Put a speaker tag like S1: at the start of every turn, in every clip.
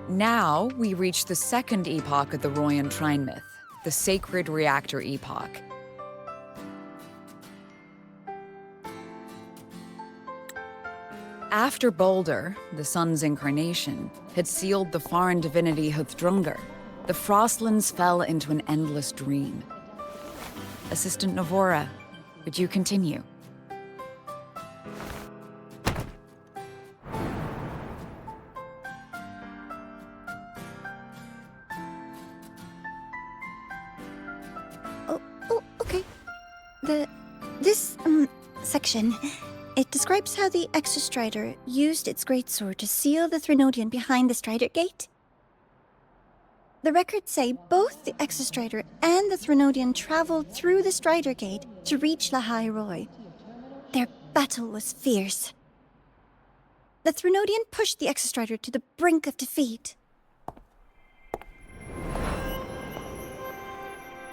S1: Now, we reach the second epoch of the Royan Trine myth, the Sacred Reactor Epoch. After Balder, the sun's incarnation, had sealed the foreign divinity Huthrungur, the Frostlands fell into an endless dream. Assistant Navora, would you continue?
S2: Okay. This section, it describes how the Exostrider used its greatsword to seal the Threnodian behind the Strider Gate. The records say both the Exostrider and the Threnodian traveled through the Strider Gate to reach Lahai-Roi. Their battle was fierce. The Threnodian pushed the Exostrider to the brink of defeat.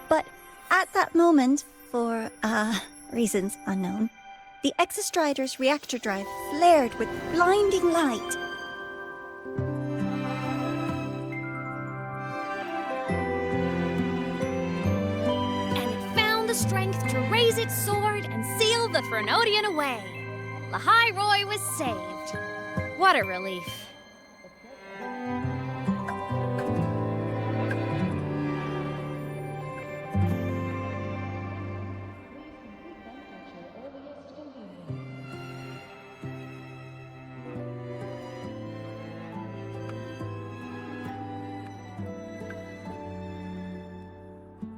S2: But at that moment, for, reasons unknown, the Exostrider's reactor drive flared with blinding light.
S3: And it found the strength to raise its sword and seal the Threnodian away. Lahai-Roi was saved. What a relief.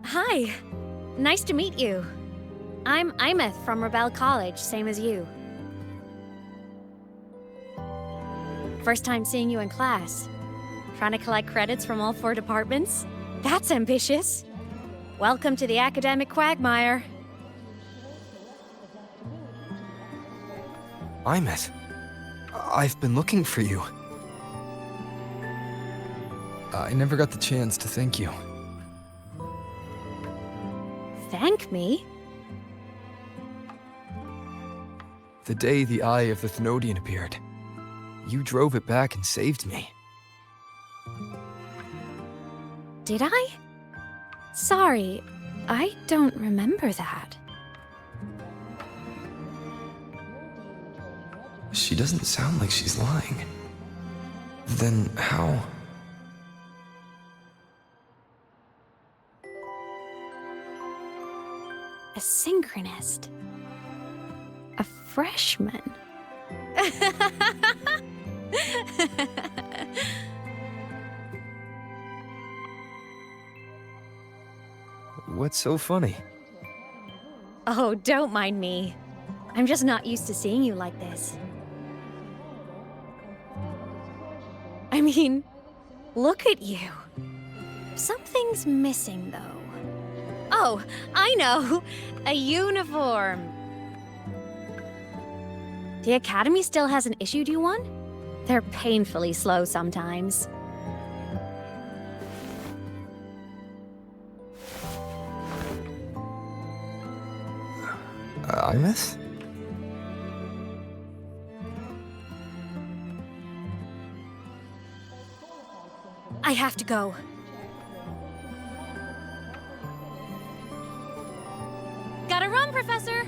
S3: Hi. Nice to meet you. I'm Imeth from Rebel College, same as you. First time seeing you in class. Trying to collect credits from all 4 departments? That's ambitious. Welcome to the academic quagmire.
S4: Imeth, I've been looking for you. I never got the chance to thank you.
S3: Thank me?
S4: The day the Eye of the Thenodian appeared, you drove it back and saved me.
S3: Did I? Sorry, I don't remember that.
S4: She doesn't sound like she's lying. Then how?
S3: A synchronist. A freshman.
S4: What's so funny?
S3: Oh, don't mind me. I'm just not used to seeing you like this. I mean, look at you. Something's missing, though. Oh, I know! A uniform! The Academy still hasn't issued you one? They're painfully slow sometimes.
S4: Imeth?
S3: I have to go. Gotta run, Professor!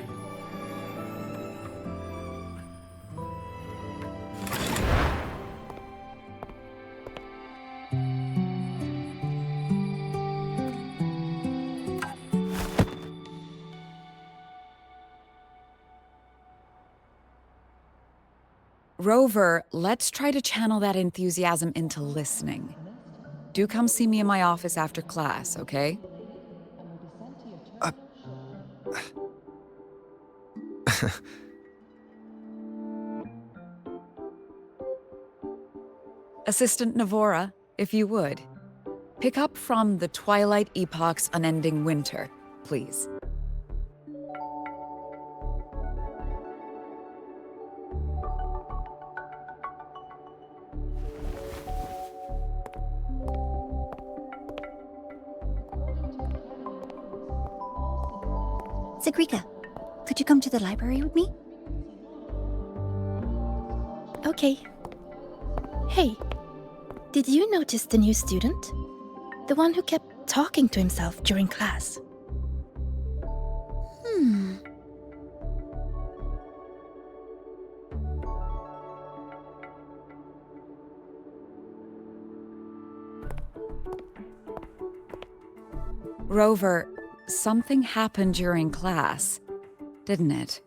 S1: Rover, let's try to channel that enthusiasm into listening. Do come see me in my office after class, okay? Assistant Navora, if you would. Pick up from the Twilight Epoch's Unending Winter, please.
S2: Sigrika, could you come to the library with me?
S5: Okay. Hey, did you notice the new student? The one who kept talking to himself during class.
S1: Rover, something happened during class, didn't it?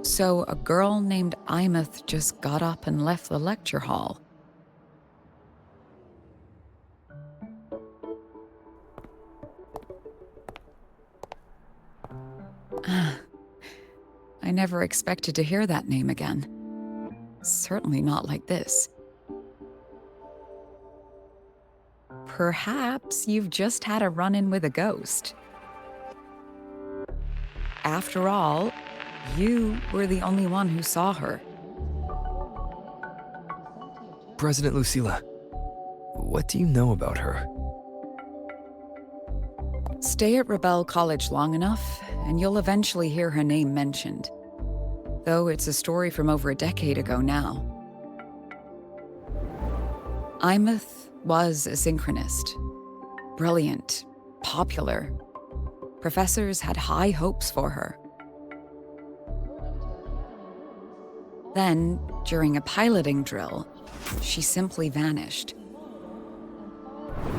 S1: So a girl named Imeth just got up and left the lecture hall. I never expected to hear that name again. Certainly not like this. Perhaps you've just had a run-in with a ghost. After all, you were the only one who saw her.
S4: President Lucilla, what do you know about her?
S1: Stay at Rebel College long enough, and you'll eventually hear her name mentioned. Though it's a story from over a decade ago now. Imeth was a synchronist. Brilliant, popular. Professors had high hopes for her. Then, during a piloting drill, she simply vanished.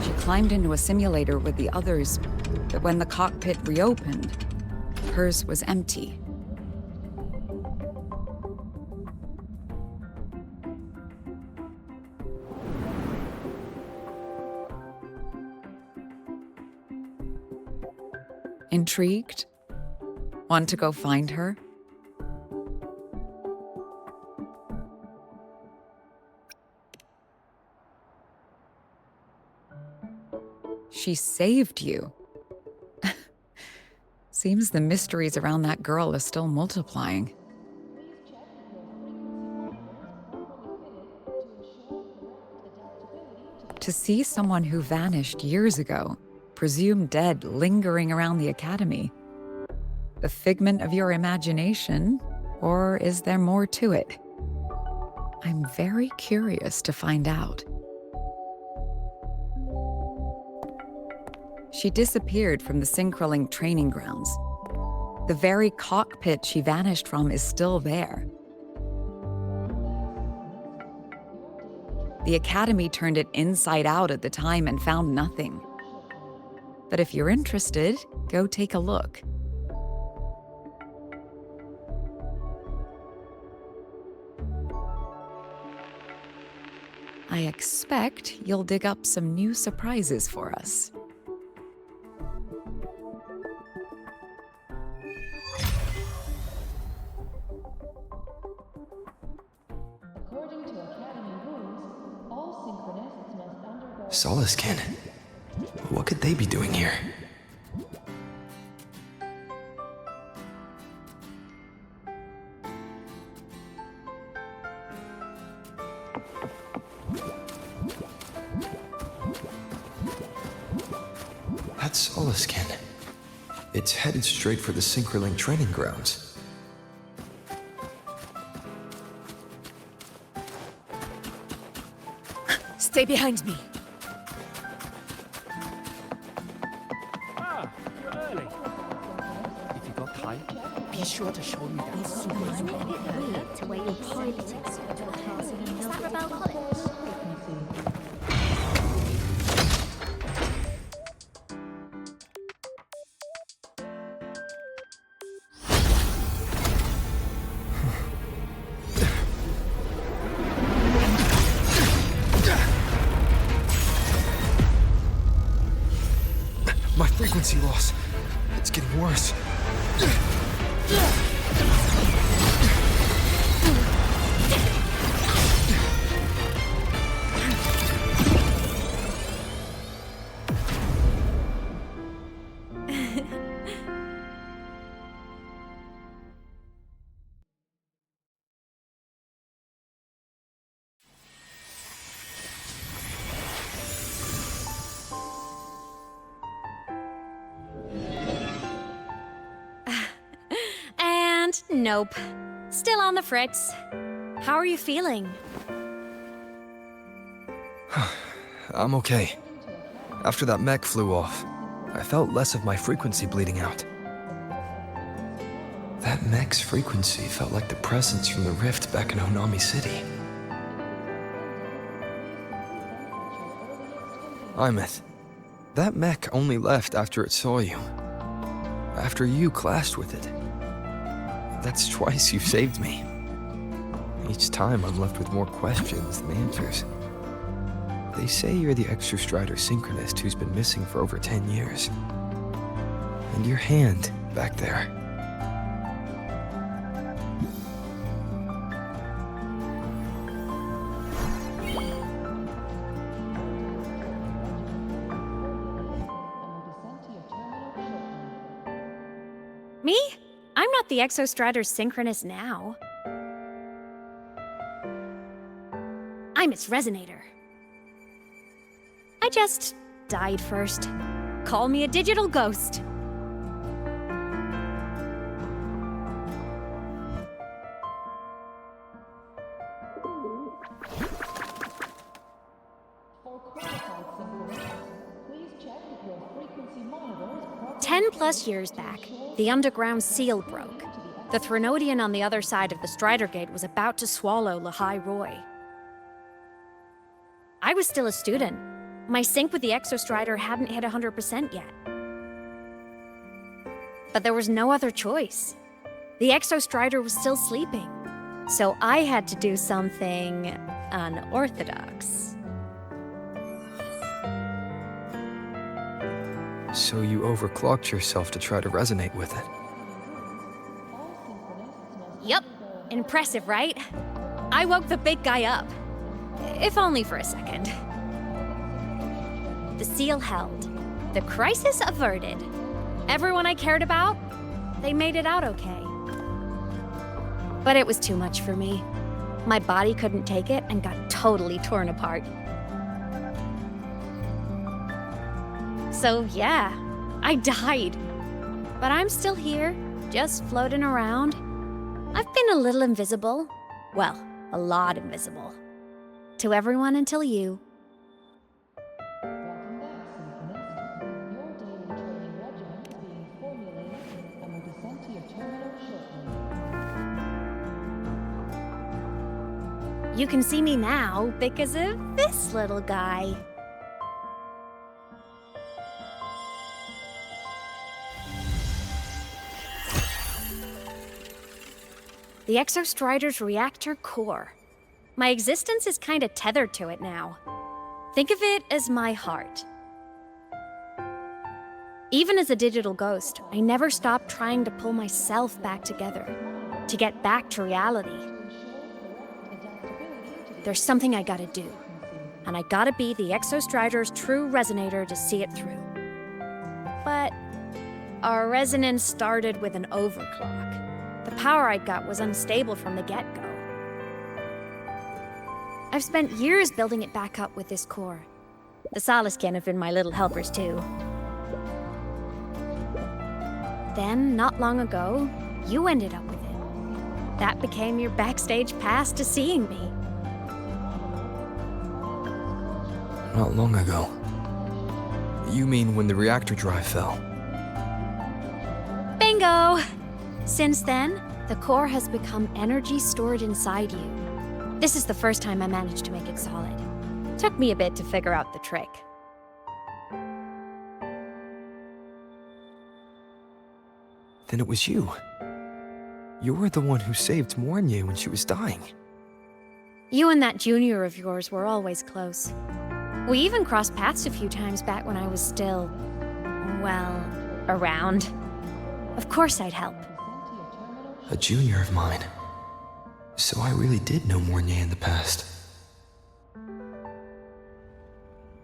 S1: She climbed into a simulator with the others, but when the cockpit reopened, hers was empty. Intrigued? Want to go find her? She saved you. Seems the mysteries around that girl are still multiplying. To see someone who vanished years ago, presumed dead, lingering around the academy. A figment of your imagination, or is there more to it? I'm very curious to find out. She disappeared from the Synchroling training grounds. The very cockpit she vanished from is still there. The Academy turned it inside out at the time and found nothing. But if you're interested, go take a look. I expect you'll dig up some new surprises for us.
S4: Solaskin? What could they be doing here? That's Solaskin. It's headed straight for the Synchroling training grounds.
S1: Stay behind me.
S6: You're early. If you got time, be sure to show me that.
S3: Is that Rebel College?
S4: Frequency loss. It's getting worse.
S3: Nope. Still on the fritz. How are you feeling?
S4: I'm okay. After that mech flew off, I felt less of my frequency bleeding out. That mech's frequency felt like the presence from the rift back in Honami City. Imeth, that mech only left after it saw you. After you clashed with it. That's twice you've saved me. Each time I'm left with more questions than answers. They say you're the Exostrider synchronist who's been missing for over 10 years. And your hand back there.
S3: Me? I'm not the Exostrider synchronist now. I'm its resonator. I just died first. Call me a digital ghost. 10+ years back, the underground seal broke. The Threnodian on the other side of the Strider Gate was about to swallow Lahai-Roi. I was still a student. My sync with the Exostrider hadn't hit 100% yet. But there was no other choice. The Exostrider was still sleeping. So I had to do something unorthodox.
S4: So you overclocked yourself to try to resonate with it.
S3: Yup. Impressive, right? I woke the big guy up. If only for a second. The seal held. The crisis averted. Everyone I cared about, they made it out okay. But it was too much for me. My body couldn't take it and got totally torn apart. So yeah, I died. But I'm still here, just floating around. I've been a little invisible. Well, a lot invisible. To everyone until you. You can see me now because of this little guy. The Exostrider's reactor core. My existence is kinda tethered to it now. Think of it as my heart. Even as a digital ghost, I never stopped trying to pull myself back together, to get back to reality. There's something I gotta do, and I gotta be the Exostrider's true resonator to see it through. But our resonance started with an overclock. The power I got was unstable from the get-go. I've spent years building it back up with this core. The Solaskin have been my little helpers too. Then, not long ago, you ended up with it. That became your backstage pass to seeing me.
S4: Not long ago. You mean when the reactor drive fell?
S3: Bingo! Since then, the core has become energy stored inside you. This is the first time I managed to make it solid. Took me a bit to figure out the trick.
S4: Then it was you. You were the one who saved Mornye when she was dying.
S3: You and that junior of yours were always close. We even crossed paths a few times back when I was still well, around. Of course I'd help.
S4: A junior of mine. So I really did know Mornier in the past.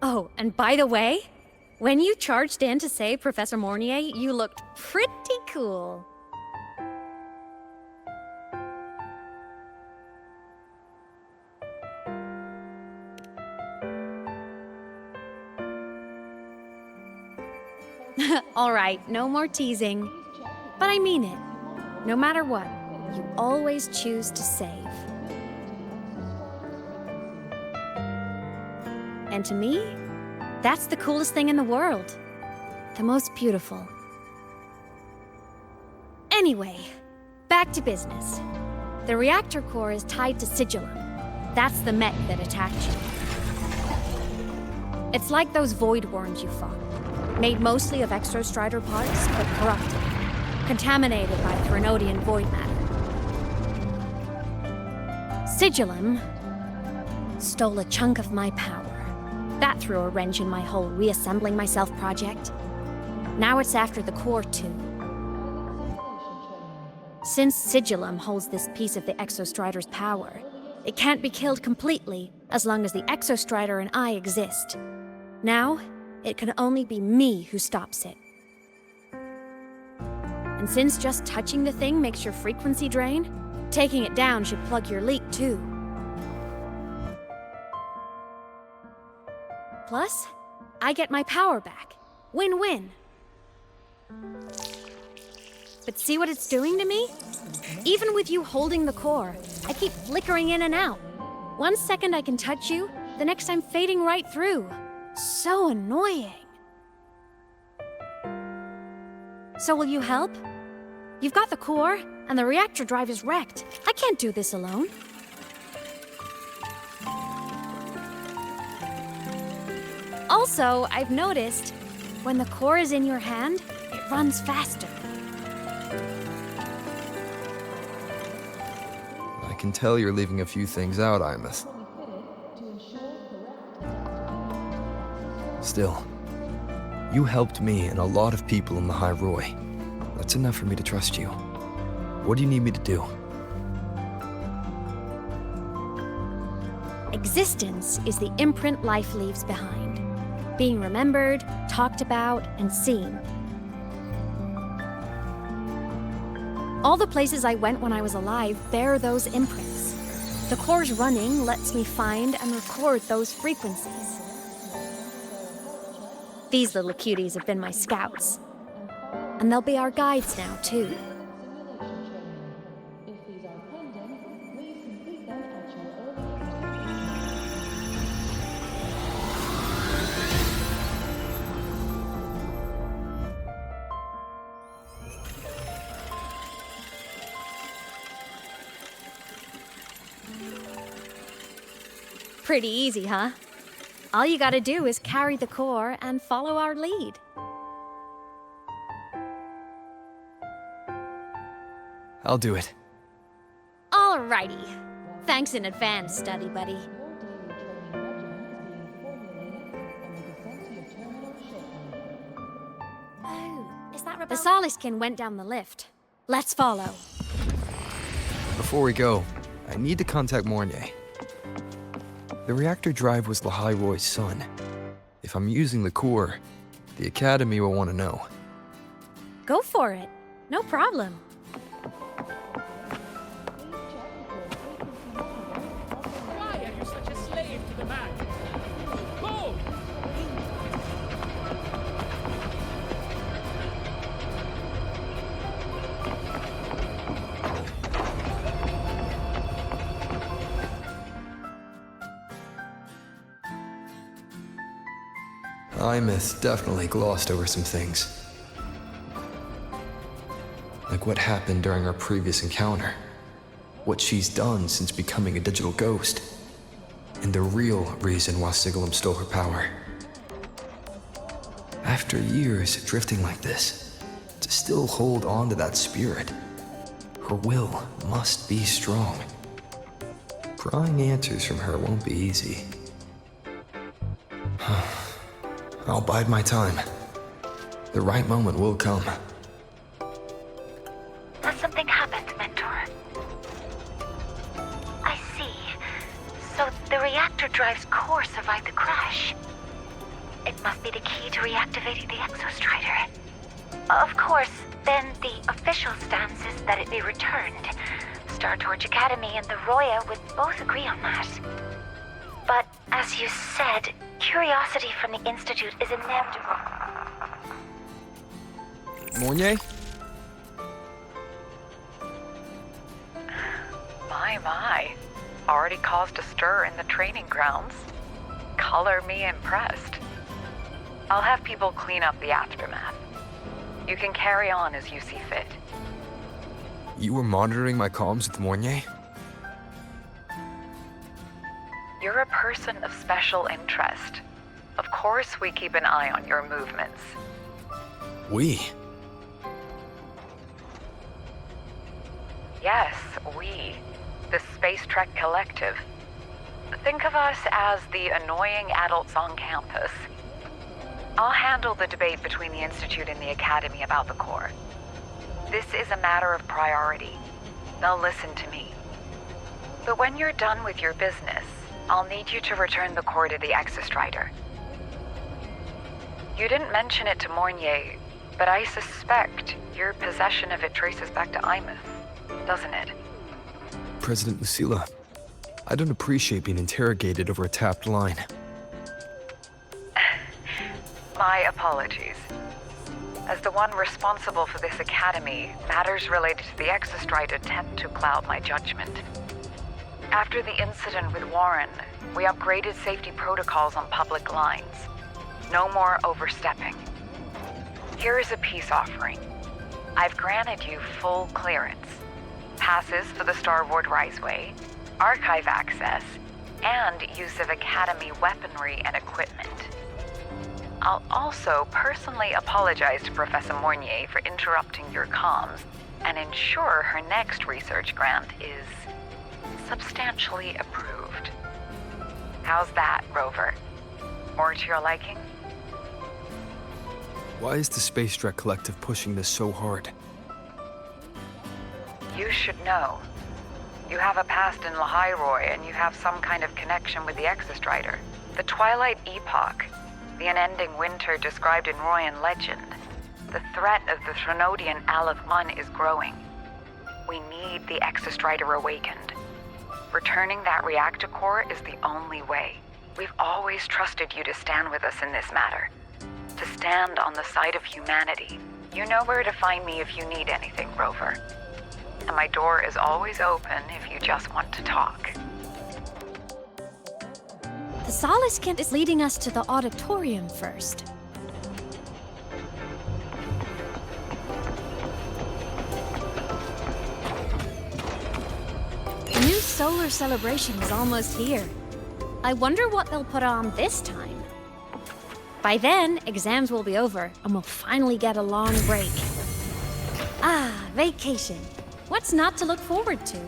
S3: Oh, and by the way, when you charged in to save Professor Mornier, you looked pretty cool. All right, no more teasing. But I mean it. No matter what, you always choose to save. And to me, that's the coolest thing in the world. The most beautiful. Anyway, back to business. The reactor core is tied to Sigillum. That's the mech that attacked you. It's like those void worms you fought. Made mostly of exostrider parts, but corrupted. Contaminated by Threnodian void matter. Sigillum stole a chunk of my power. That threw a wrench in my whole reassembling myself project. Now it's after the core too. Since Sigillum holds this piece of the Exostrider's power, it can't be killed completely as long as the Exostrider and I exist. Now, it can only be me who stops it. And since just touching the thing makes your frequency drain, taking it down should plug your leak too. Plus, I get my power back. Win-win. But see what it's doing to me? Even with you holding the core, I keep flickering in and out. 1 second I can touch you, the next I'm fading right through. So annoying. So will you help? You've got the core, and the reactor drive is wrecked. I can't do this alone. Also, I've noticed, when the core is in your hand, it runs faster.
S4: I can tell you're leaving a few things out, Imeth. Still, you helped me and a lot of people in Lahai-Roi. That's enough for me to trust you. What do you need me to do?
S3: Existence is the imprint life leaves behind. Being remembered, talked about, and seen. All the places I went when I was alive bear those imprints. The core's running lets me find and record those frequencies. These little cuties have been my scouts. And they'll be our guides now, too. Pretty easy, huh? All you gotta do is carry the core and follow our lead.
S4: I'll do it.
S3: Alrighty. Thanks in advance, study buddy. Oh, is that the Soliskin went down the lift. Let's follow.
S4: Before we go, I need to contact Mornier. The reactor drive was Lahai-Roi's son. If I'm using the core, the Academy will want to know.
S3: Go for it. No problem.
S6: Why are you such a slave to the man? Go!
S4: Imeth definitely glossed over some things. Like what happened during our previous encounter. What she's done since becoming a digital ghost. And the real reason why Sigillum stole her power. After years drifting like this, to still hold on to that spirit, her will must be strong. Prying answers from her won't be easy. I'll bide my time. The right moment will come.
S7: Has something happened, Mentor? I see. So the reactor drive's core survived the crash. It must be the key to reactivating the Exostrider. Of course, then the official stance is that it be returned. Star Torch Academy and the Roya would both agree on that. But as you said, curiosity from the Institute is inevitable.
S4: Mornier?
S8: My. Already caused a stir in the training grounds. Color me impressed. I'll have people clean up the aftermath. You can carry on as you see fit.
S4: You were monitoring my comms with Mornier?
S8: You're a person of special interest. Of course we keep an eye on your movements.
S4: We?
S8: Yes, we. The Space Trek Collective. Think of us as the annoying adults on campus. I'll handle the debate between the Institute and the Academy about the core. This is a matter of priority. They'll listen to me. But when you're done with your business, I'll need you to return the core to the Exostrider. You didn't mention it to Mornier, but I suspect your possession of it traces back to Imouth, doesn't it?
S4: President Lucilla, I don't appreciate being interrogated over a tapped line.
S8: My apologies. As the one responsible for this academy, matters related to the Exostrider tend to cloud my judgment. After the incident with Warren, we upgraded safety protocols on public lines. No more overstepping. Here is a peace offering. I've granted you full clearance. Passes for the Starboard Riseway, archive access, and use of Academy weaponry and equipment. I'll also personally apologize to Professor Mornier for interrupting your comms and ensure her next research grant is substantially approved. How's that, Rover? More to your liking?
S4: Why is the Space Trek Collective pushing this so hard?
S8: You should know. You have a past in Lahai-Roi, and you have some kind of connection with the Exostrider. The Twilight Epoch, the unending winter described in Royan legend. The threat of the Threnodian Aleph 1 is growing. We need the Exostrider awakened. Returning that reactor core is the only way. We've always trusted you to stand with us in this matter. To stand on the side of humanity. You know where to find me if you need anything, Rover. And my door is always open if you just want to talk.
S3: The Solace Kent is leading us to the auditorium first. The new solar celebration is almost here. I wonder what they'll put on this time. By then, exams will be over, and we'll finally get a long break. Ah, vacation. What's not to look forward to?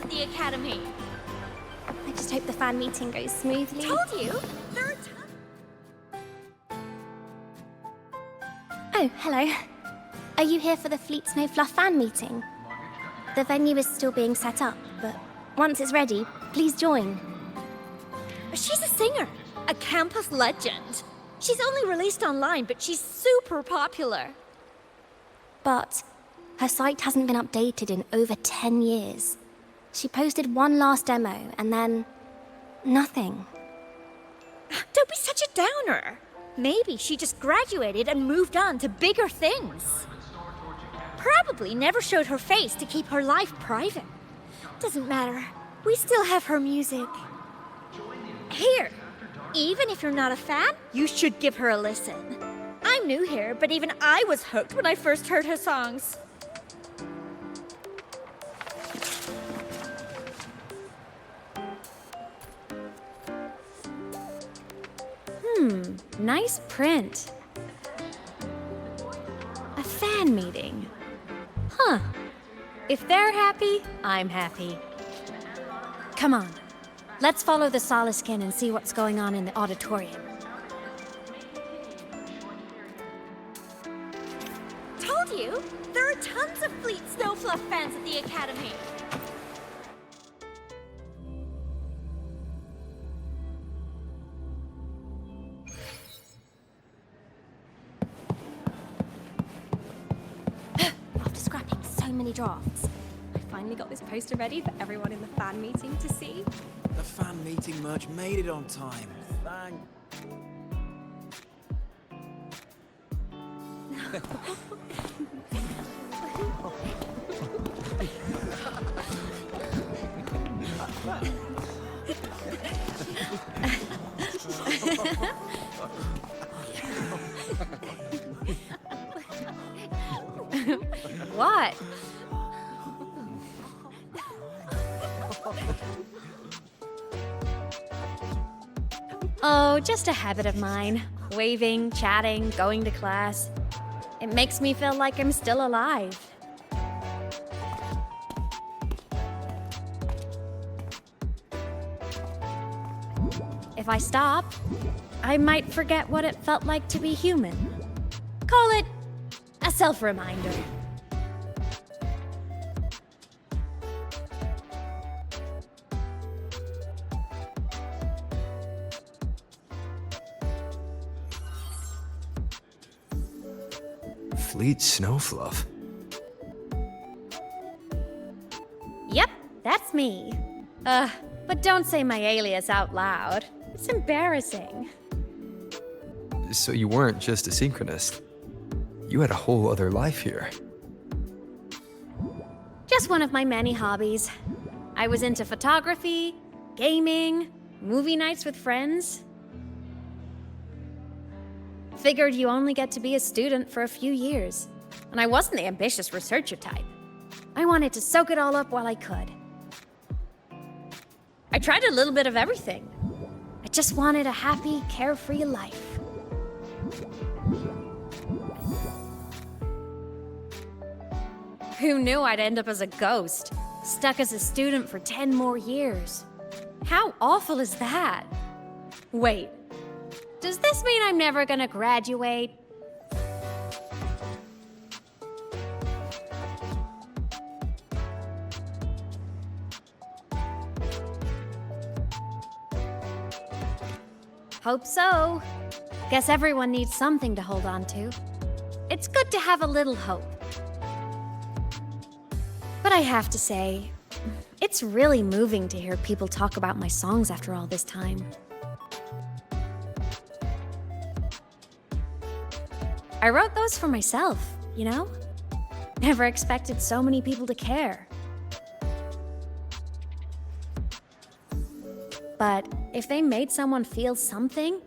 S9: The Academy.
S2: I just hope the fan meeting goes smoothly.
S9: Told you. There are
S2: Oh, hello. Are you here for the Fleet Snow Fluff fan meeting? The venue is still being set up, but once it's ready, please join.
S9: She's a singer, a campus legend. She's only released online, but she's super popular.
S2: But her site hasn't been updated in over 10 years. She posted one last demo, and then nothing.
S9: Don't be such a downer. Maybe she just graduated and moved on to bigger things. Probably never showed her face to keep her life private. Doesn't matter. We still have her music. Here, even if you're not a fan, you should give her a listen. I'm new here, but even I was hooked when I first heard her songs.
S3: Nice print. A fan meeting. Huh. If they're happy, I'm happy. Come on. Let's follow the Soliskin and see what's going on in the auditorium.
S9: Told you! There are tons of Fleet Snowfluff fans at the Academy! After scrapping so many drafts, I finally got this poster ready for everyone in the fan meeting to see.
S10: The fan meeting merch made it on time. Thank...
S3: What? Oh, just a habit of mine. Waving, chatting, going to class. It makes me feel like I'm still alive. If I stop, I might forget what it felt like to be human. Call it a self-reminder.
S4: Fleet Snowfluff.
S3: Yep, that's me. But don't say my alias out loud. It's embarrassing.
S4: So you weren't just a synchronist. You had a whole other life here.
S3: Just one of my many hobbies. I was into photography, gaming, movie nights with friends. Figured you only get to be a student for a few years. And I wasn't the ambitious researcher type. I wanted to soak it all up while I could. I tried a little bit of everything. I just wanted a happy, carefree life. Who knew I'd end up as a ghost, stuck as a student for 10 more years? How awful is that? Wait, does this mean I'm never gonna graduate? Hope so. Guess everyone needs something to hold on to. It's good to have a little hope. But I have to say, it's really moving to hear people talk about my songs after all this time. I wrote those for myself, you know? Never expected so many people to care. But if they made someone feel something,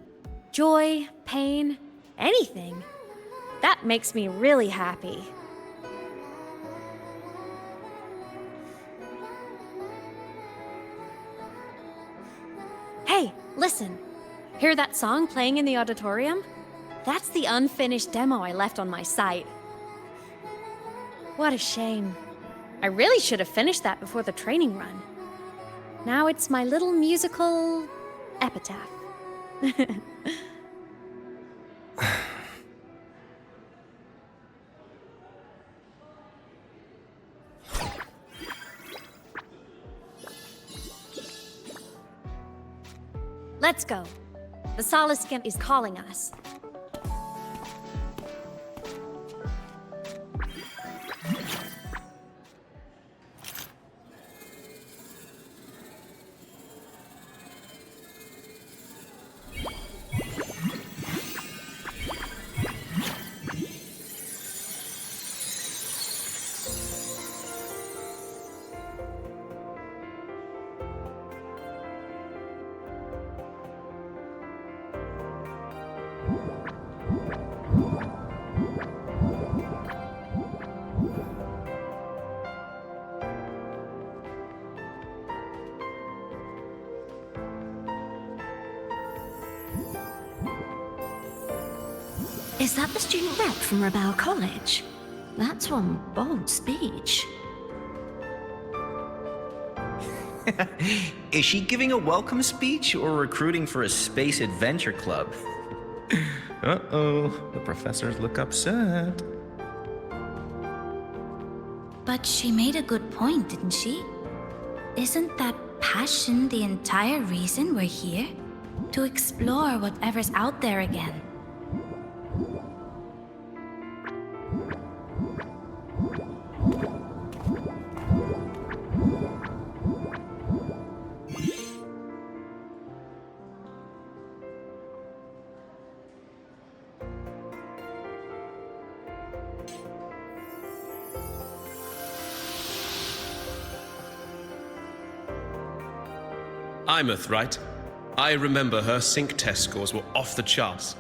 S3: joy, pain, anything, that makes me really happy. Hey, listen. Hear that song playing in the auditorium? That's the unfinished demo I left on my site. What a shame. I really should have finished that before the training run. Now it's my little musical epitaph. Let's go. The Soliskin is calling us.
S7: Is that the student rep from Rebel College? That's one bold speech.
S11: Is she giving a welcome speech or recruiting for a space adventure club? Uh-oh, the professors look upset.
S7: But she made a good point, didn't she? Isn't that passion the entire reason we're here? To explore whatever's out there again.
S12: Imeth, right? I remember her sync test scores were off the charts.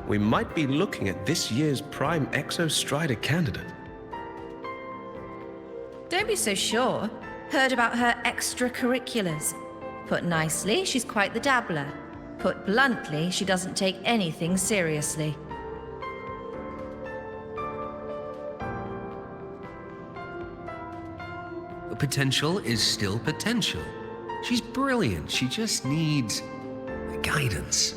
S12: We might be looking at this year's prime Exostrider candidate.
S13: Don't be so sure. Heard about her extracurriculars. Put nicely, she's quite the dabbler. Put bluntly, she doesn't take anything seriously.
S6: Potential is still potential. She's brilliant. She just needs guidance.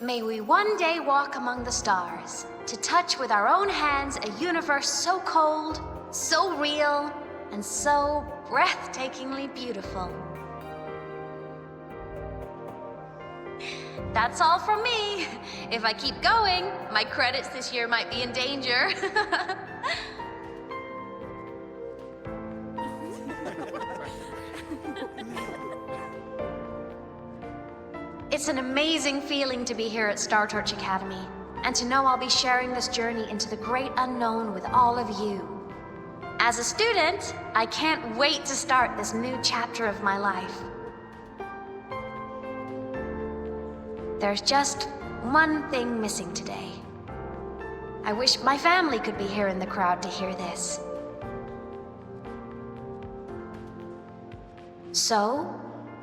S14: May we one day walk among the stars, to touch with our own hands a universe so cold, so real, and so breathtakingly beautiful. That's all from me. If I keep going, my credits this year might be in danger. It's an amazing feeling to be here at Star Torch Academy, and to know I'll be sharing this journey into the great unknown with all of you. As a student, I can't wait to start this new chapter of my life. There's just one thing missing today. I wish my family could be here in the crowd to hear this. So,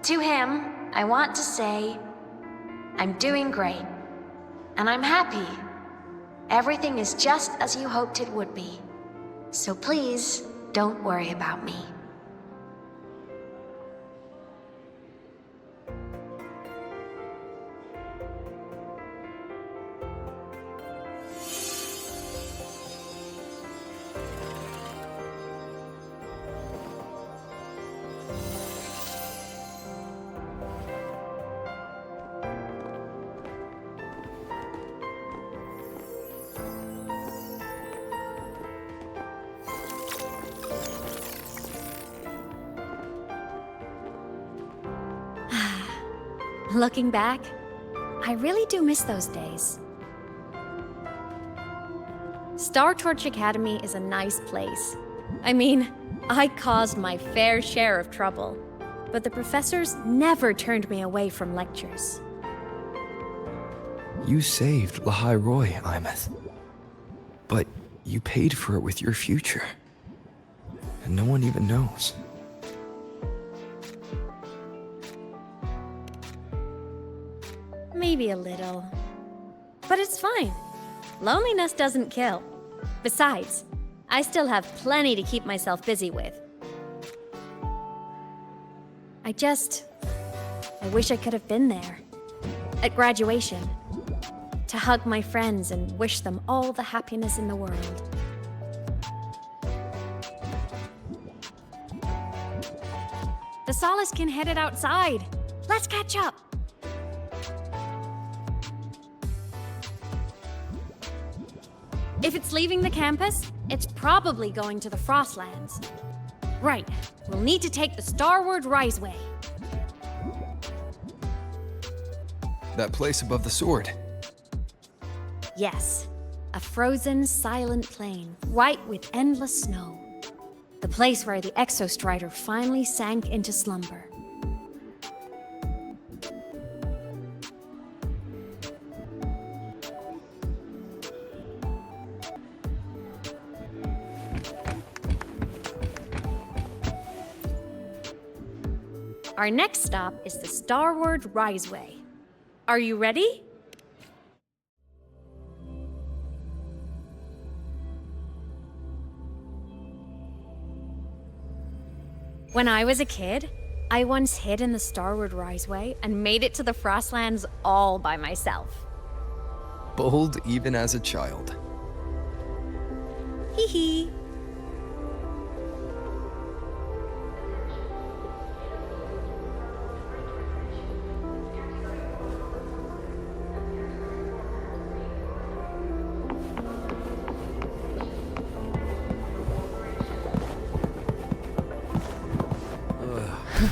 S14: to him, I want to say, I'm doing great, and I'm happy. Everything is just as you hoped it would be. So please, don't worry about me.
S3: Looking back, I really do miss those days. Star Torch Academy is a nice place. I mean, I caused my fair share of trouble, but the professors never turned me away from lectures.
S4: You saved Lahai-Roi, Imeth. But you paid for it with your future. And no one even knows.
S3: Maybe a little. But it's fine. Loneliness doesn't kill. Besides, I still have plenty to keep myself busy with. I wish I could have been there. At graduation. To hug my friends and wish them all the happiness in the world. The Solace can headed outside. Let's catch up. If it's leaving the campus, it's probably going to the Frostlands. Right, we'll need to take the Starward Riseway.
S4: That place above the sword.
S3: Yes, a frozen, silent plain, white with endless snow. The place where the Exostrider finally sank into slumber. Our next stop is the Starward Riseway. Are you ready? When I was a kid, I once hid in the Starward Riseway and made it to the Frostlands all by myself.
S4: Bold even as a child.
S3: Hee hee.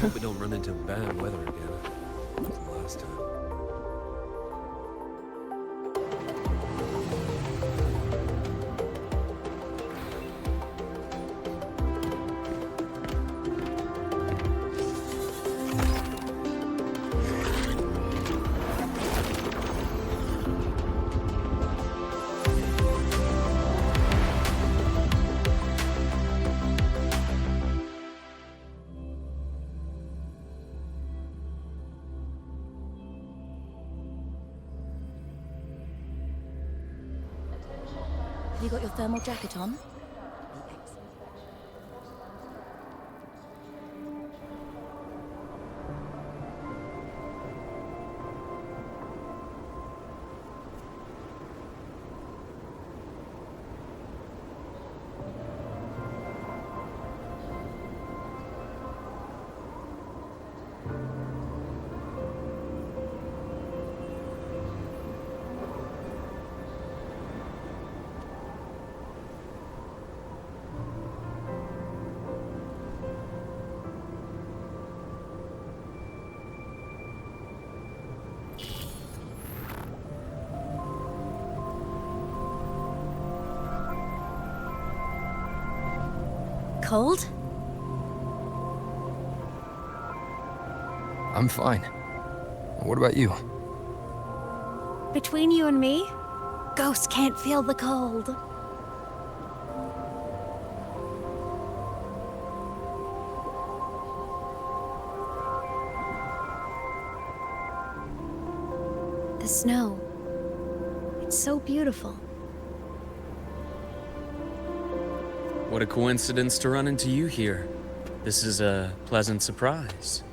S12: Hope we don't run into bad weather again. Like the last time.
S2: Have you got your thermal jacket on?
S3: Cold?
S4: I'm fine. What about you?
S3: Between you and me, ghosts can't feel the cold. The snow. It's so beautiful.
S15: What a coincidence to run into you here. This is a pleasant surprise.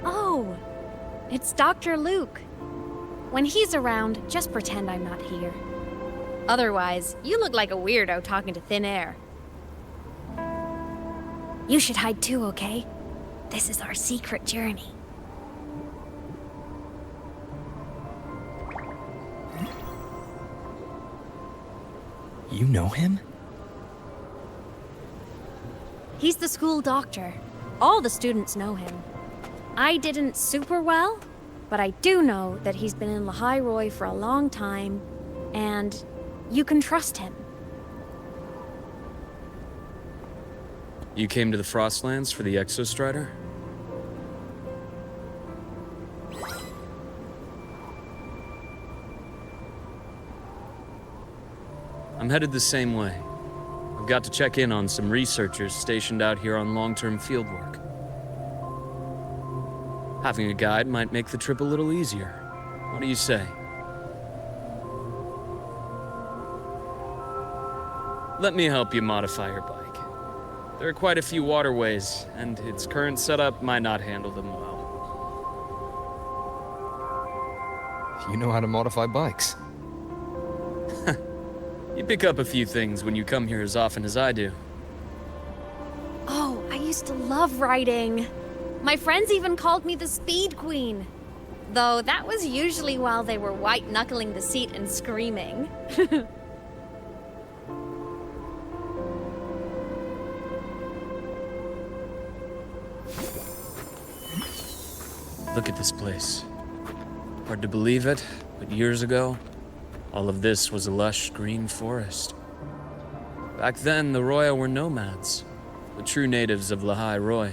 S3: Oh, it's Dr. Luke. When he's around, just pretend I'm not here. Otherwise, you look like a weirdo talking to thin air. You should hide too, okay? This is our secret journey.
S4: You know him?
S3: He's the school doctor. All the students know him. I didn't super well, but I do know that he's been in Lahai-Roi for a long time, and you can trust him.
S15: You came to the Frostlands for the Exostrider? I'm headed the same way. I've got to check in on some researchers stationed out here on long-term fieldwork. Having a guide might make the trip a little easier. What do you say? Let me help you modify your bike. There are quite a few waterways, and its current setup might not handle them well.
S4: You know how to modify bikes.
S15: You pick up a few things when you come here as often as I do.
S3: Oh, I used to love riding. My friends even called me the Speed Queen. Though that was usually while they were white-knuckling the seat and screaming.
S15: Look at this place. Hard to believe it, but years ago, all of this was a lush green forest. Back then, the Roya were nomads, the true natives of Lahai-Roi,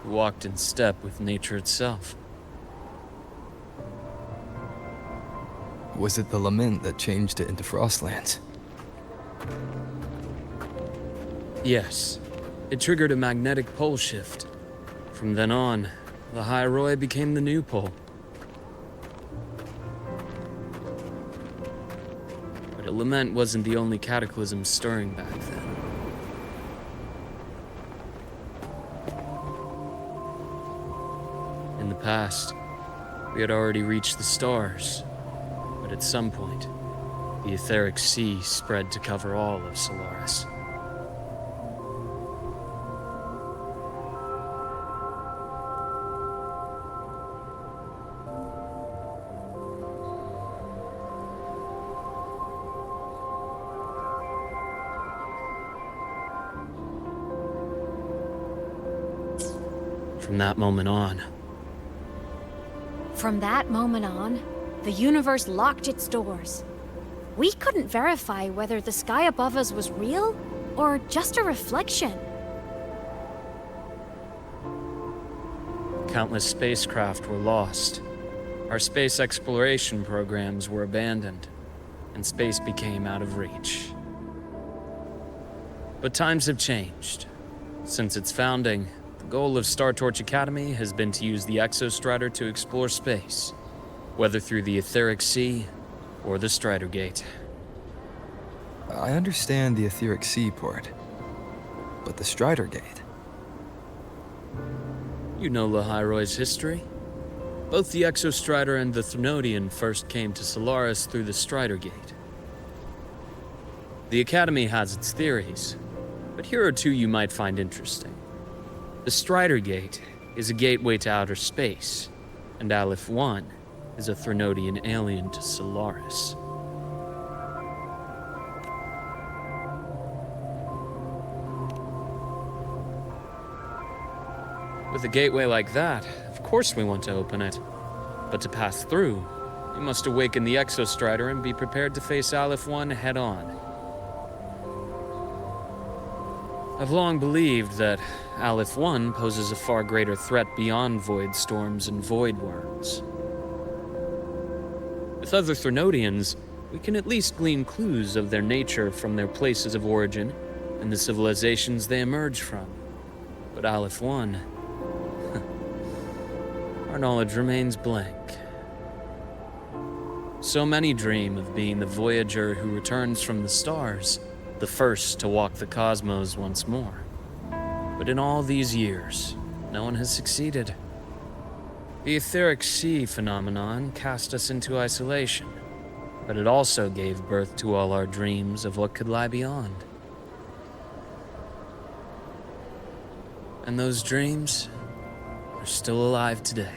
S15: who walked in step with nature itself.
S4: Was it the lament that changed it into Frostlands?
S15: Yes, it triggered a magnetic pole shift. From then on, Lahai-Roi became the new pole. But a lament wasn't the only cataclysm stirring back then. In the past, we had already reached the stars, but at some point, the etheric sea spread to cover all of Solaris. From that moment on,
S3: the universe locked its doors. We couldn't verify whether the sky above us was real or just a reflection.
S15: countless spacecraft were lost. Our space exploration programs were abandoned, and space became out of reach. But times have changed. Since its founding, the goal of Star Torch Academy has been to use the Exostrider to explore space, whether through the Etheric Sea or the Strider Gate.
S4: I understand the Etheric Sea part, but the Strider Gate?
S15: You know Lahai-Roi's history. Both the Exostrider and the Threnodian first came to Solaris through the Strider Gate. The Academy has its theories, but here are two you might find interesting. The Strider Gate is a gateway to outer space, and Aleph-1 is a Threnodian alien to Solaris. With a gateway like that, of course we want to open it. But to pass through, we must awaken the Exostrider and be prepared to face Aleph-1 head-on. I've long believed that Aleph-1 poses a far greater threat beyond void storms and void worms. With other Threnodians, we can at least glean clues of their nature from their places of origin and the civilizations they emerge from. But Aleph-1, our knowledge remains blank. So many dream of being the Voyager who returns from the stars, the first to walk the cosmos once more. But in all these years, no one has succeeded. The Etheric Sea phenomenon cast us into isolation, but it also gave birth to all our dreams of what could lie beyond. And those dreams are still alive today.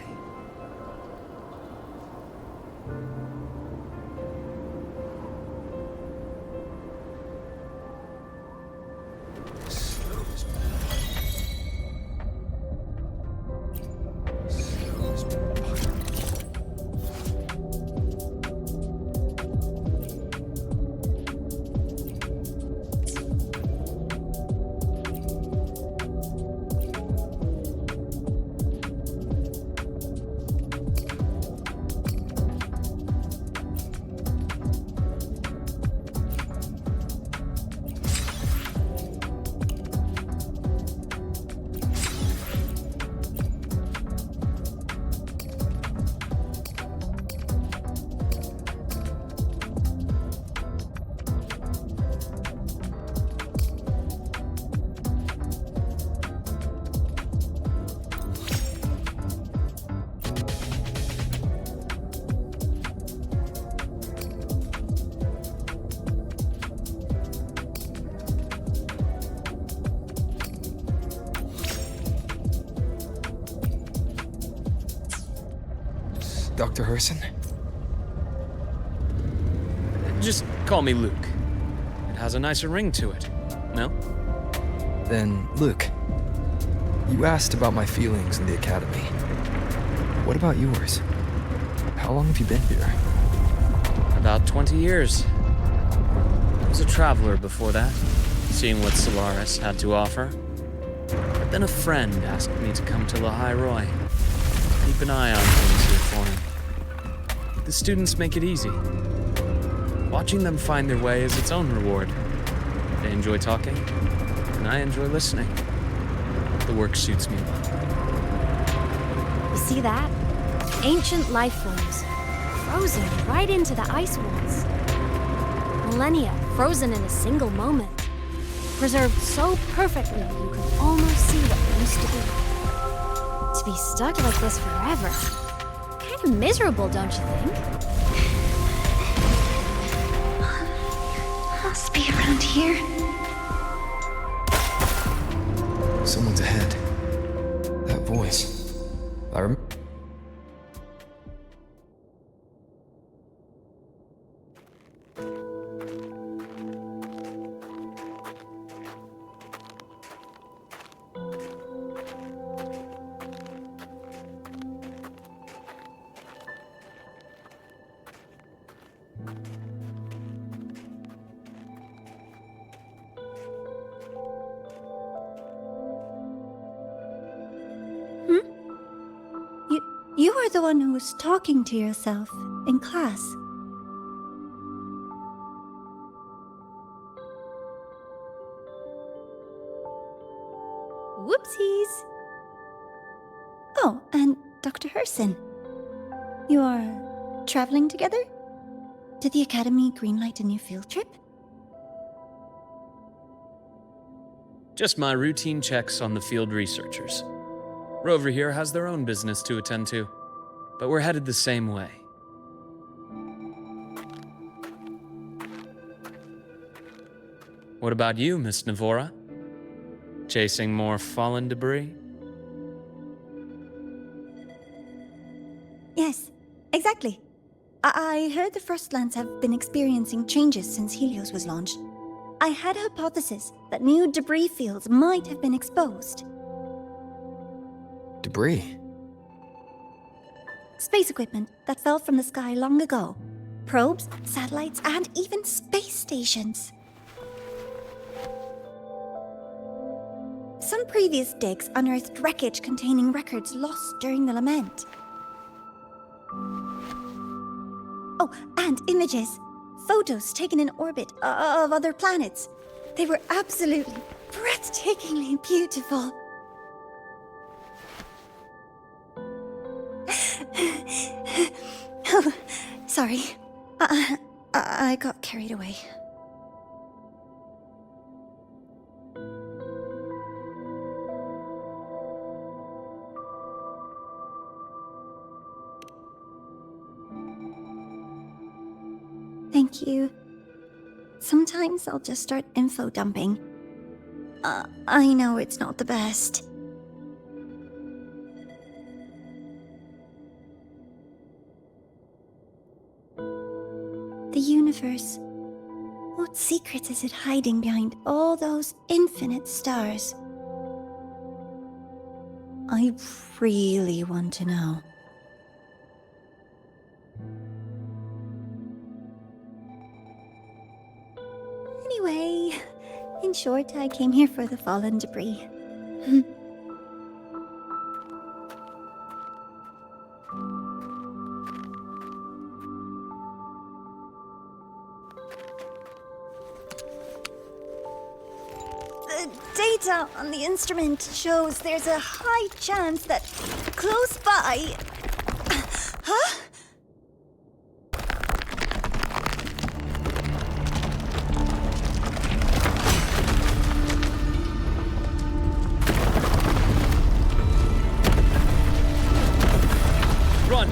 S4: Dr. Herson?
S15: Just call me Luke. It has a nicer ring to it, no?
S4: Then, Luke, you asked about my feelings in the Academy. What about yours? How long have you been here?
S15: About 20 years. I was a traveler before that. seeing what Solaris had to offer. But then a friend asked me to come to Lahai-Roi. Keep an eye on things here for him. The students make it easy. Watching them find their way is its own reward. They enjoy talking, and I enjoy listening. The work suits me well.
S3: You see that? Ancient life forms, frozen right into the ice walls. Millennia frozen in a single moment. Preserved so perfectly you can almost see what it used to be. To be stuck like this forever. Kind of miserable, don't you think?
S2: Must be around here.
S4: Someone's ahead. That voice. I remember.
S2: You were the one who was talking to yourself in class.
S3: Whoopsies!
S2: Oh, and Dr. Herson. You are traveling together? Did the Academy greenlight a new field trip?
S15: Just my routine checks on the field researchers. Rover here has their own business to attend to, but we're headed the same way. What about you, Miss Navora? Chasing more fallen debris?
S2: Yes, exactly. I heard the Frostlands have been experiencing changes since Helios was launched. I had a hypothesis that new debris fields might have been exposed.
S4: Debris?
S2: Space equipment that fell from the sky long ago. Probes, satellites, and even space stations. Some previous digs unearthed wreckage containing records lost during the lament. Oh, and images. Photos taken in orbit of other planets. They were absolutely breathtakingly beautiful. Oh, sorry. I got carried away. Thank you. Sometimes I'll just start info dumping. I know it's not the best. The universe. What secrets is it hiding behind all those infinite stars? I really want to know. Anyway, in short, I came here for the fallen debris. The data on the instrument shows there's a high chance that close by... Huh?
S15: Run!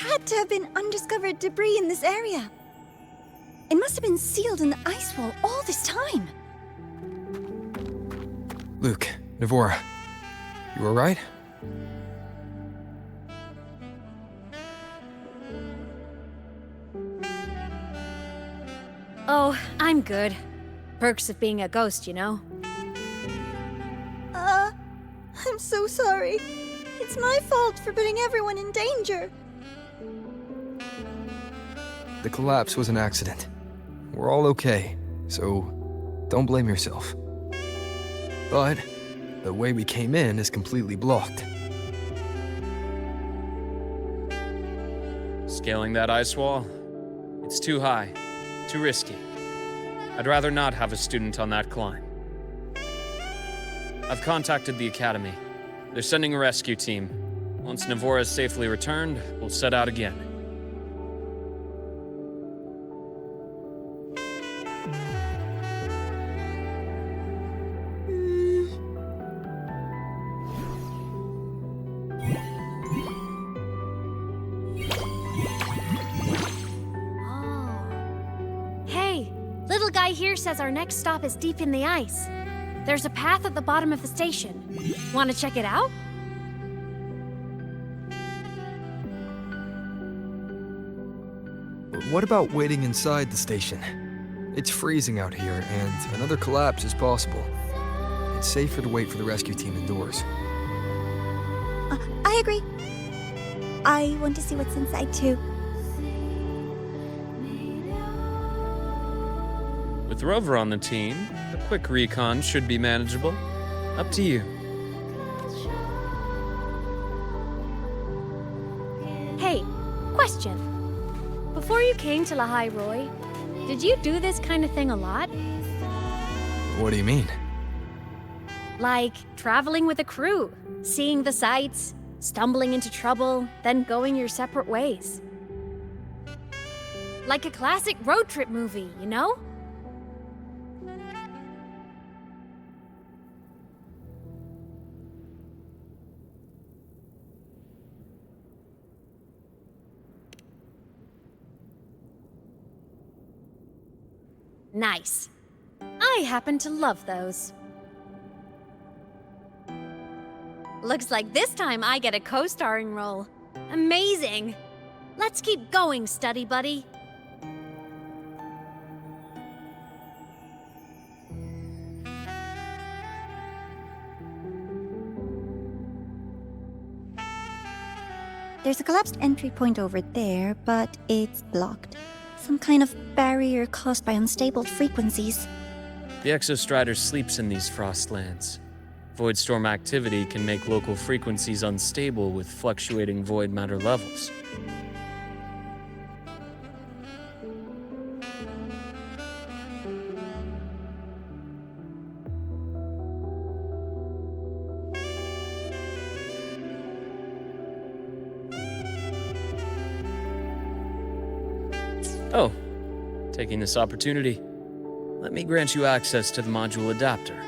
S2: had to have been undiscovered debris in this area. It must have been sealed in the ice wall all this time.
S4: Luke, Navora, you alright?
S3: Oh, I'm good. Perks of being a ghost, you know?
S2: I'm so sorry. It's my fault for putting everyone in danger.
S4: The collapse was an accident. We're all okay, so don't blame yourself. But the way we came in is completely blocked.
S15: Scaling that ice wall? It's too high, too risky. I'd rather not have a student on that climb. I've contacted the Academy. They're sending a rescue team. Once Navora is safely returned, we'll set out again.
S3: Hey, little guy here says our next stop is deep in the ice. There's a path at the bottom of the station. Want to check it out?
S4: What about waiting inside the station? It's freezing out here, and another collapse is possible. It's safer to wait for the rescue team indoors.
S2: I agree. I want to see what's inside too.
S15: With Rover on the team, a quick recon should be manageable. Up to you.
S3: Hey, question. Before you came to Lahai-Roi, did you do this kind of thing a lot?
S4: What do you mean?
S3: Like traveling with a crew, seeing the sights, stumbling into trouble, then going your separate ways. Like a classic road trip movie, you know? Nice. I happen to love those. Looks like this time I get a co-starring role. Amazing! Let's keep going, study buddy.
S2: There's a collapsed entry point over there, but it's blocked. Some kind of barrier caused by unstable frequencies.
S15: The Exostrider sleeps in these frostlands. Void storm activity can make local frequencies unstable with fluctuating void matter levels. Oh, taking this opportunity, let me grant you access to the module adapter.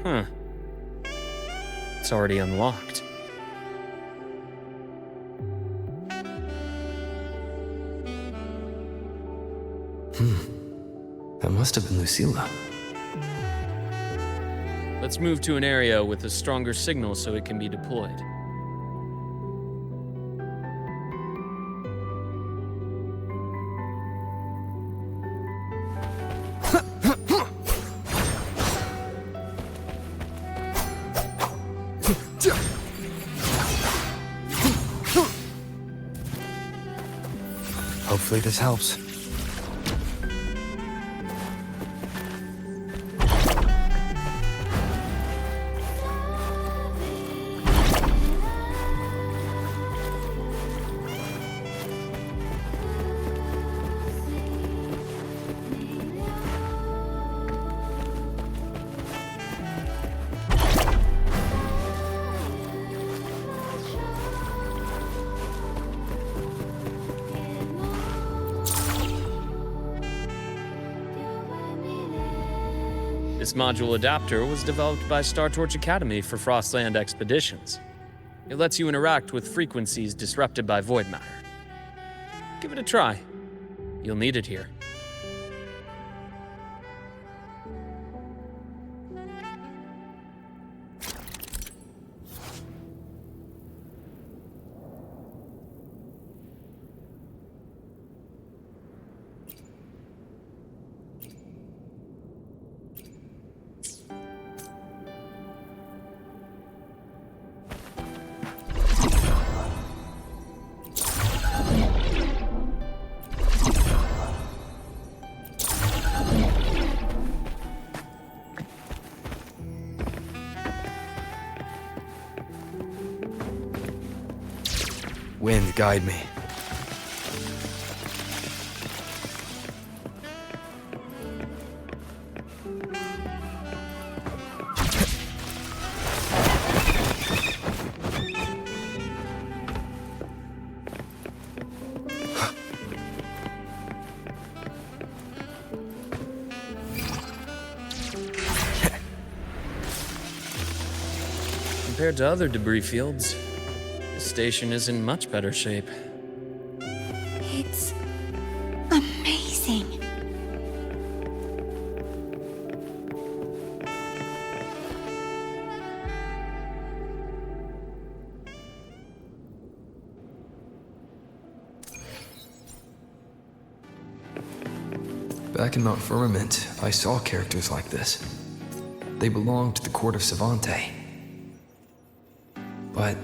S15: Huh. It's already unlocked.
S4: That must have been Lucilla.
S15: Let's move to an area with a stronger signal so it can be deployed.
S4: Hopefully this helps.
S15: This module adapter was developed by Star Torch Academy for Frostland expeditions. It lets you interact with frequencies disrupted by void matter. Give it a try. You'll need it here.
S4: Wind, guide me.
S15: Compared to other debris fields, this station is in much better shape.
S2: It's amazing.
S4: Back in Mount Firmament, I saw characters like this. They belonged to the court of Savante. But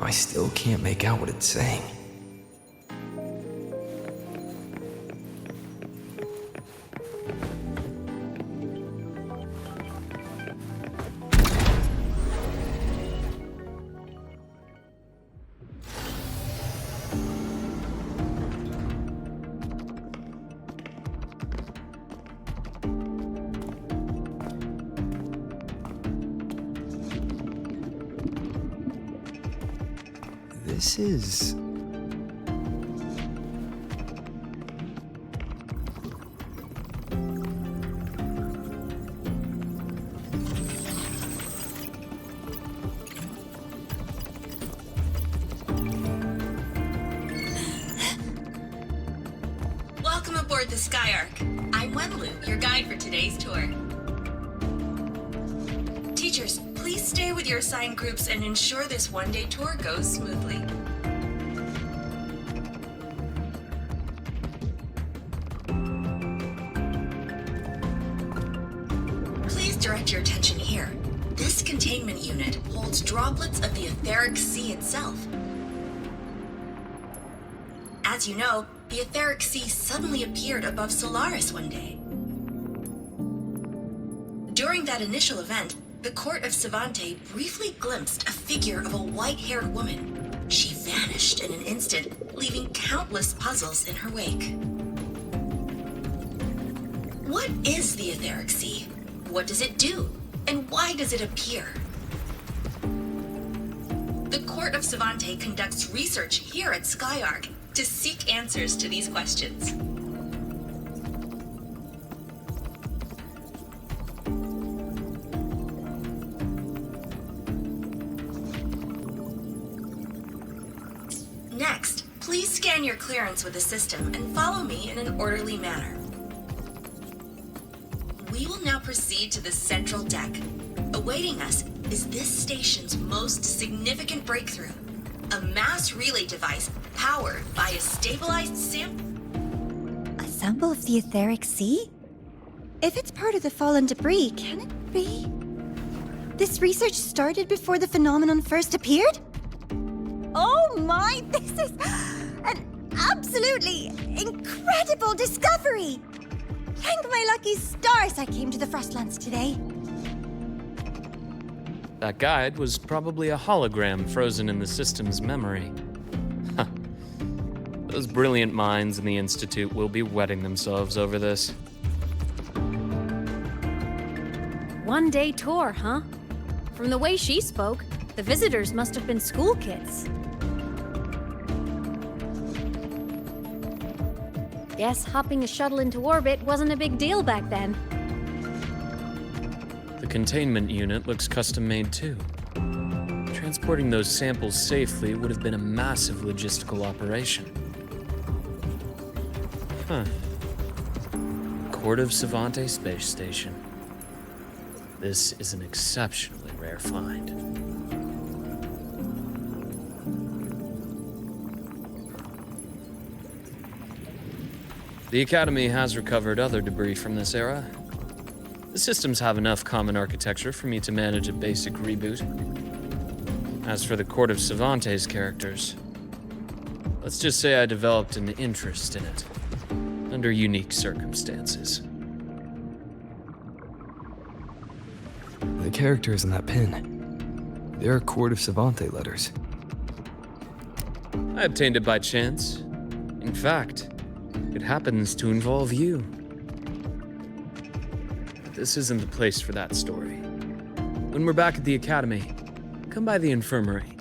S4: I still can't make out what it's saying. This is...
S16: Welcome aboard the Skyark. I'm Wenlu, your guide for today's tour. Teachers, please stay with your assigned groups and ensure this one-day tour goes smoothly. Please direct your attention here. This containment unit holds droplets of the etheric sea itself. As you know, the etheric sea suddenly appeared above Solaris one day. During that initial event, the court of Savante briefly glimpsed a figure of a white-haired woman. She vanished in an instant, leaving countless puzzles in her wake. What is the etheric sea? What does it do? And why does it appear? The court of Savante conducts research here at Skyark to seek answers to these questions. Next, please scan your clearance with the system and follow me in an orderly manner. We will now proceed to the central deck. Awaiting us is this station's most significant breakthrough, a mass relay device powered by a stabilized sample.
S2: A sample of the etheric sea? If it's part of the fallen debris, can it be? This research started before the phenomenon first appeared? Oh my, this is an absolutely incredible discovery! Thank my lucky stars I came to the Frostlands today.
S15: That guide was probably a hologram frozen in the system's memory. Huh. Those brilliant minds in the Institute will be wetting themselves over this.
S3: One-day tour, huh? From the way she spoke, the visitors must have been school kids. Guess hopping a shuttle into orbit wasn't a big deal back then.
S15: The containment unit looks custom-made too. Transporting those samples safely would have been a massive logistical operation. Huh. Court of Savante Space Station. This is an exceptionally rare find. The Academy has recovered other debris from this era. The systems have enough common architecture for me to manage a basic reboot. As for the Court of Savante's characters, let's just say I developed an interest in it, under unique circumstances.
S4: The characters in that pin, they're Court of Savante letters.
S15: I obtained it by chance. In fact, it happens to involve you. But this isn't the place for that story. When we're back at the Academy, come by the infirmary.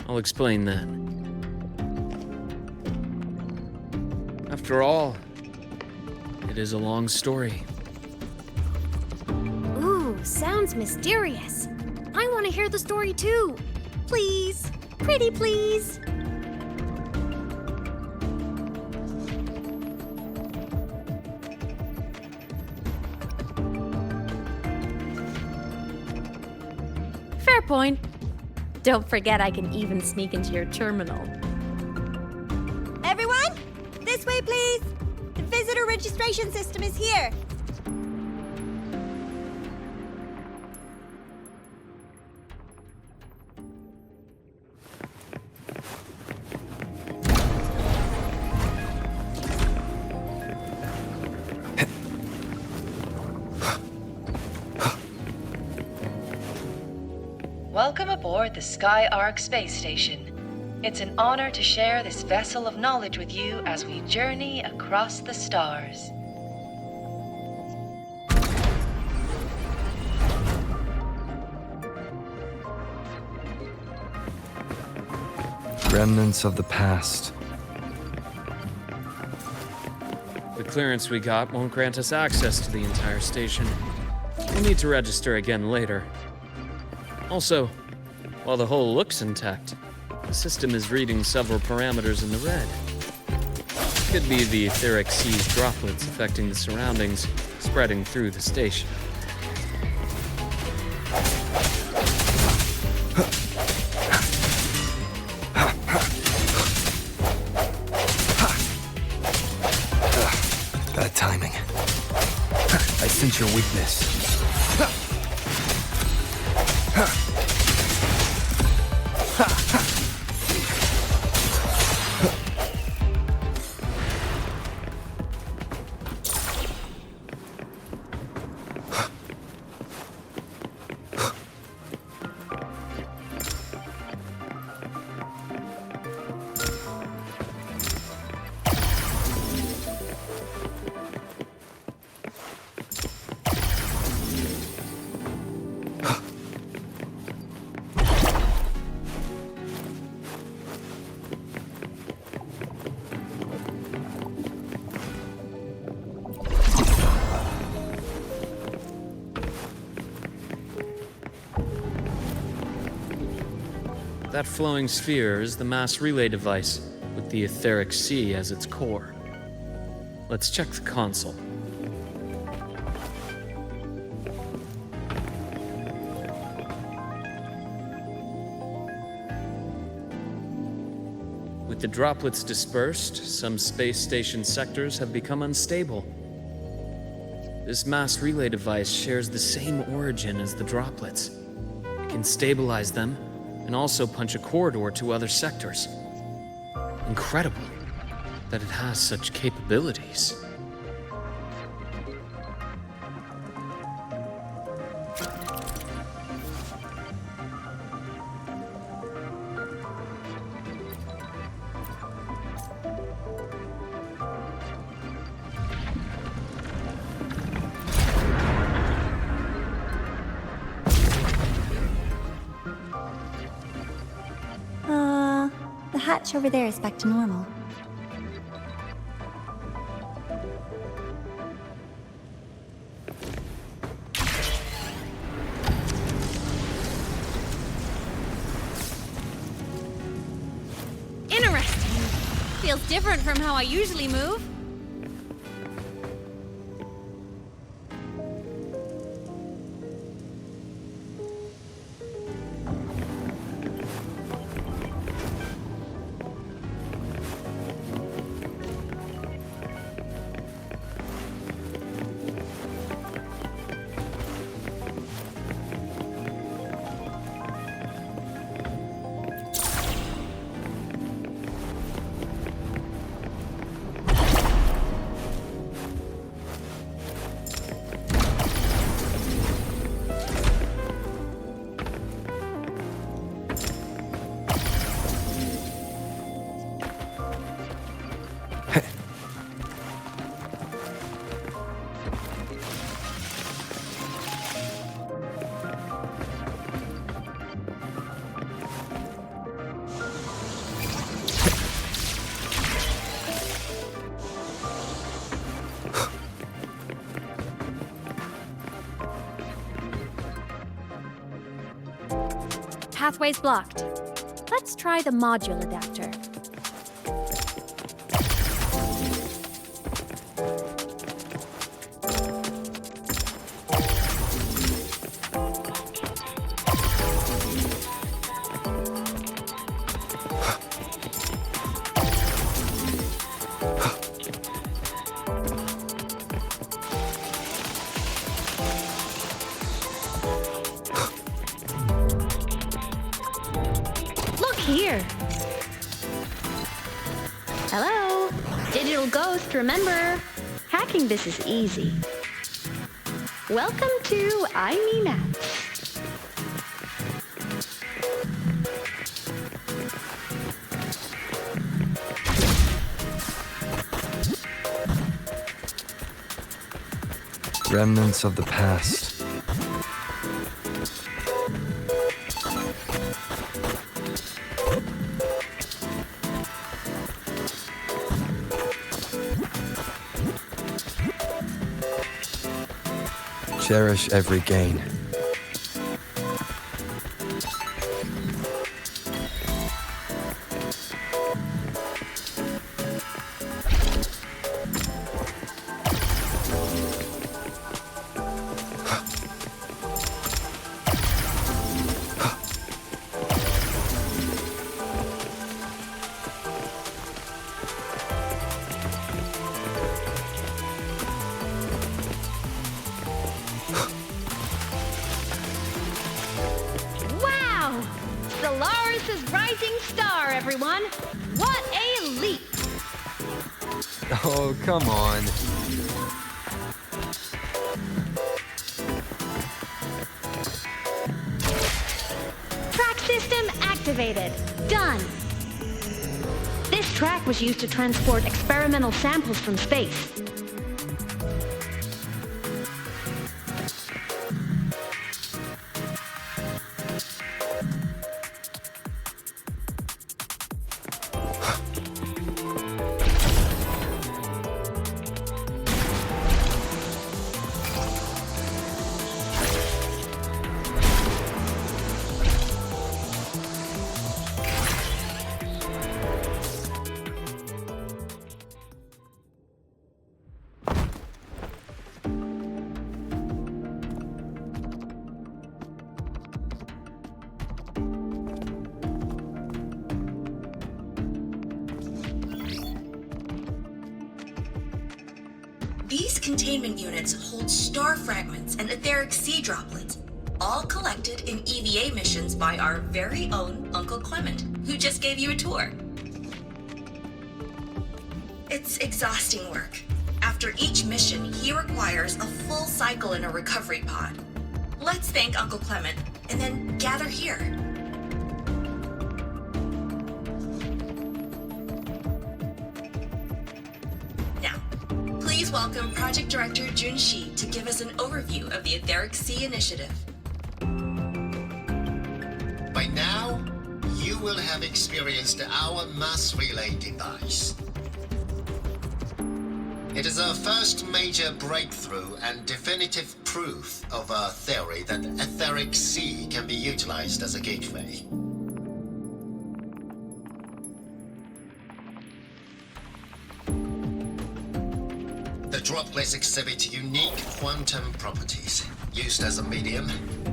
S15: I'll explain then. After all, it is a long story.
S3: Ooh, sounds mysterious. I want to hear the story too. Please. Pretty please. Fair point. Don't forget I can even sneak into your terminal.
S2: Everyone, this way, please. The visitor registration system is here.
S17: Welcome aboard the Sky Ark space station. It's an honor to share this vessel of knowledge with you as we journey across the stars.
S4: Remnants of the past.
S15: The clearance we got won't grant us access to the entire station. We'll need to register again later. Also, while the hull looks intact, the system is reading several parameters in the red. Could be the etheric sea's droplets affecting the surroundings, spreading through the station.
S4: Bad timing. I sense your weakness.
S15: That flowing sphere is the mass relay device, with the etheric sea as its core. Let's check the console. With the droplets dispersed, some space station sectors have become unstable. This mass relay device shares the same origin as the droplets. It can stabilize them and also punch a corridor to other sectors. Incredible that it has such capabilities.
S2: The hatch over there is back to normal.
S3: feels different from how I usually move. Pathway's blocked. Let's try the module adapter. Here. Hello? Digital Ghost, remember? Hacking this is easy. Welcome to IME Maps.
S4: Remnants of the past. Cherish every gain.
S3: Everyone, what a leap!
S4: Oh, come on.
S3: Track system activated. Done. This track was used to transport experimental samples from space.
S16: These containment units hold star fragments and etheric sea droplets, all collected in EVA missions by our very own Uncle Clement, who just gave you a tour. It's exhausting work. After each mission, he requires a full cycle in a recovery pod. Let's thank Uncle Clement, and then gather here. Please welcome Project Director Jun Shi to give us an overview of the Etheric Sea Initiative.
S18: By now, you will have experienced our mass relay device. It is our first major breakthrough and definitive proof of our theory that Etheric Sea can be utilized as a gateway. droplets exhibit unique quantum properties. Used as a medium,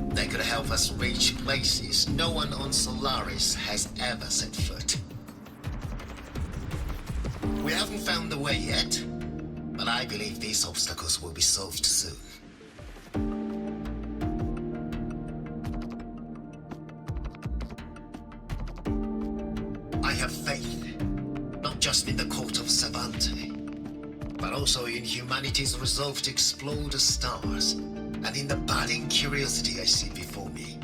S18: they could help us reach places no one on Solaris has ever set foot. We haven't found the way yet, but I believe these obstacles will be solved soon. I have faith, not just in the court of Savante, but also in humanity's resolve to explore the stars, and in the budding curiosity I see before me.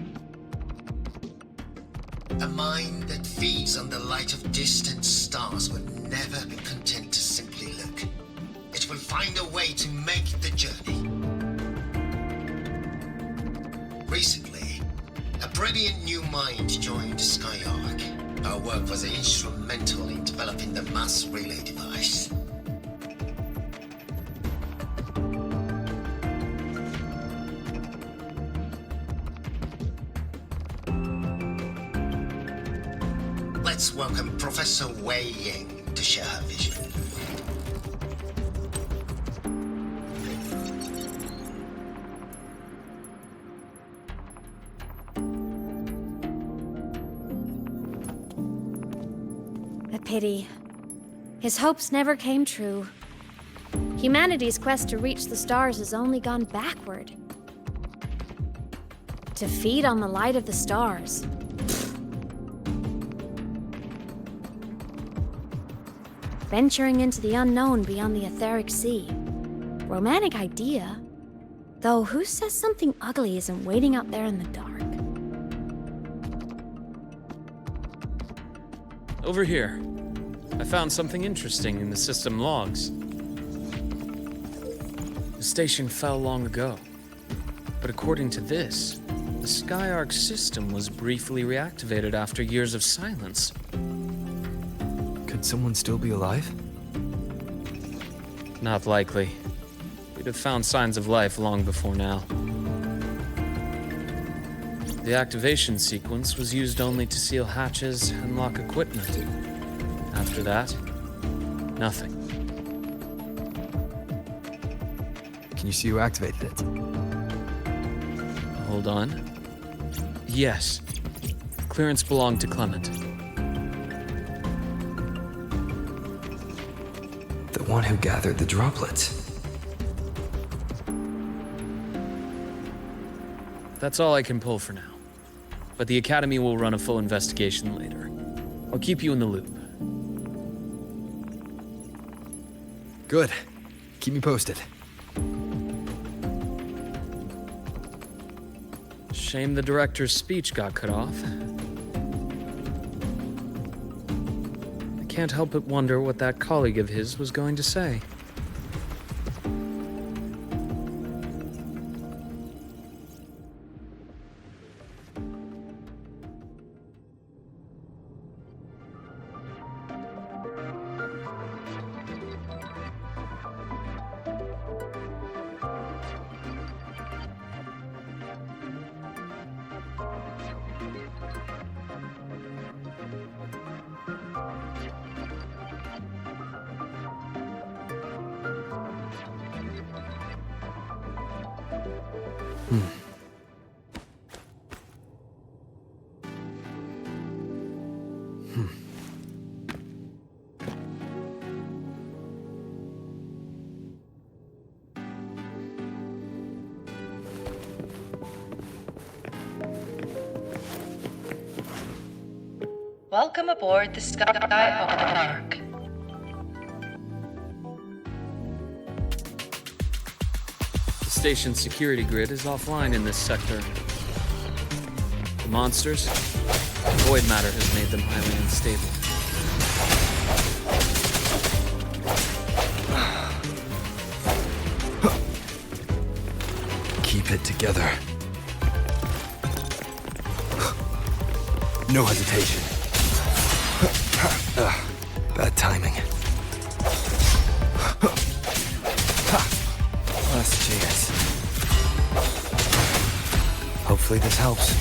S18: A mind that feeds on the light of distant stars will never be content to simply look. It will find a way to make the journey. Recently, a brilliant new mind joined Skyark. Our work was instrumental in developing the mass relay device. Let's welcome Professor Wei Ying to share her vision.
S3: A pity. His hopes never came true. Humanity's quest to reach the stars has only gone backward. To feed on the light of the stars. Venturing into the unknown beyond the etheric sea. Romantic idea. Though who says something ugly isn't waiting out there in the dark?
S15: Over here. I found something interesting in the system logs. The station fell long ago. But according to this, the Skyark system was briefly reactivated after years of silence.
S4: Could someone still be alive?
S15: Not likely. We'd have found signs of life long before now. The activation sequence was used only to seal hatches and lock equipment. After that, nothing.
S4: Can you see who activated it?
S15: Hold on. Yes. Clearance belonged to Clement.
S4: The one who gathered the droplets.
S15: That's all I can pull for now. But the Academy will run a full investigation later. I'll keep you in the loop.
S4: Good. Keep me posted.
S15: Shame the director's speech got cut off. I can't help but wonder what that colleague of his was going to say.
S17: Welcome aboard the Skyark.
S15: The station's security grid is offline in this sector. The monsters, void matter has made them highly unstable.
S4: Keep it together. No hesitation. Bad timing. Last chance. Hopefully this helps.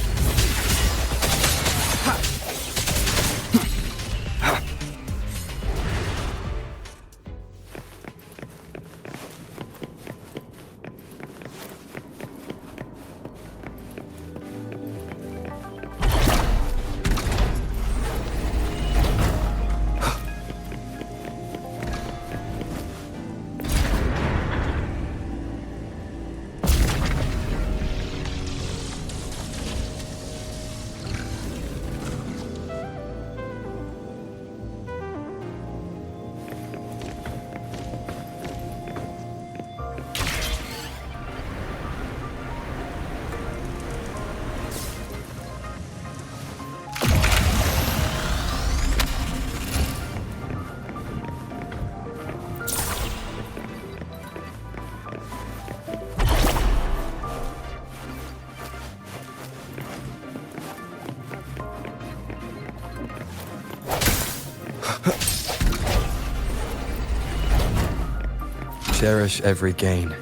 S4: Cherish every gain.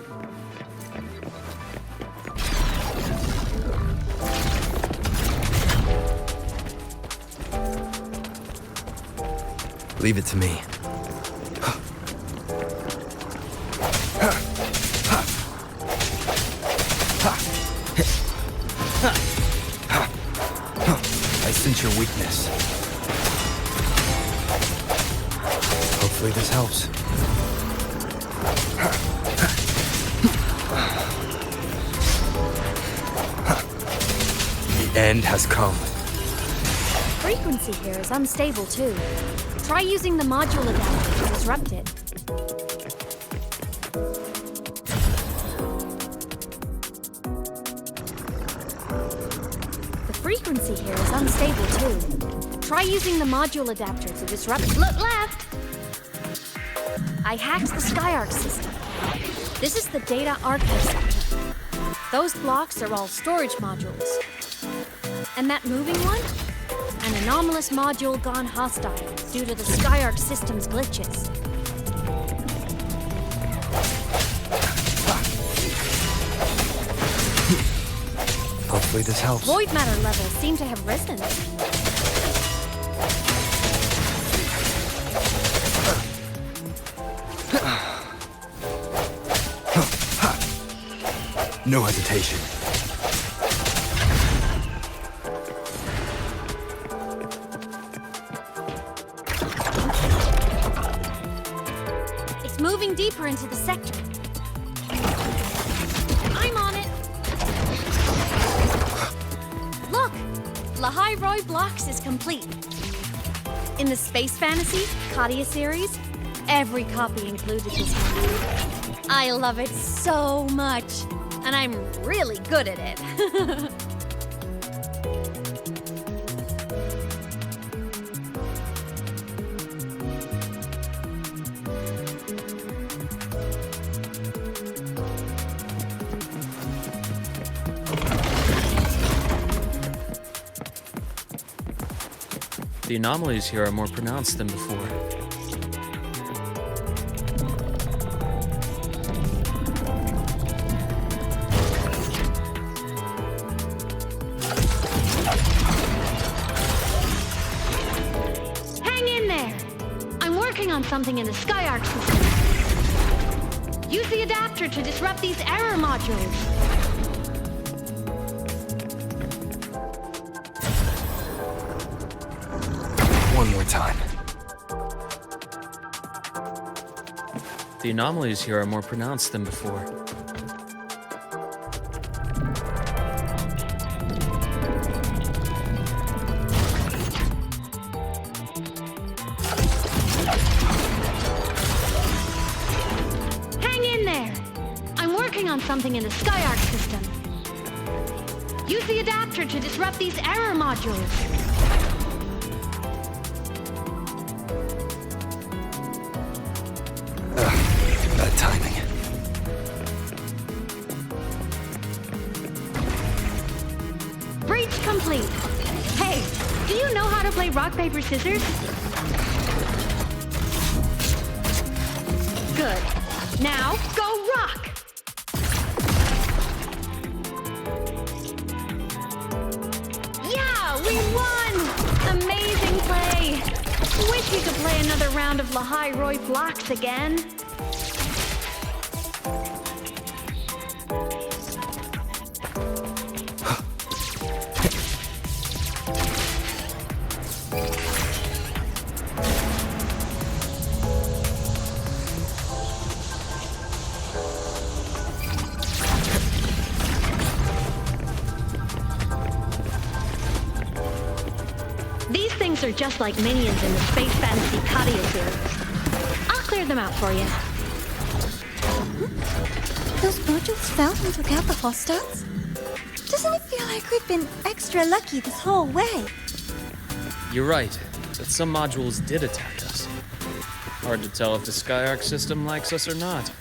S4: Leave it to me. I sense your weakness. Hopefully this helps. The end has come.
S3: Frequency here is unstable too. Try using the module adapter to disrupt it. The frequency here is unstable too. Try using the module adapter to disrupt it. Look left! I hacked the Skyarc system. This is the data archive sector. Those blocks are all storage modules. And that moving one? An anomalous module gone hostile due to the Skyarc system's glitches.
S4: Hopefully this helps.
S3: Void matter levels seem to have risen.
S4: No hesitation.
S3: It's moving deeper into the sector. I'm on it. Look! Lahai-Roi Blocks is complete. In the Space Fantasy Katia series, every copy included this one. I love it so much, and I'm really good at it.
S15: The anomalies here are more pronounced than before.
S14: Hang in there! I'm working on something in the Skyarc system. Use the adapter to disrupt these error modules.
S4: One more time.
S15: The anomalies here are more pronounced than before.
S14: Hang in there! I'm working on something in the Skyarc system. Use the adapter to disrupt these error modules.
S4: Bad timing.
S14: Breach complete. Hey, do you know how to play rock, paper, scissors? Good. Now, go rock! Yeah, we won! Amazing play! Wish we could play another round of Lahai-Roi Blocks again. These things are just like minions in the Space Fantasy Katia series. I'll clear them out for you.
S2: Those modules fell and took out the hostiles? Doesn't it feel like we've been extra lucky this whole way?
S15: You're right, but some modules did attack us. Hard to tell if the Skyarc system likes us or not.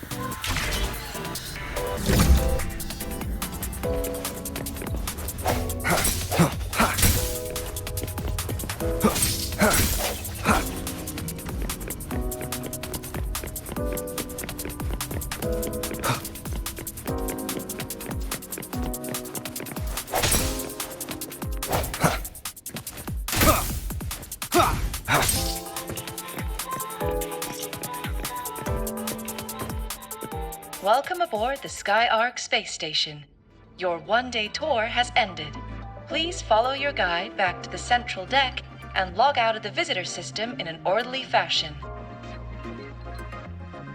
S17: Welcome aboard the Skyark space station. Your one-day tour has ended. Please follow your guide back to the central deck and log out of the visitor system in an orderly fashion.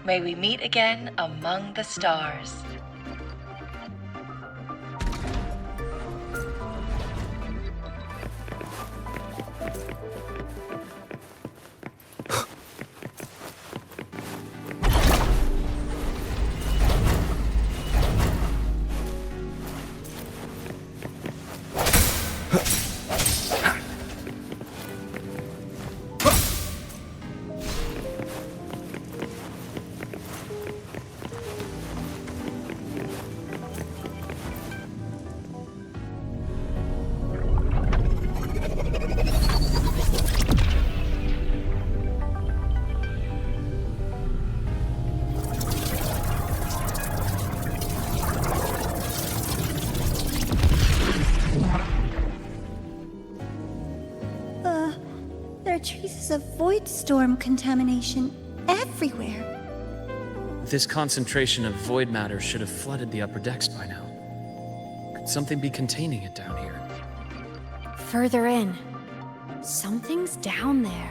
S17: May we meet again among the stars.
S2: There are traces of void storm contamination everywhere.
S15: This concentration of void matter should have flooded the upper decks by now. Could something be containing it down here?
S3: Further in. Something's down there.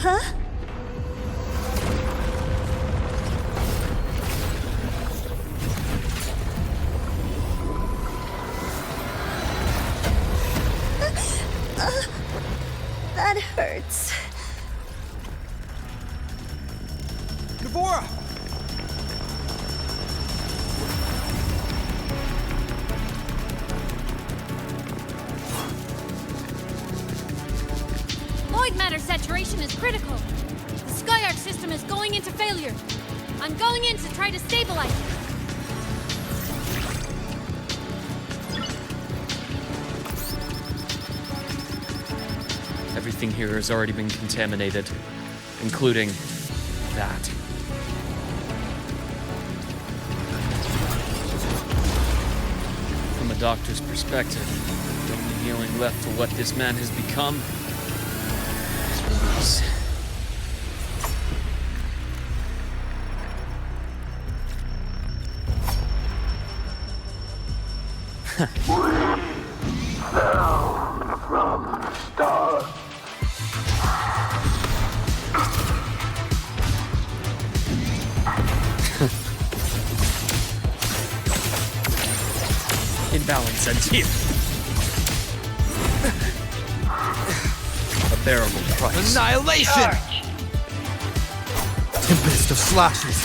S2: Huh? That hurts.
S10: Navora!
S3: Void matter saturation is critical. The Skyark system is going into failure. I'm going in to try to stabilize it.
S15: Everything here has already been contaminated, including that. From a doctor's perspective, the only healing left for what this man has become is release.
S19: From the stars.
S15: Imbalance ends here. A bearable price.
S4: Annihilation! Tempest of slashes.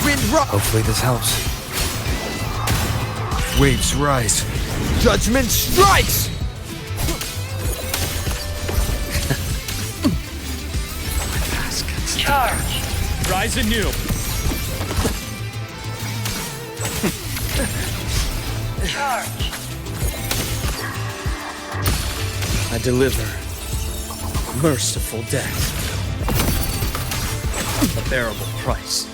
S4: Wind rock. Hopefully this helps. Waves rise. Judgment strikes!
S17: Charge!
S15: Rise anew.
S17: Charge!
S15: I deliver merciful death. A bearable price.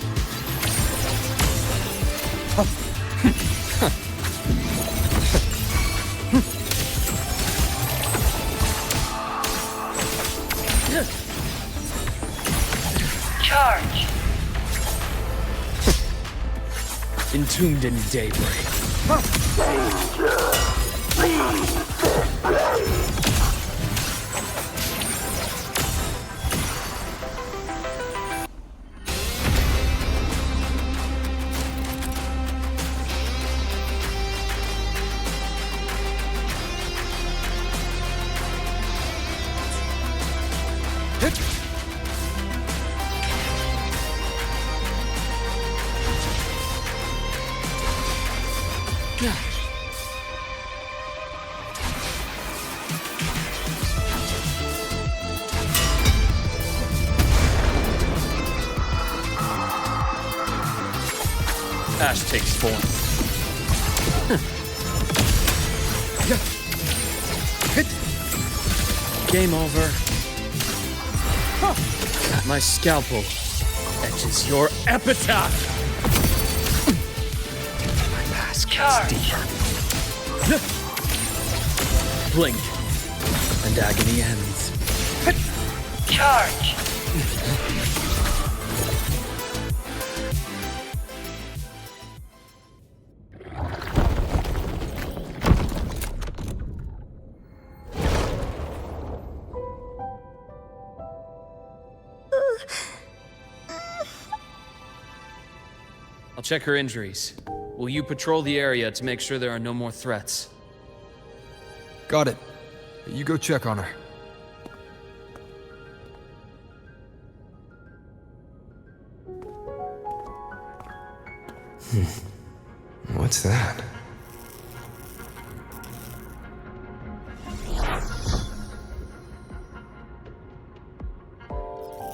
S17: Charge!
S15: Entombed in daybreak.
S19: Danger! Leave this place!
S15: Ash takes form. Game over. My scalpel etches your epitaph.
S6: My mask
S17: Charge.
S6: is deeper.
S15: Blink, and agony ends.
S17: Charge.
S15: I'll check her injuries. Will you patrol the area to make sure there are no more threats?
S4: Got it. You go check on her. What's that?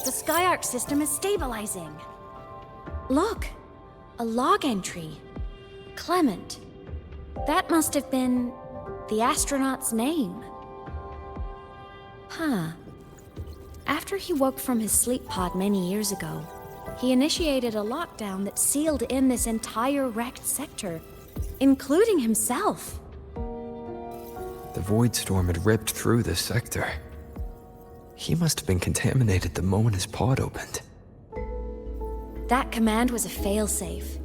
S3: The Skyark system is stabilizing. Look, a log entry. Clement. That must have been the astronaut's name. Huh. After he woke from his sleep pod many years ago, he initiated a lockdown that sealed in this entire wrecked sector, including himself.
S4: The void storm had ripped through this sector. He must have been contaminated the moment his pod opened.
S3: That command was a failsafe.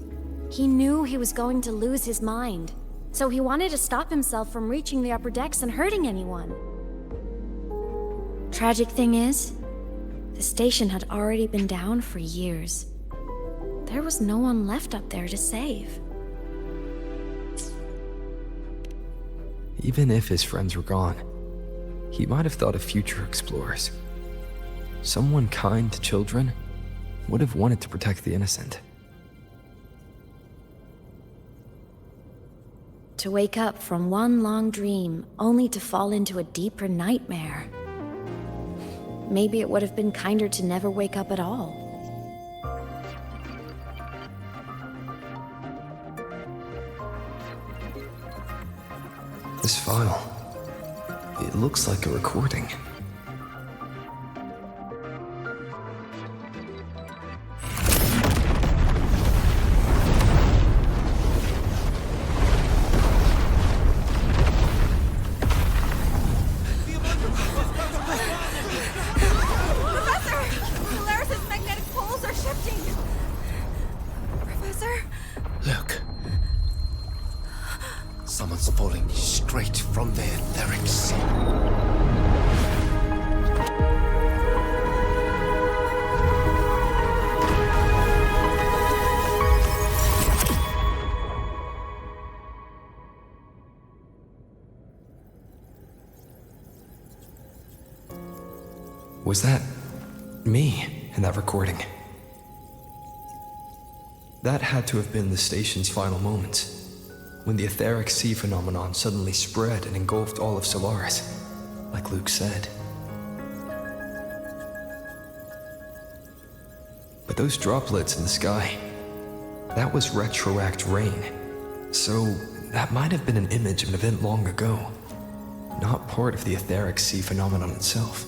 S3: He knew he was going to lose his mind, so he wanted to stop himself from reaching the upper decks and hurting anyone. Tragic thing is, the station had already been down for years. There was no one left up there to save.
S4: Even if his friends were gone, he might have thought of future explorers. Someone kind to children would have wanted to protect the innocent.
S3: To wake up from one long dream, only to fall into a deeper nightmare. Maybe it would have been kinder to never wake up at all.
S4: This file, it looks like a recording.
S18: Someone's falling straight from the etheric sea.
S4: Was that me in that recording? That had to have been the station's final moments, when the etheric sea phenomenon suddenly spread and engulfed all of Solaris, like Luke said. But those droplets in the sky, that was retroact rain. So that might have been an image of an event long ago, not part of the etheric sea phenomenon itself.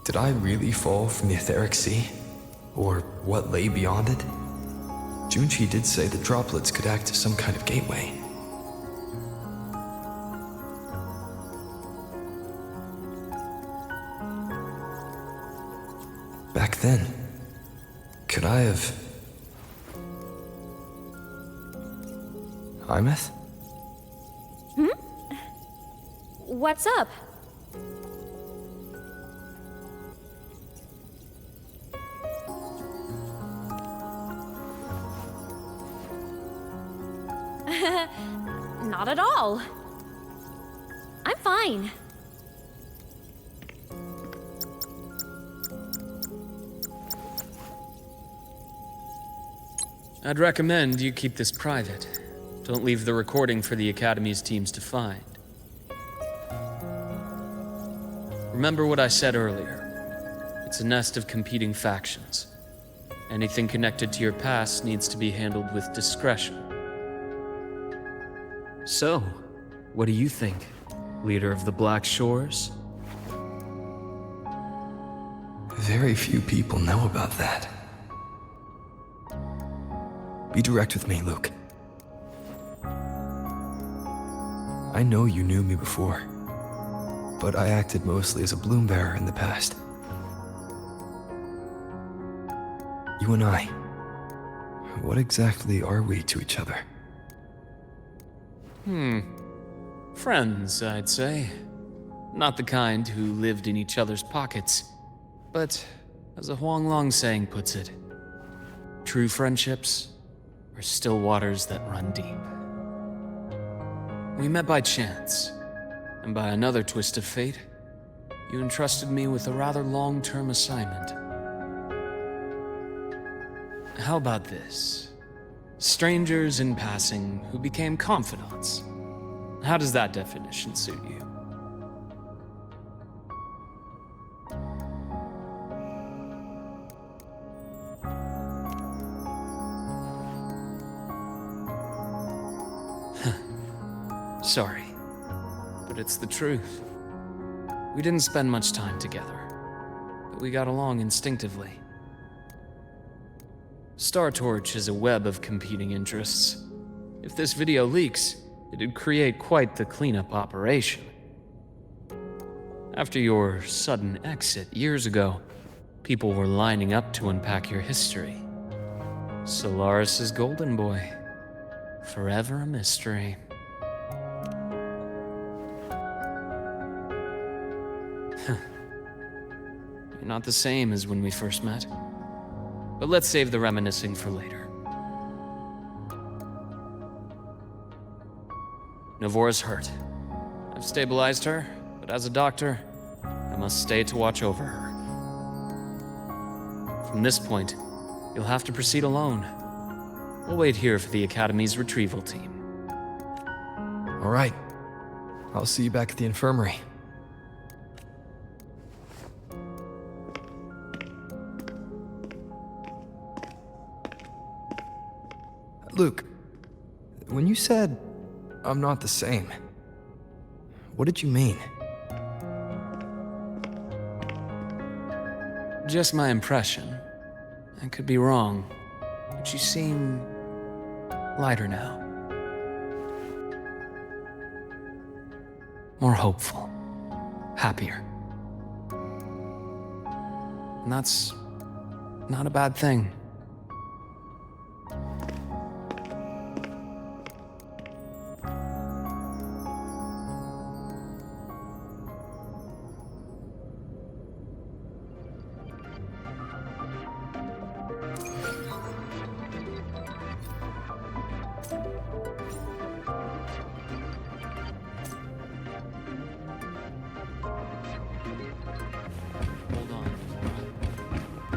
S4: Did I really fall from the etheric sea? Or what lay beyond it? Junchi did say the droplets could act as some kind of gateway. Back then, could I have... Imeth?
S3: What's up? Not at all. I'm fine.
S15: I'd recommend you keep this private. Don't leave the recording for the Academy's teams to find. Remember what I said earlier. It's a nest of competing factions. Anything connected to your past needs to be handled with discretion. So, what do you think, leader of the Black Shores?
S4: Very few people know about that. Be direct with me, Luke. I know you knew me before, but I acted mostly as a bloom bearer in the past. You and I, what exactly are we to each other?
S15: Friends, I'd say. Not the kind who lived in each other's pockets, but, as a Huanglong saying puts it, true friendships are still waters that run deep. We met by chance, and by another twist of fate, you entrusted me with a rather long-term assignment. How about this? Strangers in passing who became confidants. How does that definition suit you? Sorry, but it's the truth. We didn't spend much time together, but we got along instinctively. Star Torch is a web of competing interests. If this video leaks, it'd create quite the cleanup operation. After your sudden exit years ago, people were lining up to unpack your history. Solaris's golden boy. Forever a mystery. You're not the same as when we first met. But let's save the reminiscing for later. Novora's hurt. I've stabilized her, but as a doctor, I must stay to watch over her. From this point, you'll have to proceed alone. We'll wait here for the Academy's retrieval team.
S4: All right. I'll see you back at the infirmary. Luke, when you said, I'm not the same, what did you mean?
S15: Just my impression. I could be wrong, but you seem lighter now. More hopeful. Happier. And that's not a bad thing.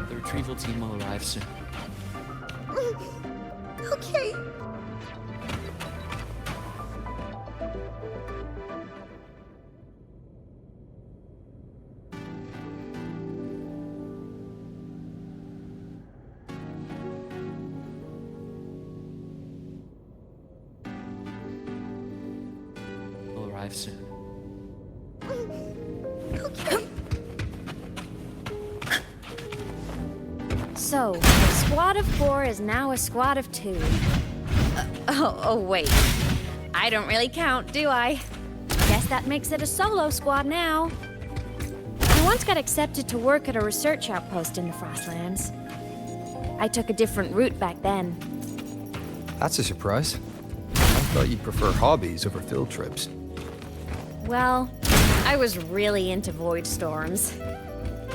S15: The retrieval team will arrive soon.
S2: Okay.
S15: Will arrive soon.
S2: Okay.
S3: So, a squad of 4 is now a squad of 2. Oh, wait. I don't really count, do I? Guess that makes it a solo squad now. I once got accepted to work at a research outpost in the Frostlands. I took a different route back then.
S4: That's a surprise. I thought you'd prefer hobbies over field trips.
S3: Well, I was really into void storms.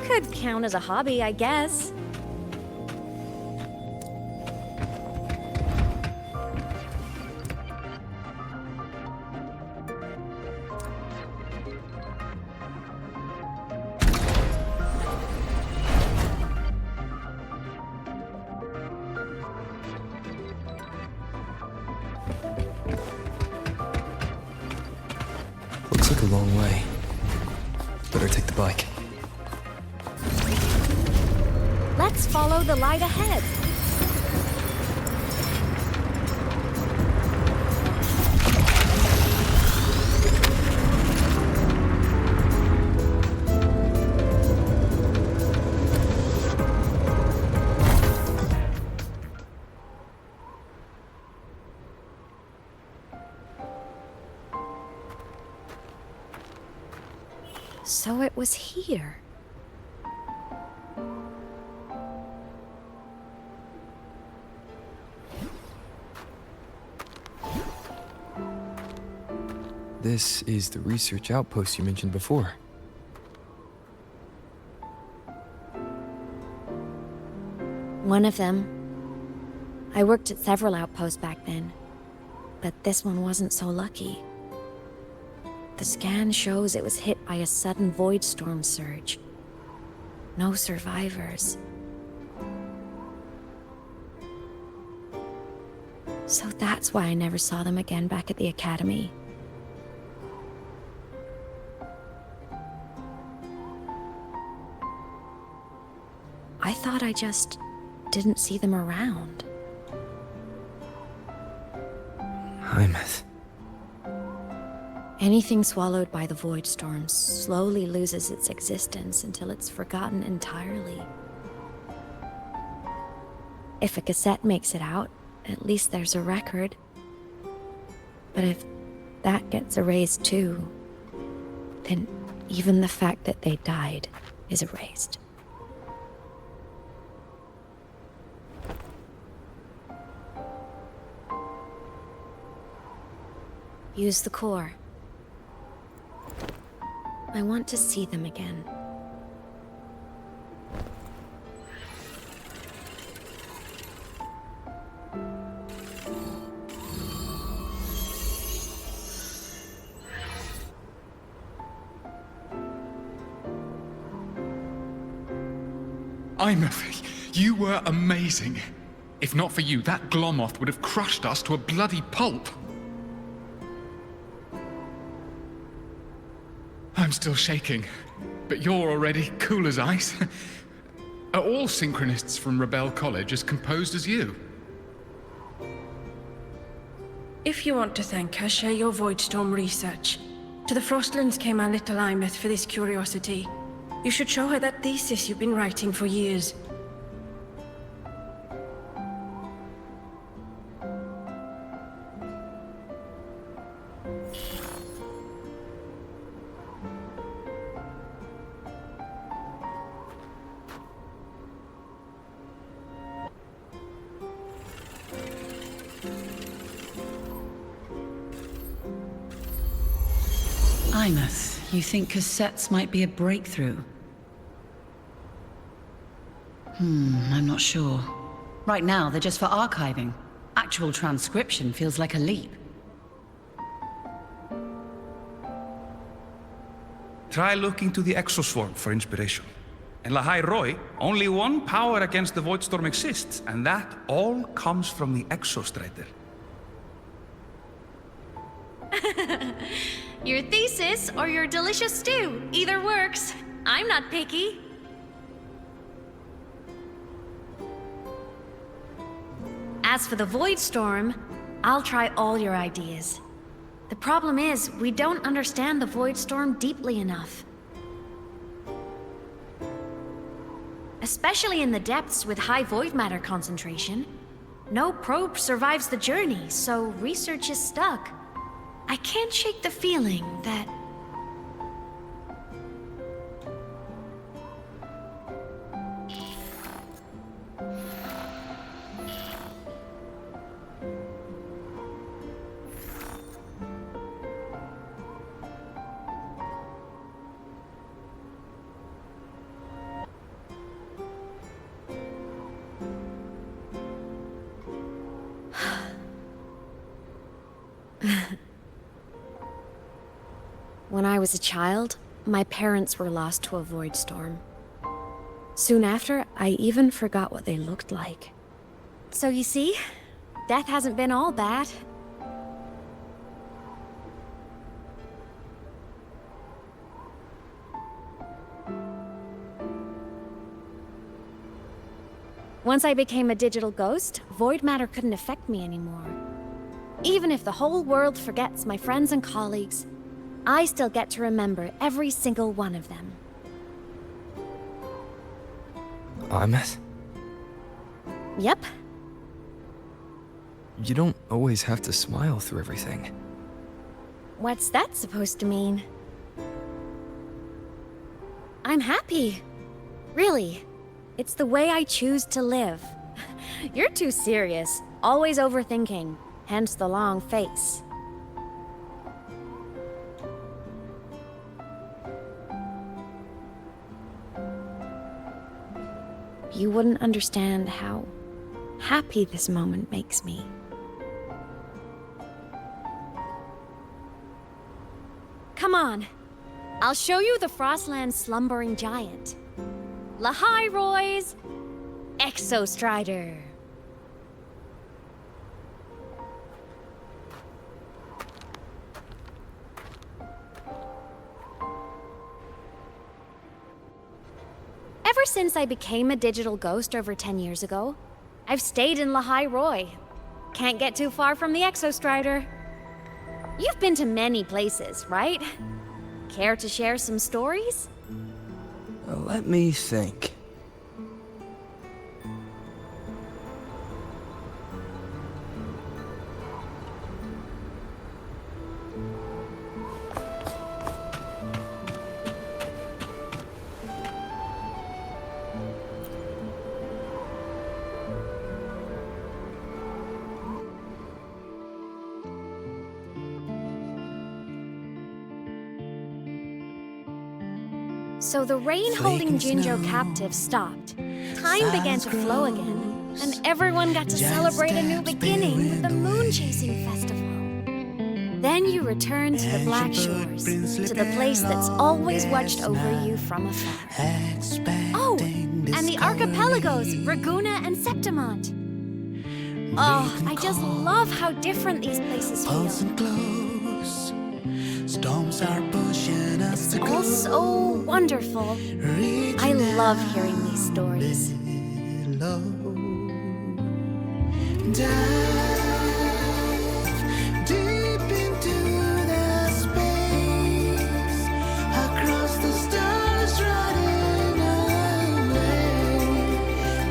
S3: Could count as a hobby, I guess.
S4: a long way. Better take the bike.
S3: Let's follow the light ahead. So it was here.
S4: This is the research outpost you mentioned before.
S3: One of them. I worked at several outposts back then, but this one wasn't so lucky. The scan shows it was hit by a sudden void storm surge. No survivors. So that's why I never saw them again back at the academy. I thought I just didn't see them around.
S4: Hymus.
S3: Anything swallowed by the void storm slowly loses its existence until it's forgotten entirely. If a cassette makes it out, at least there's a record. But if that gets erased too, then even the fact that they died is erased. Use the core. I want to see them again.
S19: Imothy, you were amazing. If not for you, that Glomoth would have crushed us to a bloody pulp. I'm still shaking, but you're already cool as ice. Are all synchronists from Rebel College as composed as you?
S20: If you want to thank her, share your Voidstorm research. To the Frostlands came our little Imeth for this curiosity. You should show her that thesis you've been writing for years.
S21: Imeth, you think cassettes might be a breakthrough? I'm not sure. Right now, they're just for archiving. Actual transcription feels like a leap.
S22: Try looking to the exoswarm for inspiration. In Lahai-Roi, only one power against the Voidstorm exists, and that all comes from the Exostrider.
S14: Your thesis or your delicious stew, either works. I'm not picky. As for the Voidstorm, I'll try all your ideas. The problem is, we don't understand the Voidstorm deeply enough. Especially in the depths with high void matter concentration. No probe survives the journey, so research is stuck. I can't shake the feeling that... When I was a child, my parents were lost to a void storm. Soon after, I even forgot what they looked like. So you see, death hasn't been all bad.
S3: Once I became a digital ghost, void matter couldn't affect me anymore. Even if the whole world forgets my friends and colleagues, I still get to remember every single one of them.
S4: Amet?
S3: Yep.
S4: You don't always have to smile through everything.
S3: What's that supposed to mean? I'm happy. Really. It's the way I choose to live. You're too serious, always overthinking, hence the long face. You wouldn't understand how happy this moment makes me. Come on. I'll show you the Frostland's slumbering giant. Lahai-Roi's Exostrider. Ever since I became a digital ghost over 10 years ago, I've stayed in Lahai-Roi. Can't get too far from the Exostrider. You've been to many places, right? Care to share some stories?
S4: Let me think.
S3: So the rain holding Jinjo captive stopped. Time began to flow again, and everyone got to celebrate a new beginning with the Moon Chasing Festival. Then you returned to the Black Shores, to the place that's always watched over you from afar. Oh, and the archipelagos, Raguna and Septimont. Oh, I just love how different these places feel.
S1: Storms are pushing us to
S3: It's all so wonderful. I love hearing these stories.
S1: Dive deep into the space, across the stars, running away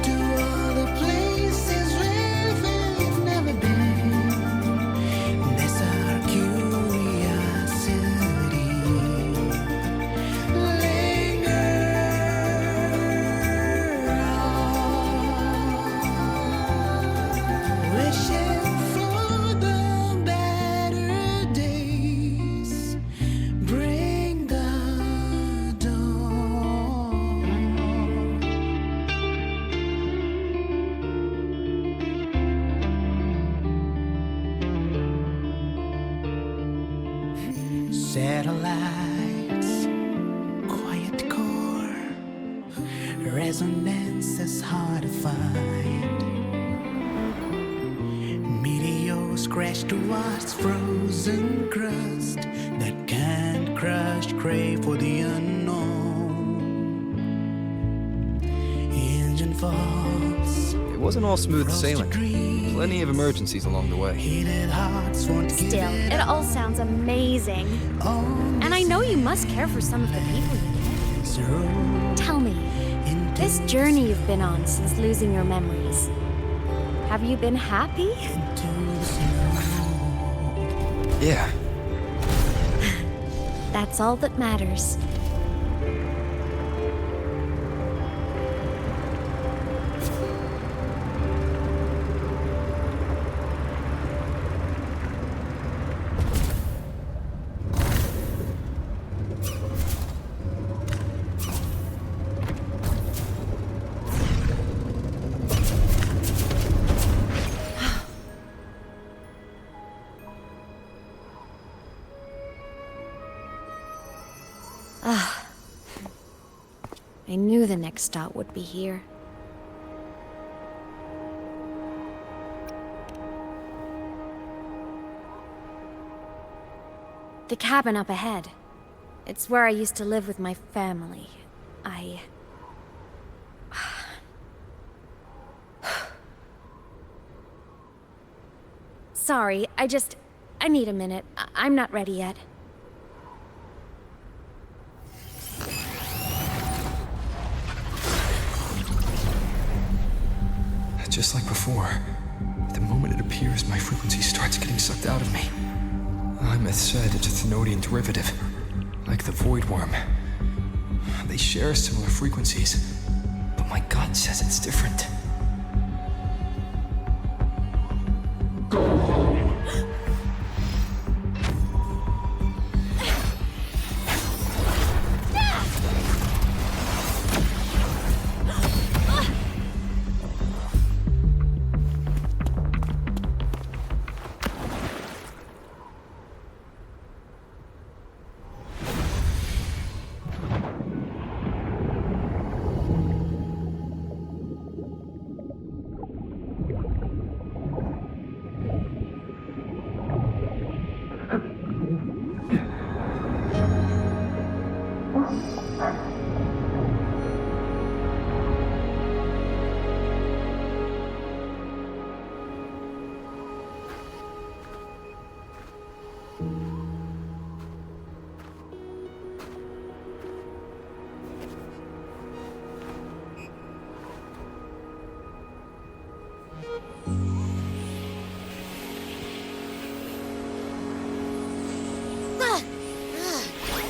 S1: to all the places where we've never been. That's our curiosity. Linger on, wishing for the better days. Bring the dawn. Satellites, quiet core, resonance is hard to find. Meteors crash towards frozen crust that can't crush, crave for the unknown. Engine faults,
S4: It wasn't all smooth sailing. Plenty of emergencies along the way.
S1: heated hearts won't give
S3: Still, it all sounds amazing. And I know you must care for some of the people you know. Tell me, this journey you've been on since losing your memories, have you been happy?
S4: Yeah.
S3: That's all that matters. Ah, I knew the next stop would be here. The cabin up ahead. It's where I used to live with my family. Sorry, I need a minute. I'm not ready yet.
S4: Just like before, the moment it appears, my frequency starts getting sucked out of me. Imeth said it's a Thenodian derivative, like the Void Worm. They share similar frequencies, but my gut says it's different.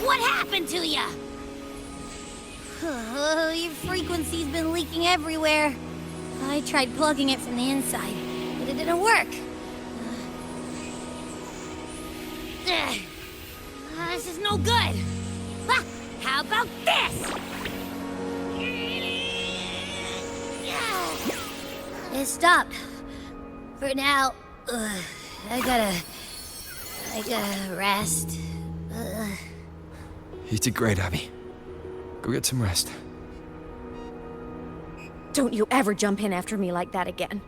S3: What happened to ya? Your frequency's been leaking everywhere. I tried plugging it from the inside, but it didn't work. This is no good. How about this? It stopped. For now, I gotta rest.
S4: You did great, Abby. Go get some rest.
S3: Don't you ever jump in after me like that again.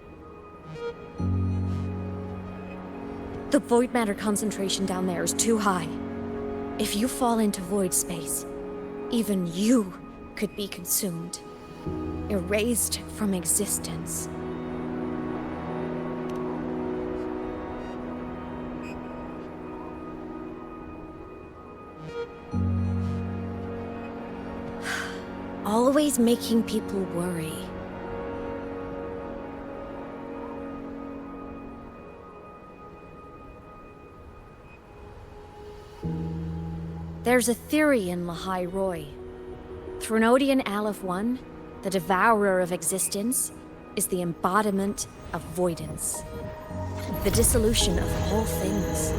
S3: The void matter concentration down there is too high. If you fall into void space, even you could be consumed, erased from existence. Always making people worry. There's a theory in Lahai-Roi. Threnodian Aleph-1, the devourer of existence, is the embodiment of voidance. The dissolution of all things.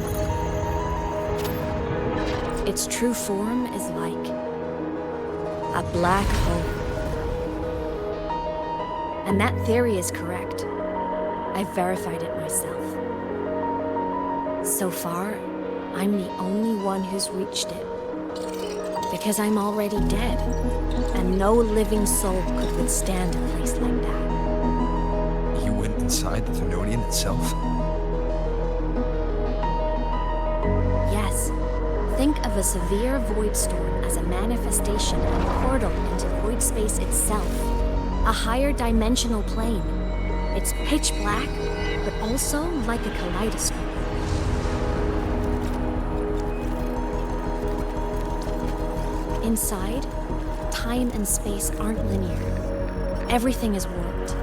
S3: Its true form is like a black hole. And that theory is correct. I've verified it myself. So far, I'm the only one who's reached it. Because I'm already dead, and no living soul could withstand a place like that.
S4: You went inside the Thenodian itself?
S3: Yes. Think of a severe void storm as a manifestation and portal into void space itself. A higher dimensional plane. It's pitch black, but also like a kaleidoscope. Inside, time and space aren't linear. Everything is warped.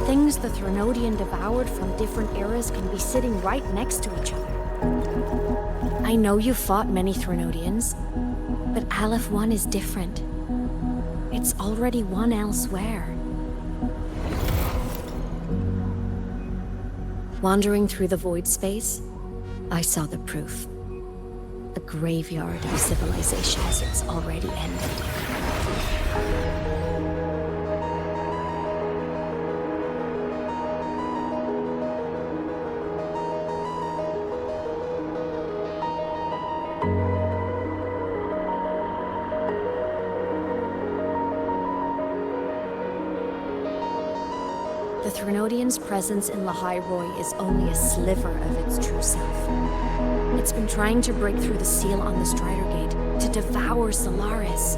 S3: Things the Threnodian devoured from different eras can be sitting right next to each other. I know you fought many Threnodians, but Aleph-1 is different. It's already won elsewhere. Wandering through the void space, I saw the proof. A graveyard of civilizations that's already ended. The Threnodian's presence in Lahai-Roi is only a sliver of its true self. It's been trying to break through the seal on the Strider Gate to devour Solaris.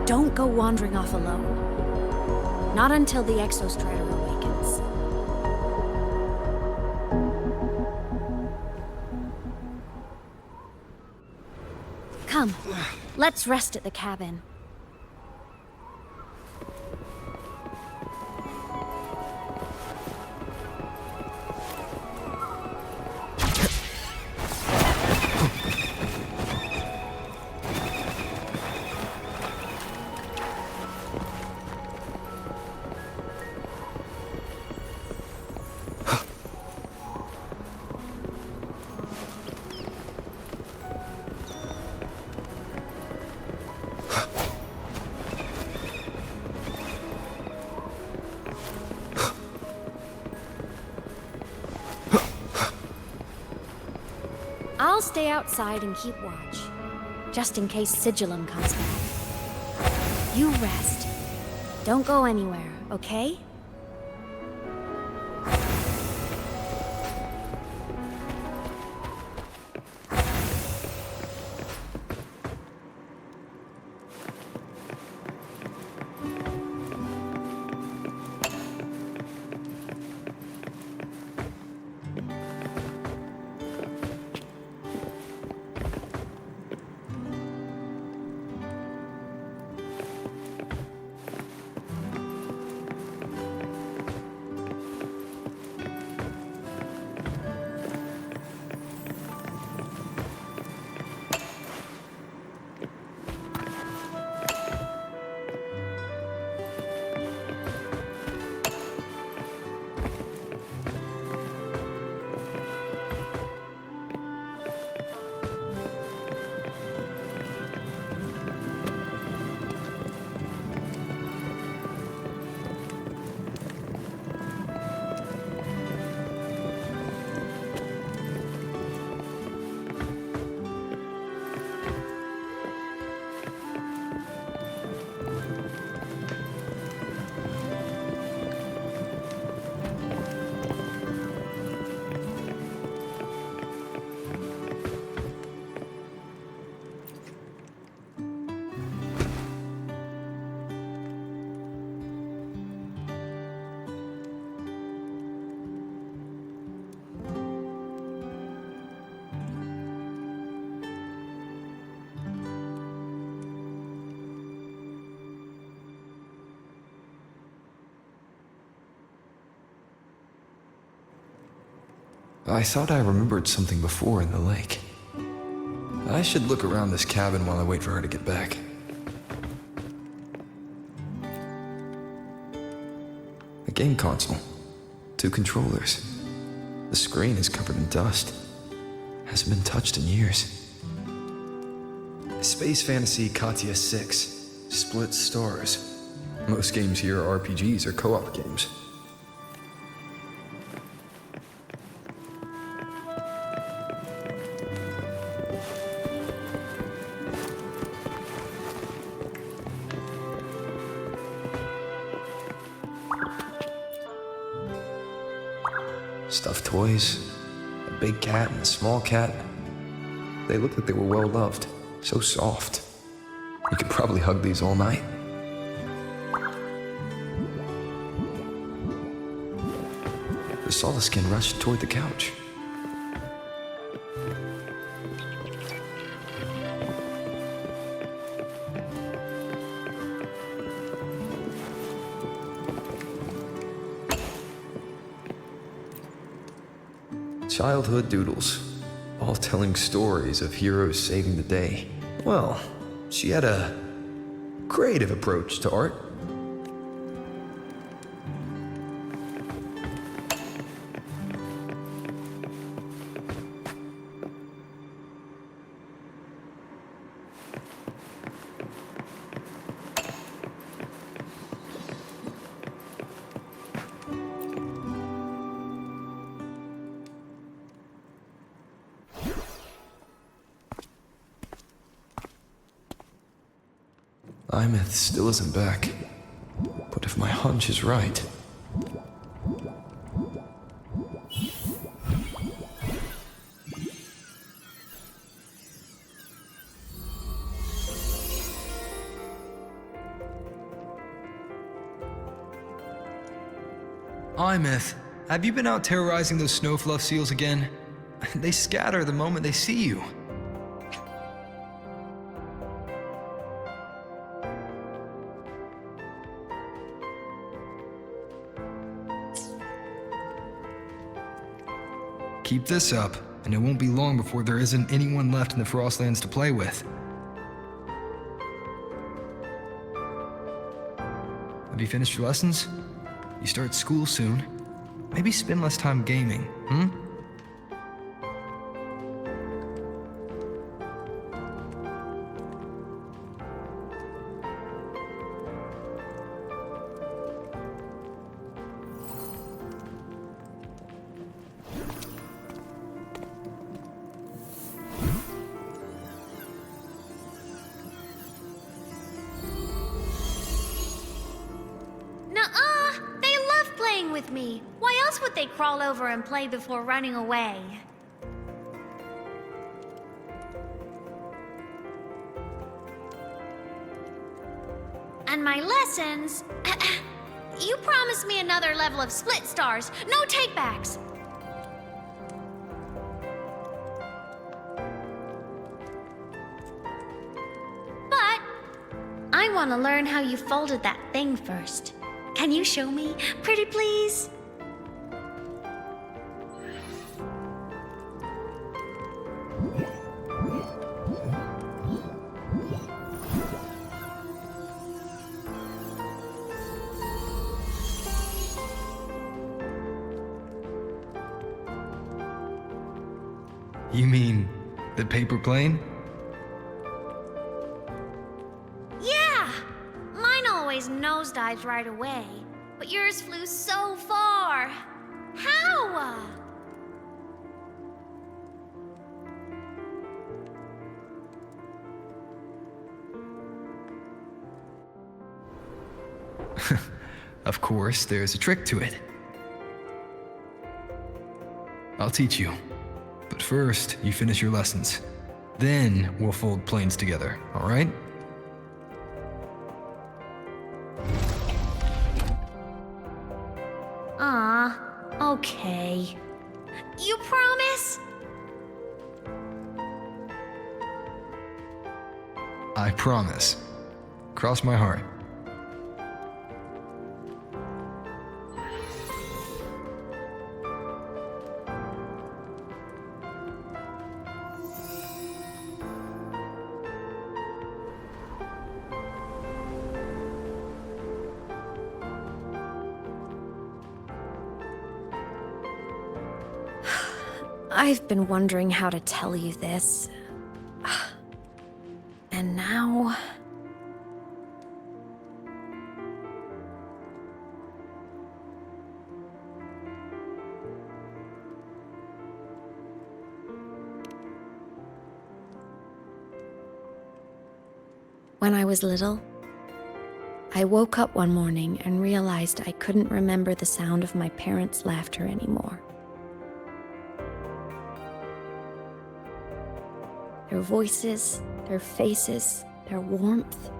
S3: don't go wandering off alone. Not until the Exostrider awakens. Come, let's rest at the cabin. I'll stay outside and keep watch, just in case Sigillum comes back. You rest. Don't go anywhere, okay?
S4: I thought I remembered something before in the lake. I should look around this cabin while I wait for her to get back. A game console. 2 controllers. The screen is covered in dust. Hasn't been touched in years. Space Fantasy Katya 6. Split stars. Most games here are RPGs or co-op games. Stuffed toys, a big cat and a small cat. They look like they were well loved, so soft. You could probably hug these all night. The Solaskin rushed toward the couch. Childhood doodles, all telling stories of heroes saving the day. Well, she had a creative approach to art. Imeth still isn't back. But if my hunch is right... Imeth, have you been out terrorizing those snowfluff seals again? They scatter the moment they see you. Keep this up, and it won't be long before there isn't anyone left in the Frostlands to play with. Have you finished your lessons? You start school soon. Maybe spend less time gaming, hmm?
S14: Nuh-uh! They love playing with me. Why else would they crawl over and play before running away? And my lessons... You promised me another level of split stars. No takebacks. But I want to learn how you folded that thing first. Can you show me? Pretty please?
S4: You mean the paper plane?
S14: Yeah! Mine always nosedives right away, but yours flew so far. How?
S4: Of course, there's a trick to it. I'll teach you. But first, you finish your lessons. Then we'll fold planes together, all right?
S14: Okay. You promise?
S4: I promise. Cross my heart.
S3: I've been wondering how to tell you this. And now... When I was little, I woke up one morning and realized I couldn't remember the sound of my parents' laughter anymore. Their voices, their faces, their warmth.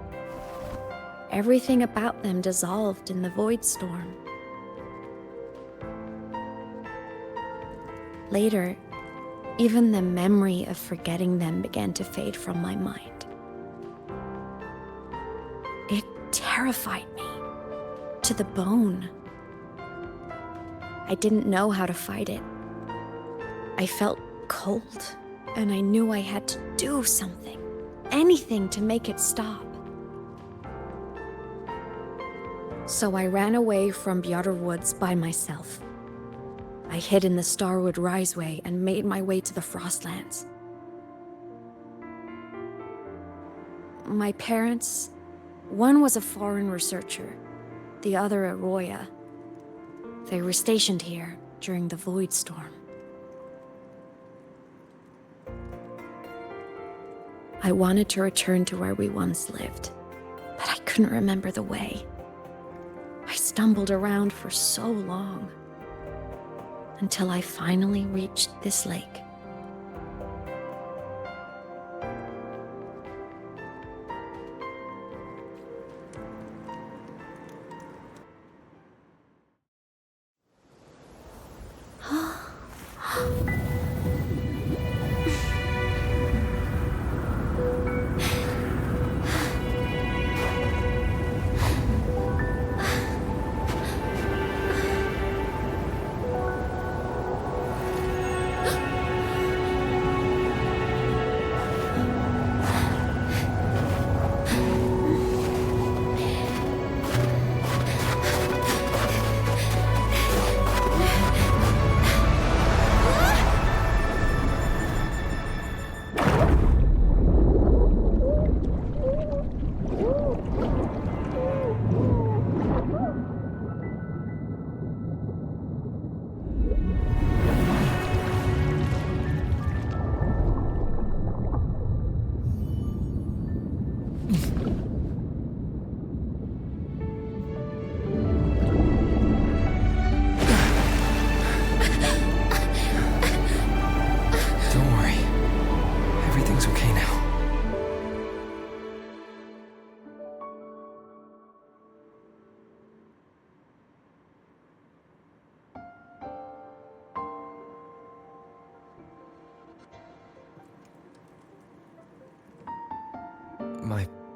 S3: Everything about them dissolved in the void storm. Later, even the memory of forgetting them began to fade from my mind. It terrified me to the bone. I didn't know how to fight it. I felt cold. And I knew I had to do something, anything to make it stop. So I ran away from Bjorder Woods by myself. I hid in the Starwood Riseway and made my way to the Frostlands. My parents, one was a foreign researcher, the other a Roya. They were stationed here during the Void Storm. I wanted to return to where we once lived, but I couldn't remember the way. I stumbled around for so long, until I finally reached this lake.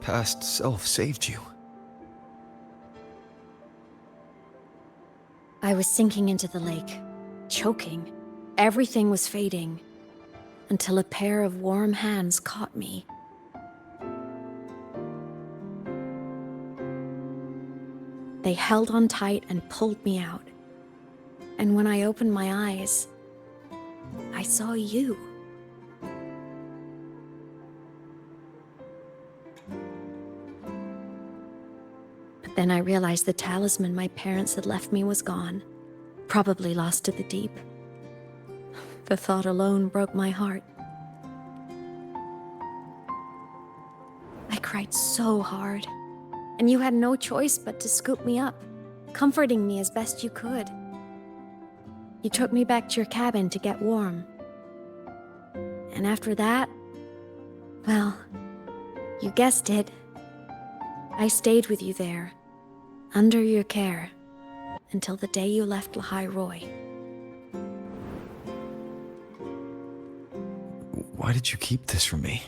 S4: past self saved you.
S3: I was sinking into the lake, choking. Everything was fading, until a pair of warm hands caught me. They held on tight and pulled me out. And when I opened my eyes, I saw you. But then I realized the talisman my parents had left me was gone, probably lost to the deep. The thought alone broke my heart. I cried so hard, and you had no choice but to scoop me up, comforting me as best you could. You took me back to your cabin to get warm. And after that, well, you guessed it. I stayed with you there, under your care, until the day you left Lahai-Roi.
S4: Why did you keep this from me?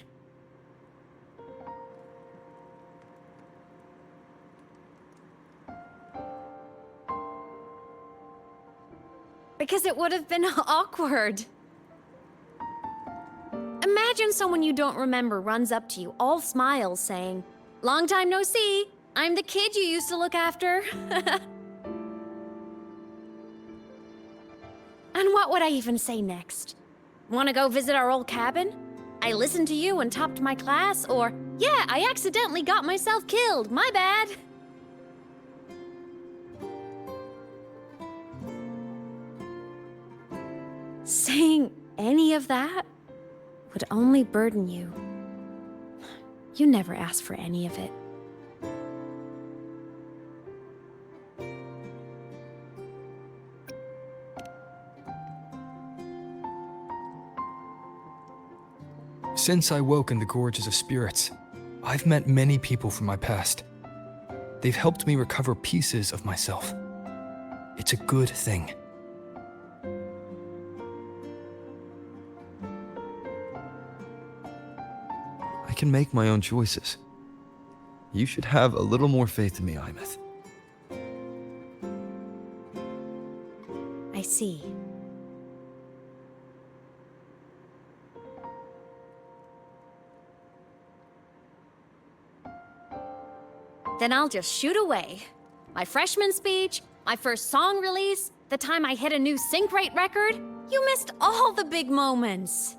S3: Because it would have been awkward. Imagine someone you don't remember runs up to you, all smiles, saying, "Long time no see. I'm the kid you used to look after." And what would I even say next? Want to go visit our old cabin? I listened to you and topped my class? Or, yeah, I accidentally got myself killed. My bad. Saying any of that would only burden you. You never asked for any of it.
S4: Since I woke in the Gorges of Spirits, I've met many people from my past. They've helped me recover pieces of myself. It's a good thing. I can make my own choices. You should have a little more faith in me, Imeth.
S3: I see. Then I'll just shoot away. My freshman speech, my first song release, the time I hit a new sync rate record. You missed all the big moments.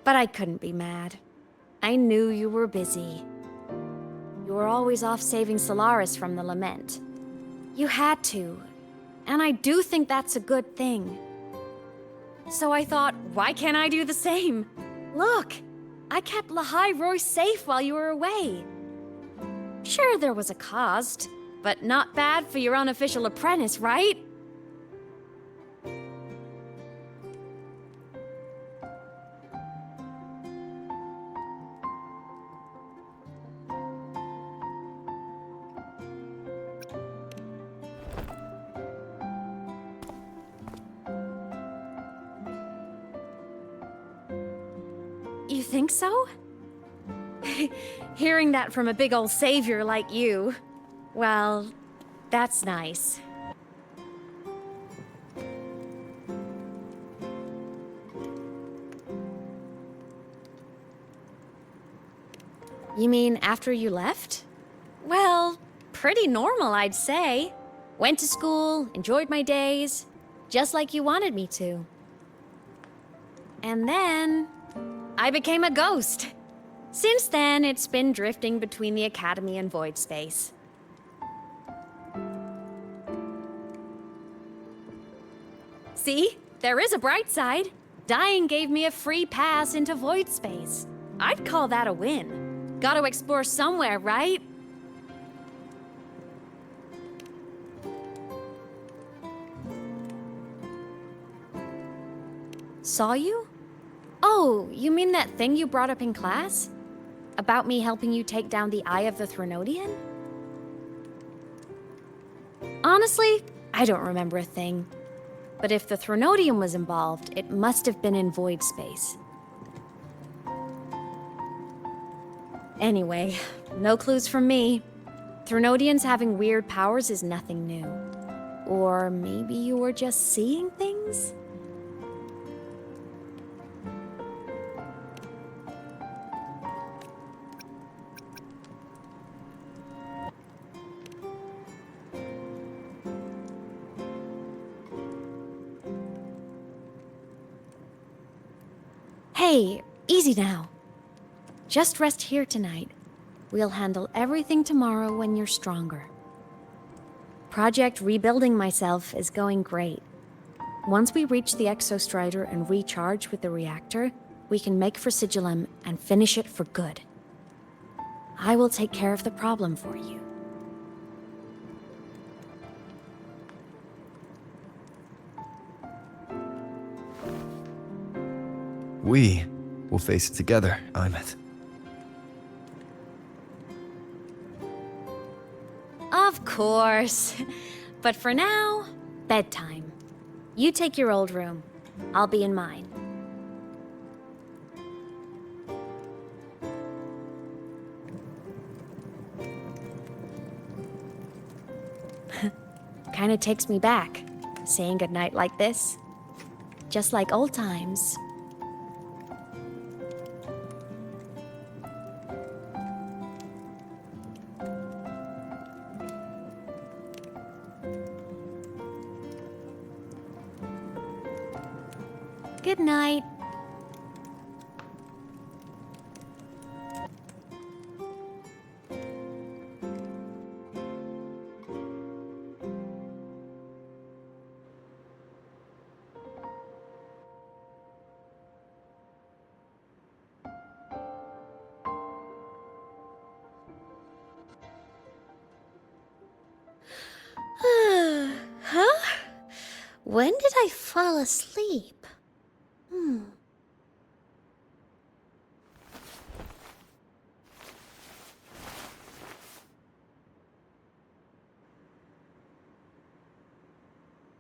S3: But I couldn't be mad. I knew you were busy. You were always off saving Solaris from the lament. You had to, and I do think that's a good thing. So I thought, why can't I do the same? Look, I kept Lahai-Roi safe while you were away. Sure, there was a cost, but not bad for your unofficial apprentice, right? You think so? Hearing that from a big old savior like you, well, that's nice. You mean after you left? Well, pretty normal, I'd say. Went to school, enjoyed my days, just like you wanted me to. And then I became a ghost. Since then, it's been drifting between the Academy and Void Space. See? There is a bright side. Dying gave me a free pass into Void Space. I'd call that a win. Gotta explore somewhere, right? Saw you? Oh, you mean that thing you brought up in class? About me helping you take down the Eye of the Threnodian? Honestly, I don't remember a thing. But if the Threnodium was involved, it must have been in void space. Anyway, no clues from me. Threnodians having weird powers is nothing new. Or maybe you were just seeing things? Hey, easy now. Just rest here tonight. We'll handle everything tomorrow when you're stronger. Project Rebuilding Myself is going great. Once we reach the Exostrider and recharge with the reactor, we can make for Sigillum and finish it for good. I will take care of the problem for you.
S4: We will face it together, Imet.
S3: Of course. But for now, bedtime. You take your old room. I'll be in mine. Kinda takes me back, saying goodnight like this. Just like old times. Good night. Huh? When did I fall asleep?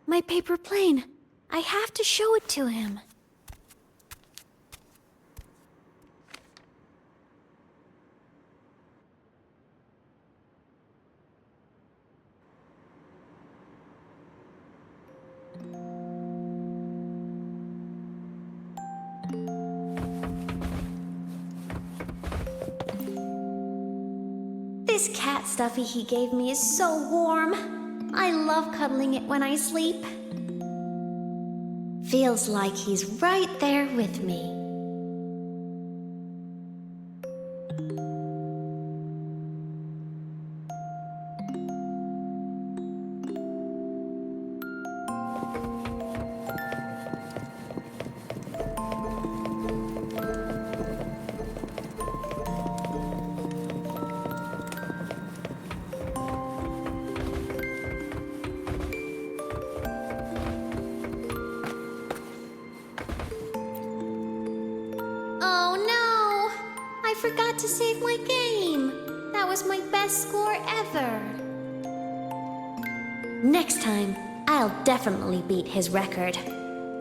S3: My paper plane. I have to show it to him. This cat stuffy he gave me is so warm. I love cuddling it when I sleep. Feels like he's right there with me. I forgot to save my game. That was my best score ever. Next time, I'll definitely beat his record.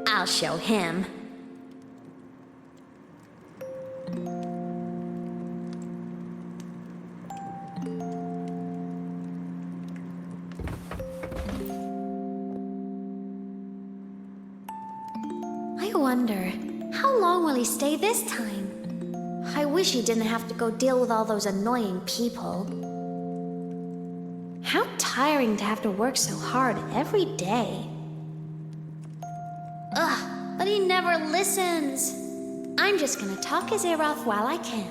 S3: I'll show him. I wonder, how long will he stay this time? I wish he didn't have to go deal with all those annoying people. How tiring to have to work so hard every day. Ugh, but he never listens. I'm just gonna talk his ear off while I can.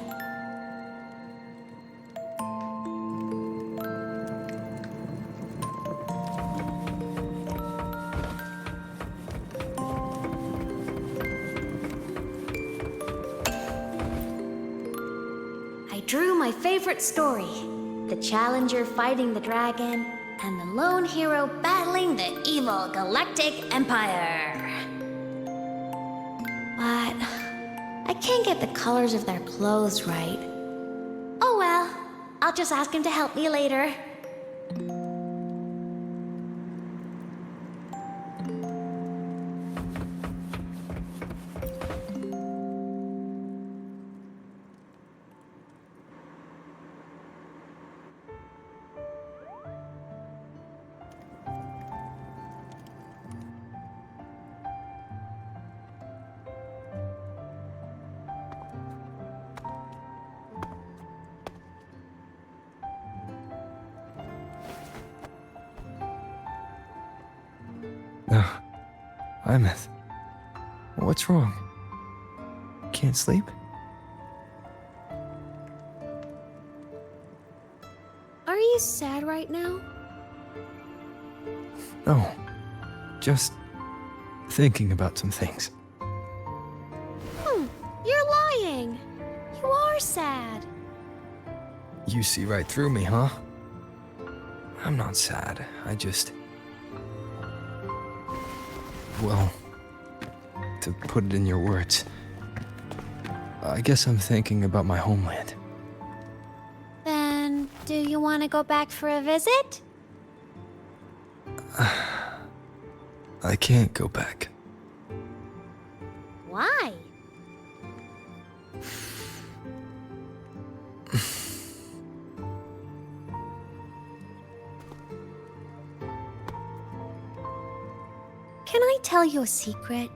S3: Drew my favorite story, the Challenger fighting the dragon, and the lone hero battling the evil Galactic Empire. But I can't get the colors of their clothes right. Oh well, I'll just ask him to help me later. — '
S4: No. Imeth. What's wrong? Can't sleep?
S3: Are you sad right now?
S4: No. Just thinking about some things.
S3: You're lying. You are sad.
S4: You see right through me, huh? I'm not sad. I just... Well, to put it in your words, I guess I'm thinking about my homeland.
S3: Then, do you want to go back for a visit?
S4: I can't go back.
S3: Why? Can I tell you a secret?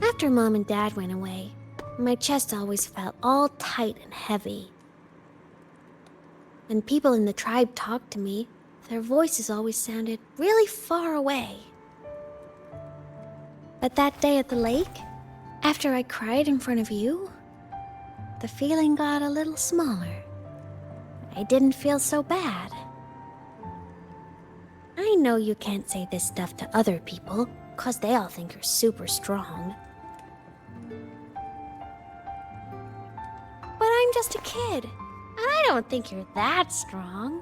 S3: After Mom and Dad went away, my chest always felt all tight and heavy. When people in the tribe talked to me, their voices always sounded really far away. But that day at the lake, after I cried in front of you, the feeling got a little smaller. I didn't feel so bad. I know you can't say this stuff to other people, 'cause they all think you're super strong. But I'm just a kid, and I don't think you're that strong.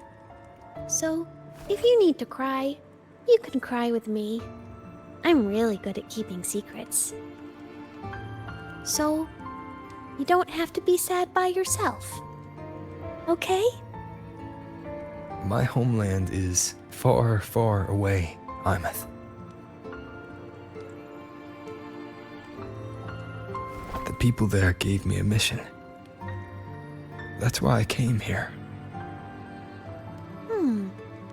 S3: So, if you need to cry, you can cry with me. I'm really good at keeping secrets. So, you don't have to be sad by yourself. Okay?
S4: My homeland is far, far away, Imeth. The people there gave me a mission. That's why I came here.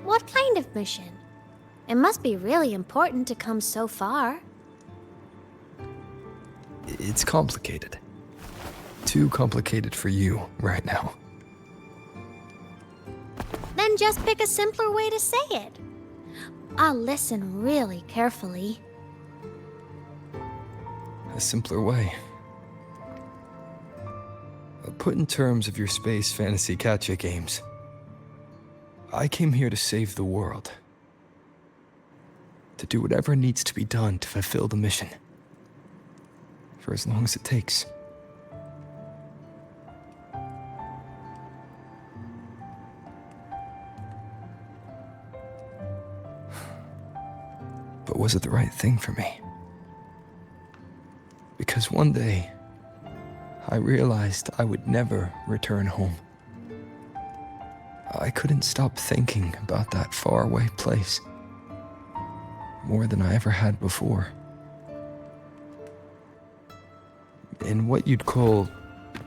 S3: What kind of mission? It must be really important to come so far.
S4: It's complicated. Too complicated for you right now.
S3: Then just pick a simpler way to say it. I'll listen really carefully.
S4: A simpler way. Put in terms of your space fantasy gacha games. I came here to save the world. To do whatever needs to be done to fulfill the mission. For as long as it takes. But was it the right thing for me? Because one day, I realized I would never return home. I couldn't stop thinking about that faraway place. More than I ever had before. In what you'd call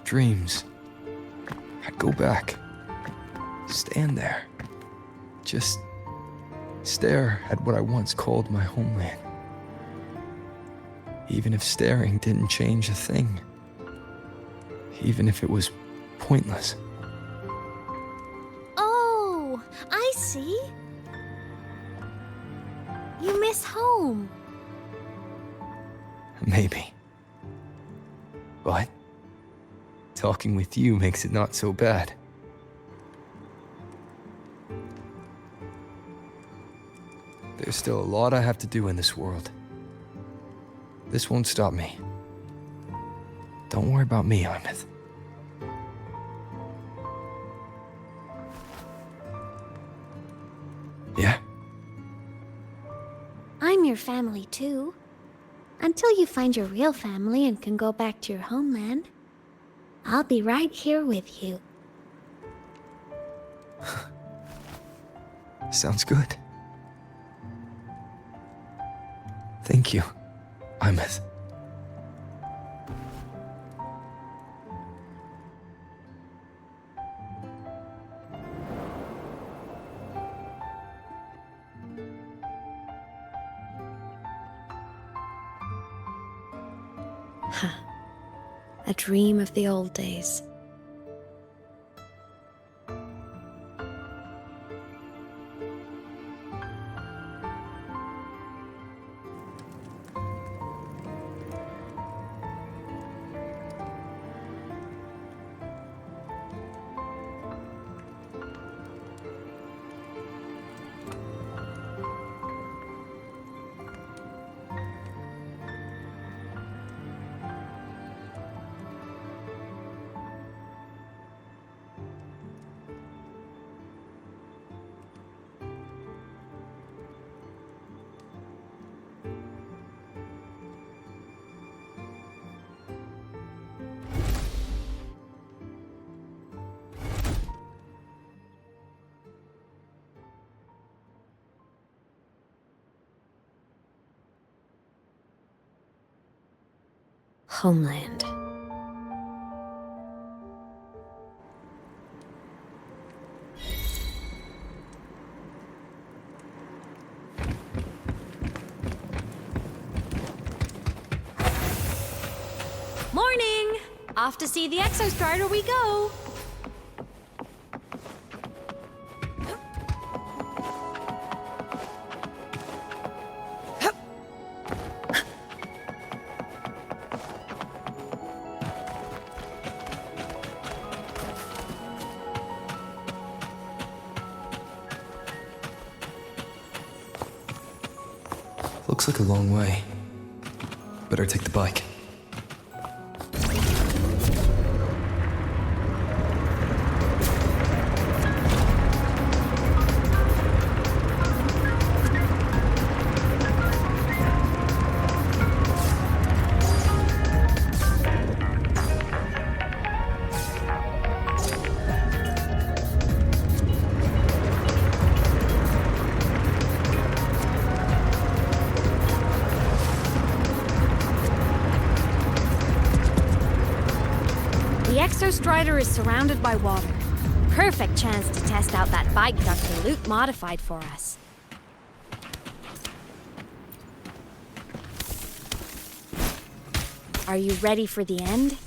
S4: dreams, I'd go back, stand there, just stare at what I once called my homeland. Even if staring didn't change a thing. Even if it was pointless.
S3: Oh, I see. You miss home.
S4: Maybe. But talking with you makes it not so bad. There's still a lot I have to do in this world. This won't stop me. Don't worry about me, Imeth. Yeah?
S3: I'm your family too. Until you find your real family and can go back to your homeland, I'll be right here with you.
S4: Sounds good. Thank you, Imeth.
S3: A dream of the old days. homeland. Morning! Off to see the Exostrider we go!
S4: Looks like a long way. Better take the bike.
S3: The Exostrider is surrounded by water. Perfect chance to test out that bike Dr. Luke modified for us. Are you ready for the end?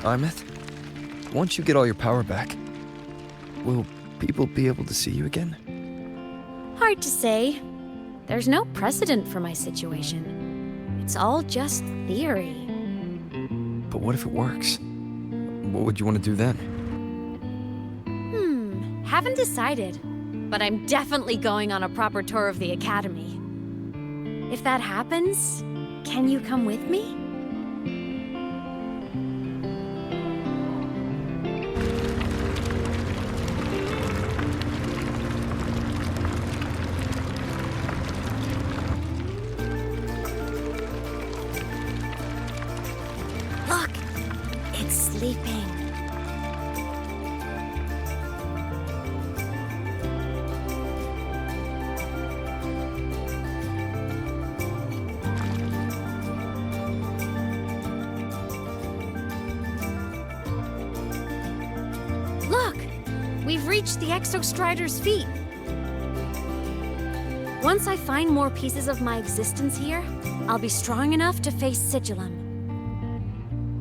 S4: Imeth, once you get all your power back, will people be able to see you again?
S3: Hard to say. There's no precedent for my situation. It's all just theory.
S4: But what if it works? What would you want to do then?
S3: Haven't decided. But I'm definitely going on a proper tour of the Academy. If that happens, can you come with me? Look, it's sleeping. Look, we've reached the Exostrider's feet. Once I find more pieces of my existence here, I'll be strong enough to face Sigillum.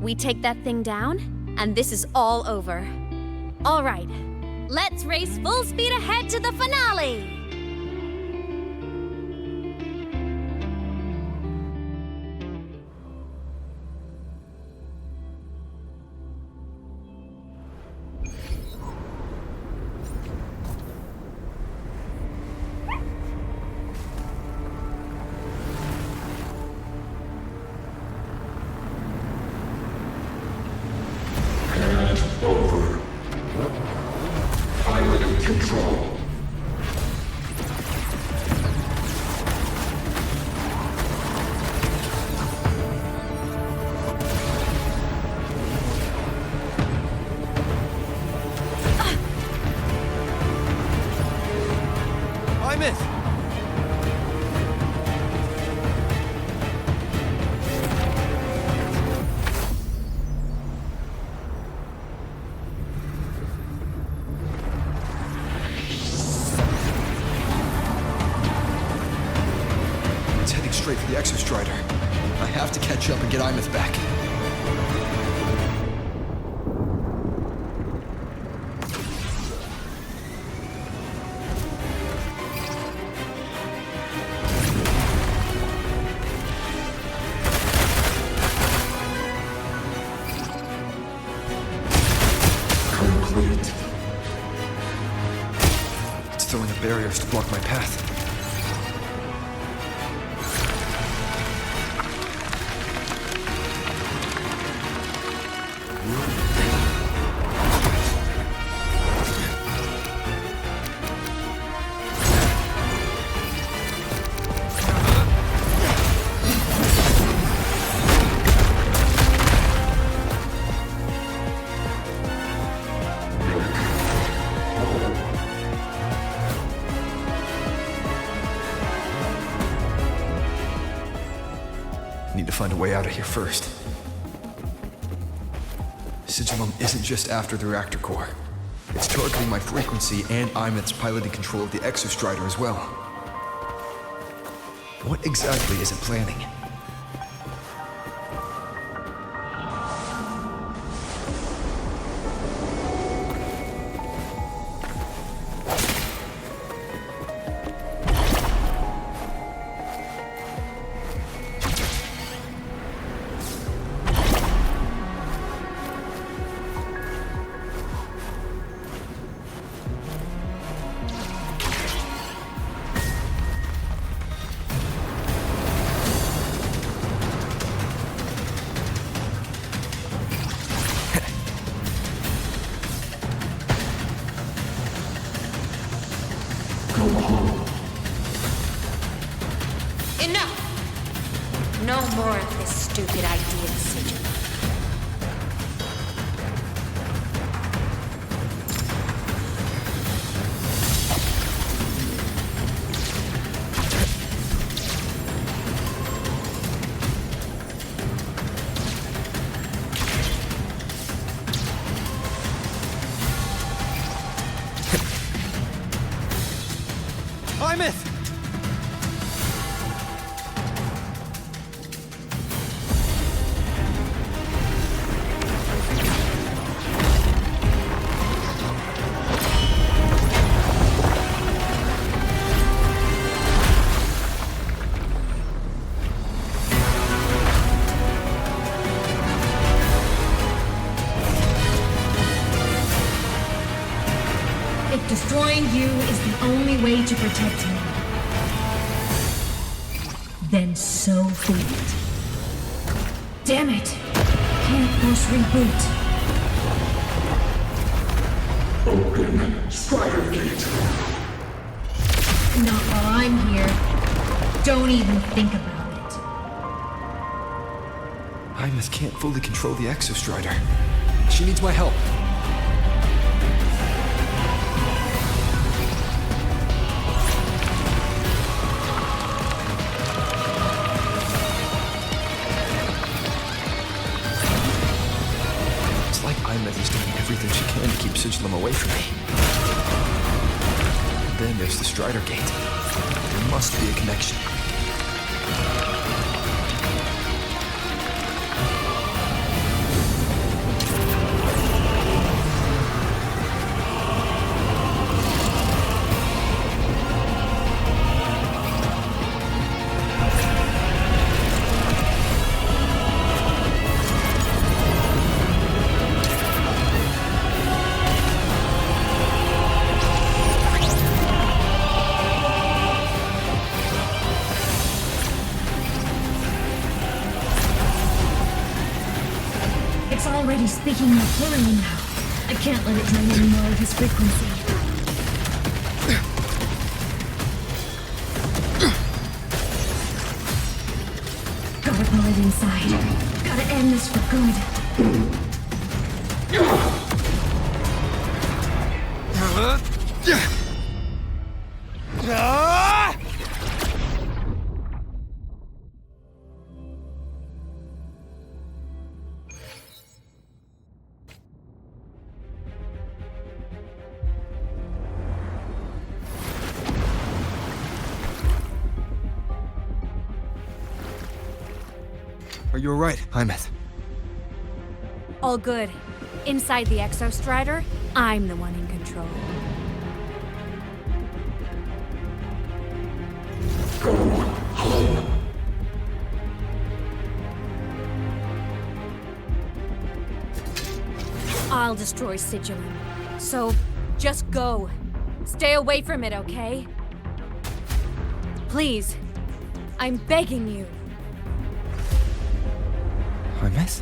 S3: We take that thing down, and this is all over. All right, let's race full speed ahead to the finale!
S5: Over. Pilot control.
S4: Imeth! It's heading straight for the Exostrider. I have to catch up and get Imeth back.
S5: Complete.
S4: It's throwing up barriers to block my path. find a way out of here first. Sigilum isn't just after the reactor core. It's targeting my frequency and Imeth's piloting control of the Exostrider as well. What exactly is it planning?
S7: Enough! No more of this stupid idea, Sigil.
S4: Imeth!
S8: If destroying you is the only way to protect me, then so be it. Damn it! Can't force reboot.
S5: Open Strider Gate.
S8: Not while I'm here. Don't even think about it.
S4: Imeth can't fully control the Exostrider. She needs my help. Imeth is doing everything she can to keep Sigilum away from me. And then there's the Strider Gate. There must be a connection.
S8: It's already speaking more clearly now. I can't let it drain any more of his frequency. Gotta pull it inside. Gotta end this for good.
S4: Are you alright, Imeth?
S3: All good. Inside the Exostrider, I'm the one in control.
S5: Go home.
S3: I'll destroy Sigilum. So, just go. Stay away from it, okay? Please. I'm begging you.
S4: Imeth?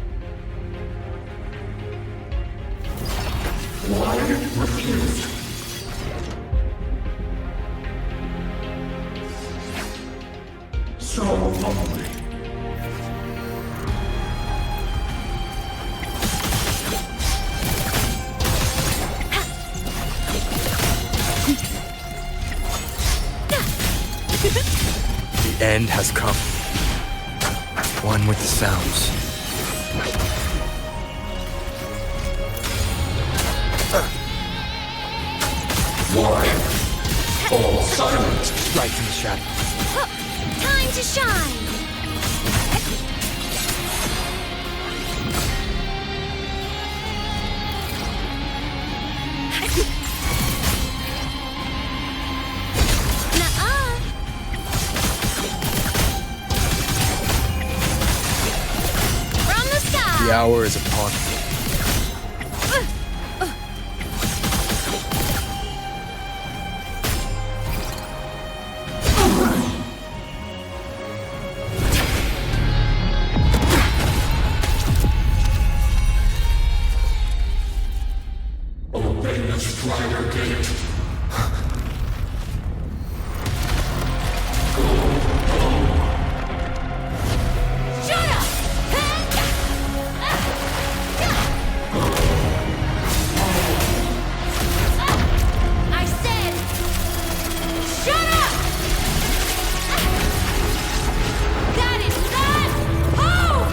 S5: Why refused? So lonely.
S4: The end has come. One with the sounds.
S5: Why? All silent.
S4: Right from the shadow.
S3: Time to shine! Nuh-uh. From the sky!
S4: The hour is upon us.
S5: Obey the Strider Gate.
S3: Shut up! I said, shut up! That is not home!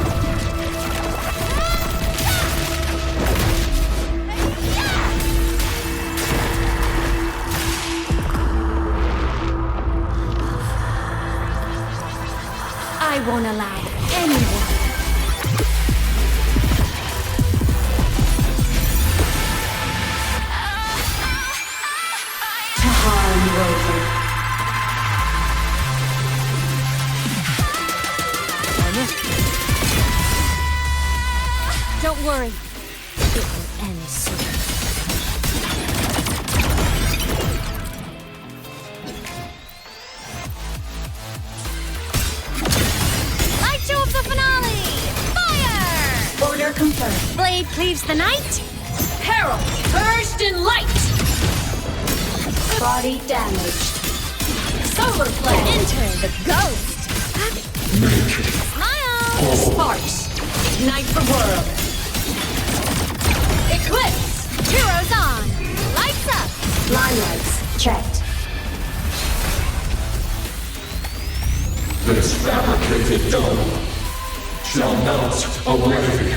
S3: I won't allow anyone.
S8: To harm Rover.
S3: Don't worry. It will end soon. Light show of the finale! Fire!
S8: Order confirmed.
S3: Blade cleaves the night.
S8: Peril! Purged in light! Body damaged. Solar flare!
S3: Enter the ghost. Smile!
S8: Sparks! Ignite the world! Eclipse!
S3: Heroes on! Lights up!
S8: Limelights checked.
S5: This fabricated dome shall melt away.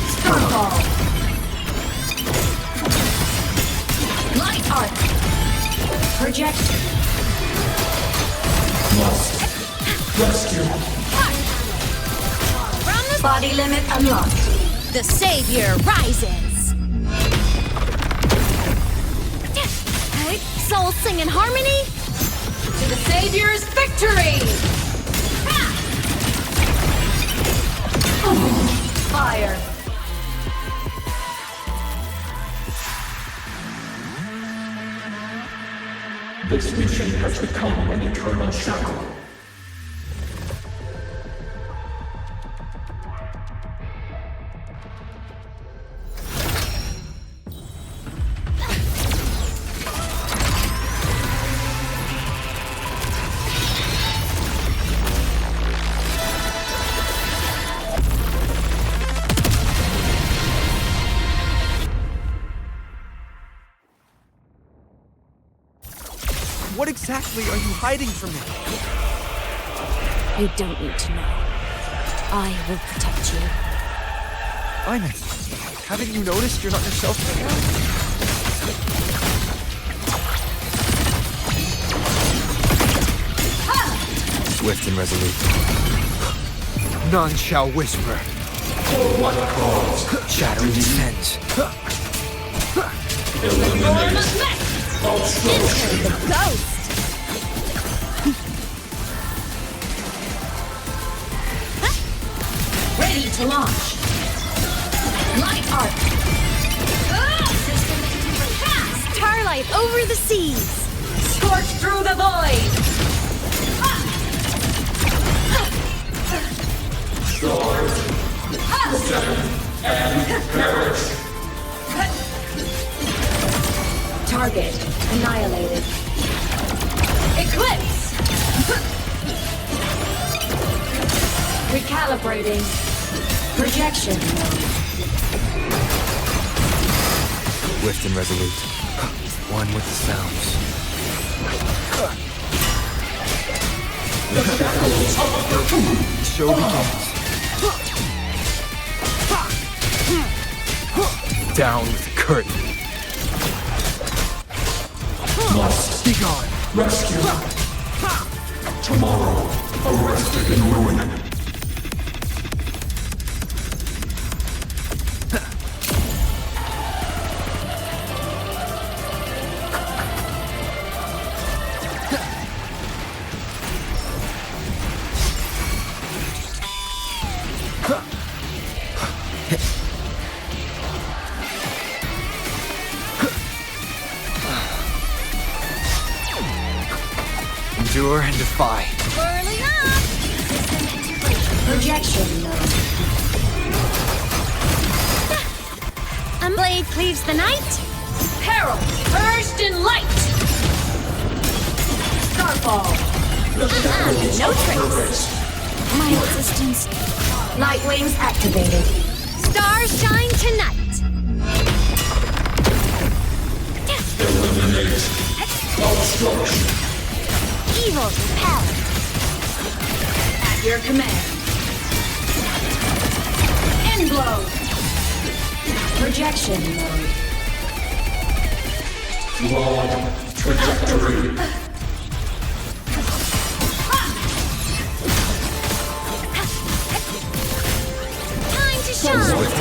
S8: Starfall! Light arc! Projection!
S5: Must rescue.
S3: From the
S8: Body limit unlocked.
S3: The savior rises. Soul sing in harmony.
S8: To the Savior's victory! Fire!
S5: This mission has become an eternal shackle.
S9: What exactly are you hiding from me?
S3: You don't need to know. I will protect you.
S9: Ines, haven't you noticed you're not yourself right now?
S4: Swift and resolute. None shall whisper.
S5: For what cause?
S4: Shattering descends.
S5: Eliminate. Obstruction.
S3: The ghost!
S8: Ready to launch! Light arc!
S3: Starlight over the seas!
S8: Scorch through the void!
S5: Stars. Descend and perish.
S8: Target annihilated. Eclipse! Recalibrating. Projection.
S4: swift and resolute. One with the sounds. The show begins. Down with the curtain.
S5: Must
S4: be gone.
S5: Rescue. Tomorrow, arrested in ruin.
S4: Endure and defy.
S3: Whirling up!
S8: Projection mode.
S3: A blade cleaves the night.
S8: Peril! Burst in light! Starfall!
S3: No tricks.
S2: My existence.
S8: Light wings activated.
S3: Stars shine tonight.
S5: Eliminate. Obstruction.
S3: Evil repelled.
S8: At your command. End blow. Projection mode.
S5: Flawed trajectory.
S3: Time to shine.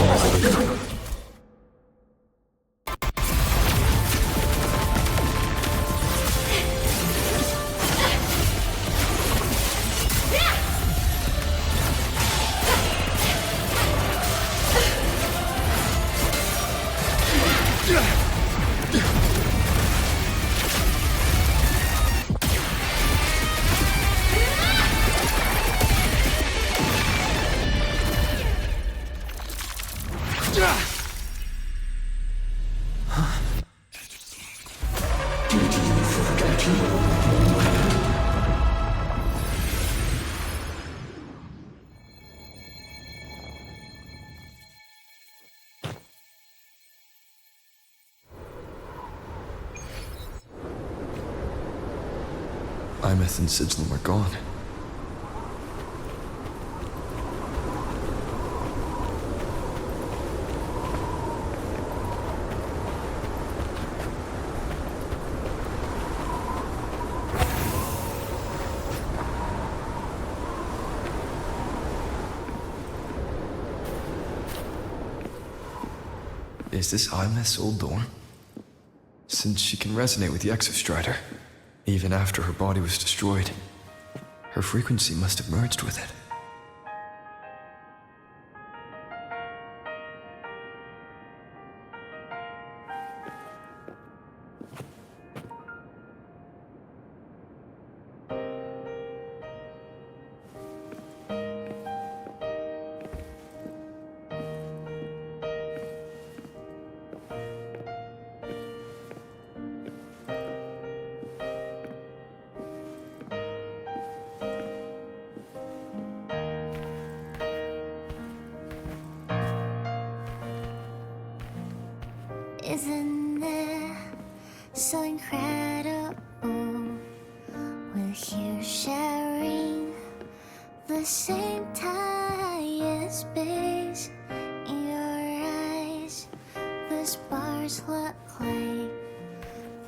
S4: Imeth and Sigilum are gone. Is this Imeth's old door? Since she can resonate with the Exostrider, even after her body was destroyed, her frequency must have merged with it.
S11: Isn't it so incredible? We're here sharing the same time and space. In your eyes, the stars look like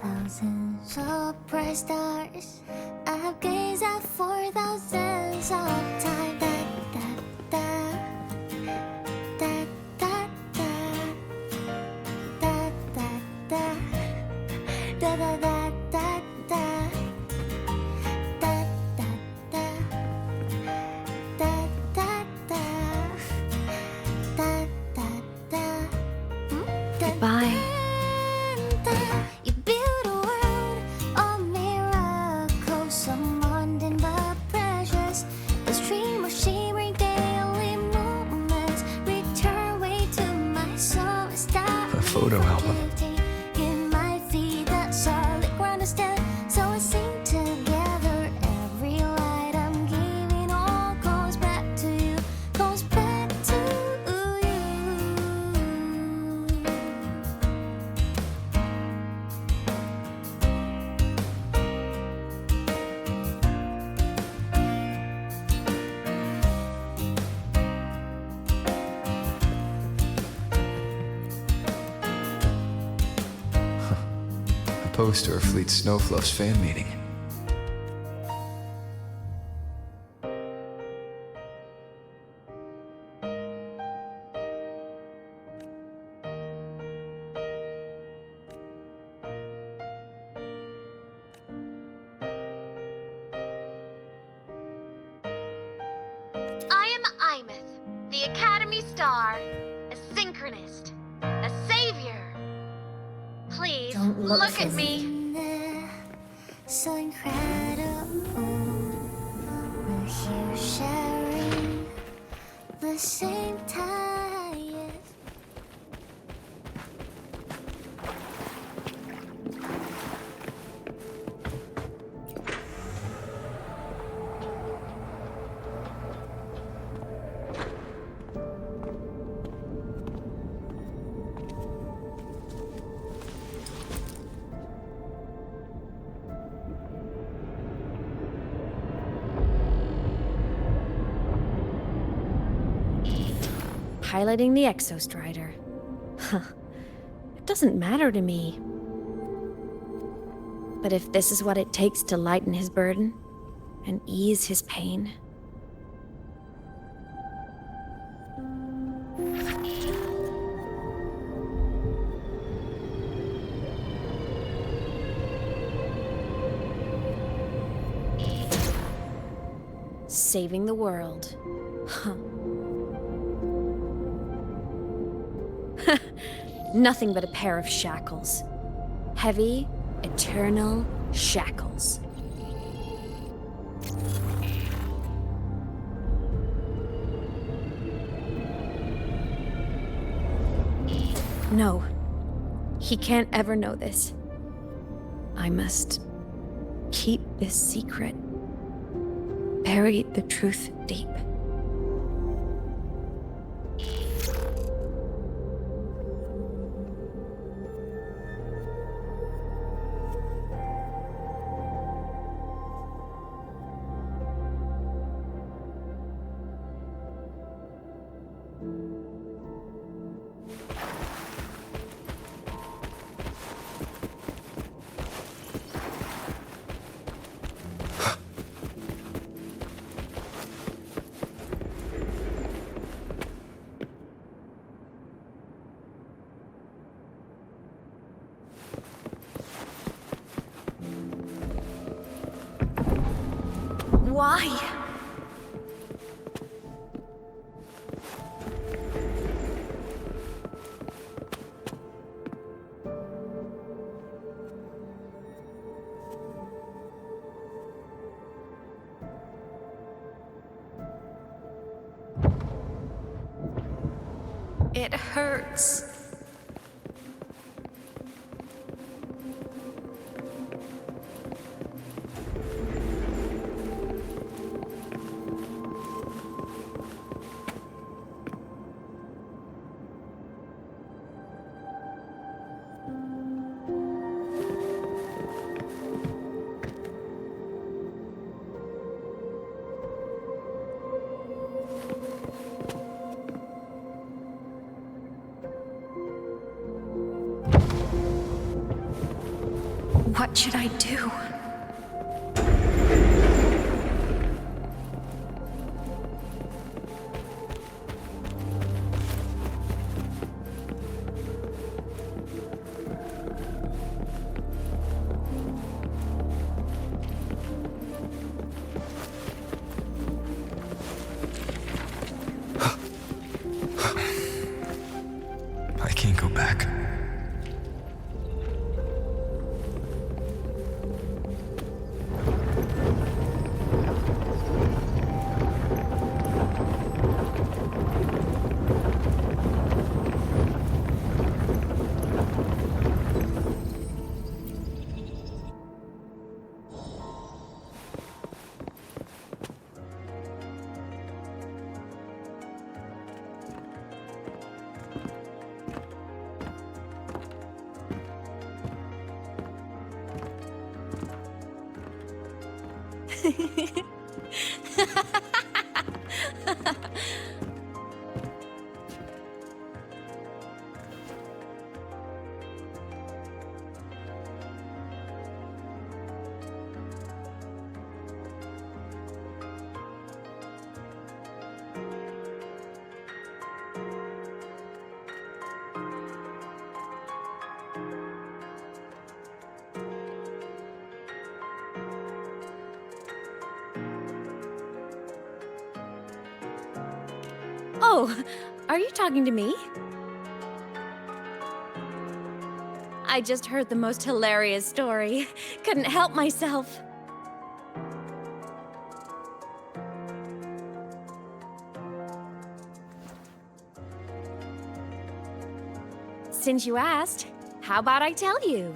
S11: thousands of bright stars. I've gazed at for thousands of times.
S3: Goodbye.
S11: You build a world of miracles, some mundane but precious. A stream of shimmering daily moments return way to my soul.
S4: A photo album.
S11: In my feet, that solid ground is dead. So I sing together. Every light I'm giving all goes back to you. Goes back to you.
S4: poster of Fleet Snowfluff's fan meeting.
S14: I am Imeth, the Academy Star, a synchronist, a savior. Please
S11: Don't look
S14: at me.
S11: So incredible. We're here sharing the same time.
S3: Piloting the Exostrider. Huh. It doesn't matter to me. But if this is what it takes to lighten his burden and ease his pain... Saving the world. Huh. Nothing but a pair of shackles. Heavy, eternal shackles. No. He can't ever know this. I must keep this secret. Bury the truth deep. Why? It hurts. What should I do?
S4: I can't go back.
S3: Oh, are you talking to me? I just heard the most hilarious story. Couldn't help myself. Since you asked, how about I tell you?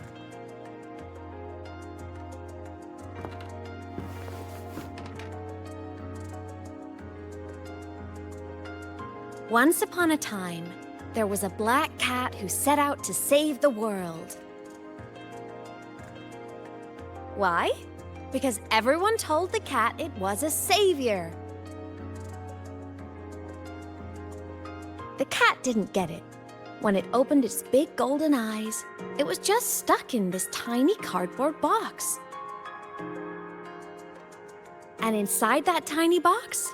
S3: Once upon a time, there was a black cat who set out to save the world. Why? Because everyone told the cat it was a savior. The cat didn't get it. When it opened its big golden eyes, it was just stuck in this tiny cardboard box. And inside that tiny box,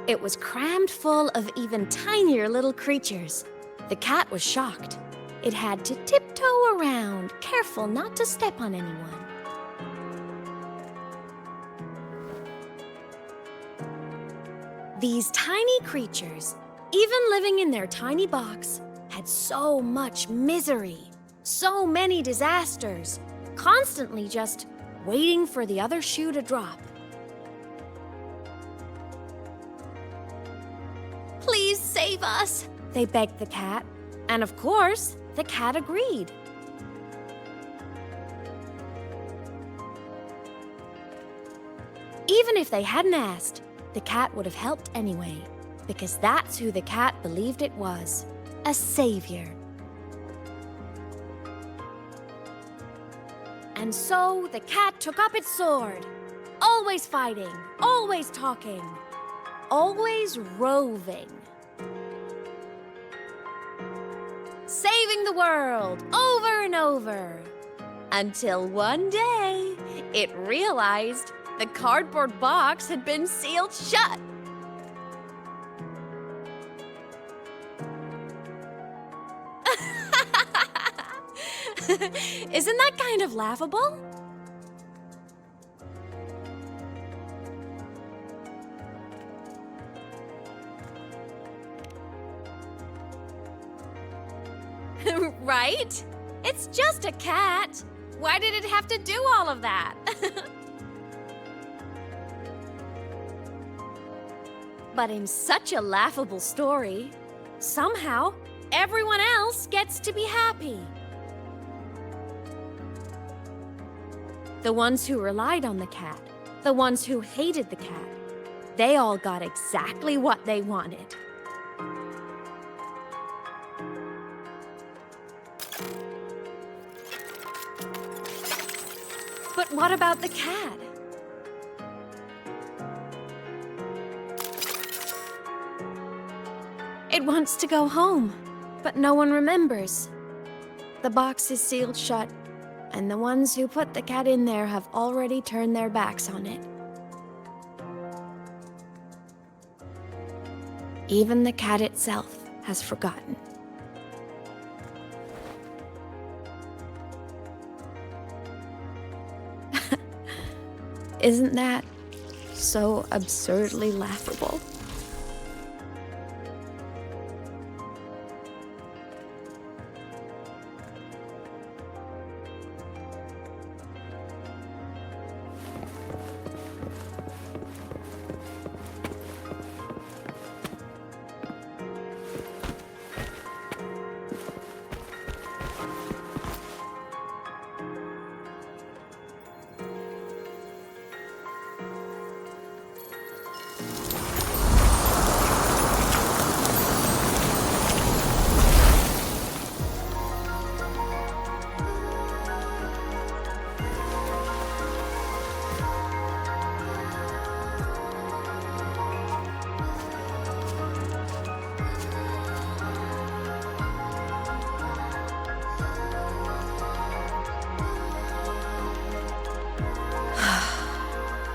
S3: it was crammed full of even tinier little creatures. The cat was shocked. It had to tiptoe around, careful not to step on anyone. These tiny creatures, even living in their tiny box, had so much misery, so many disasters, constantly just waiting for the other shoe to drop. Please save us, they begged the cat. And of course, the cat agreed. Even if they hadn't asked, the cat would have helped anyway, because that's who the cat believed it was, a savior. And so the cat took up its sword, always fighting, always talking, always roving. Saving the world over and over. Until one day, it realized the cardboard box had been sealed shut. Isn't that kind of laughable? Right? It's just a cat. Why did it have to do all of that? But in such a laughable story, somehow everyone else gets to be happy. The ones who relied on the cat, the ones who hated the cat, they all got exactly what they wanted. But what about the cat? It wants to go home, but no one remembers. The box is sealed shut, and the ones who put the cat in there have already turned their backs on it. Even the cat itself has forgotten. Isn't that so absurdly laughable?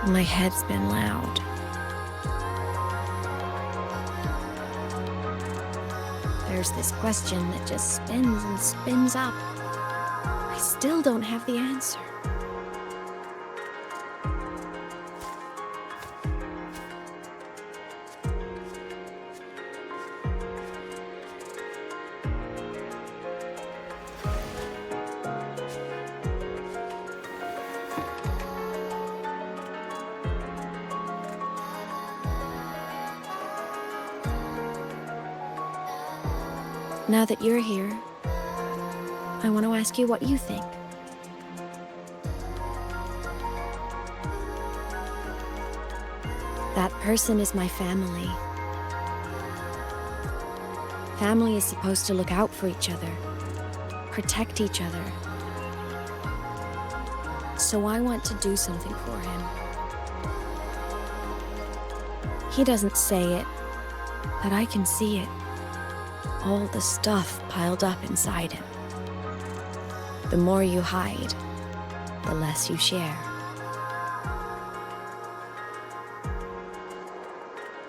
S3: My head's been loud. There's this question that just spins and spins up. I still don't have the answer. Now that you're here, I want to ask you what you think. That person is my family. Family is supposed to look out for each other, protect each other. So I want to do something for him. He doesn't say it, but I can see it. All the stuff piled up inside him. The more you hide, the less you share.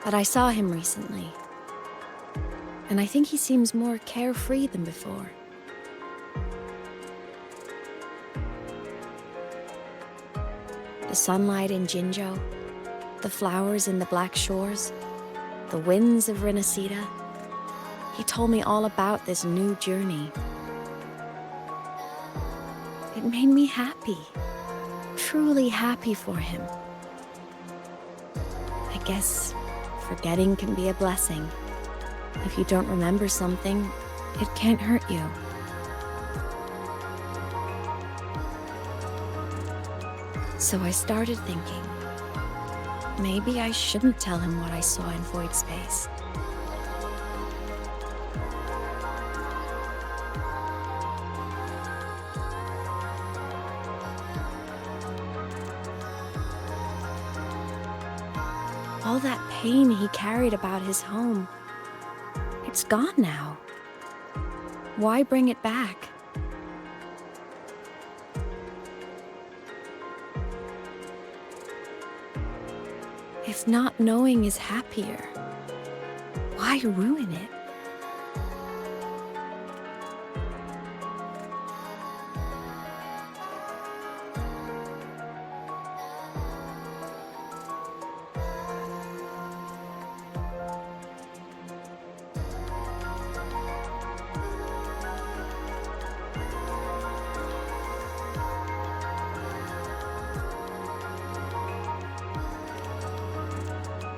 S3: But I saw him recently, and I think he seems more carefree than before. The sunlight in Jinzhou, the flowers in the Black Shores, the winds of Renacida. He told me all about this new journey. It made me happy, truly happy for him. I guess forgetting can be a blessing. If you don't remember something, it can't hurt you. So I started thinking, maybe I shouldn't tell him what I saw in Void Space. All that pain he carried about his home, it's gone now. Why bring it back? If not knowing is happier, why ruin it?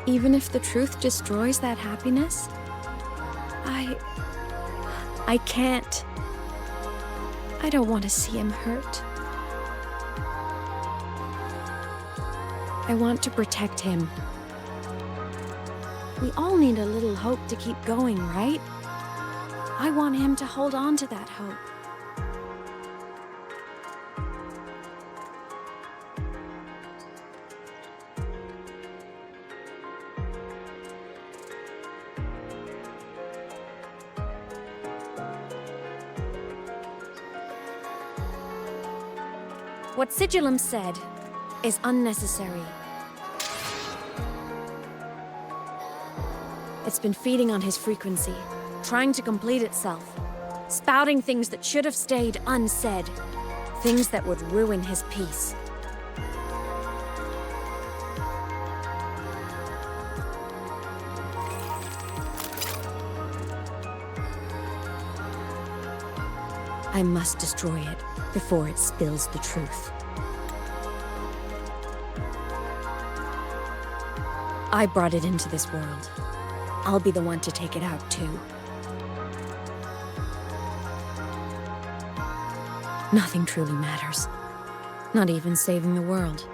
S3: Even if the truth destroys that happiness, I can't. I don't want to see him hurt. I want to protect him. We all need a little hope to keep going, right? I want him to hold on to that hope. What Sigillum said is unnecessary. It's been feeding on his frequency, trying to complete itself, spouting things that should have stayed unsaid, things that would ruin his peace. I must destroy it before it spills the truth. I brought it into this world. I'll be the one to take it out, too. Nothing truly matters. Not even saving the world.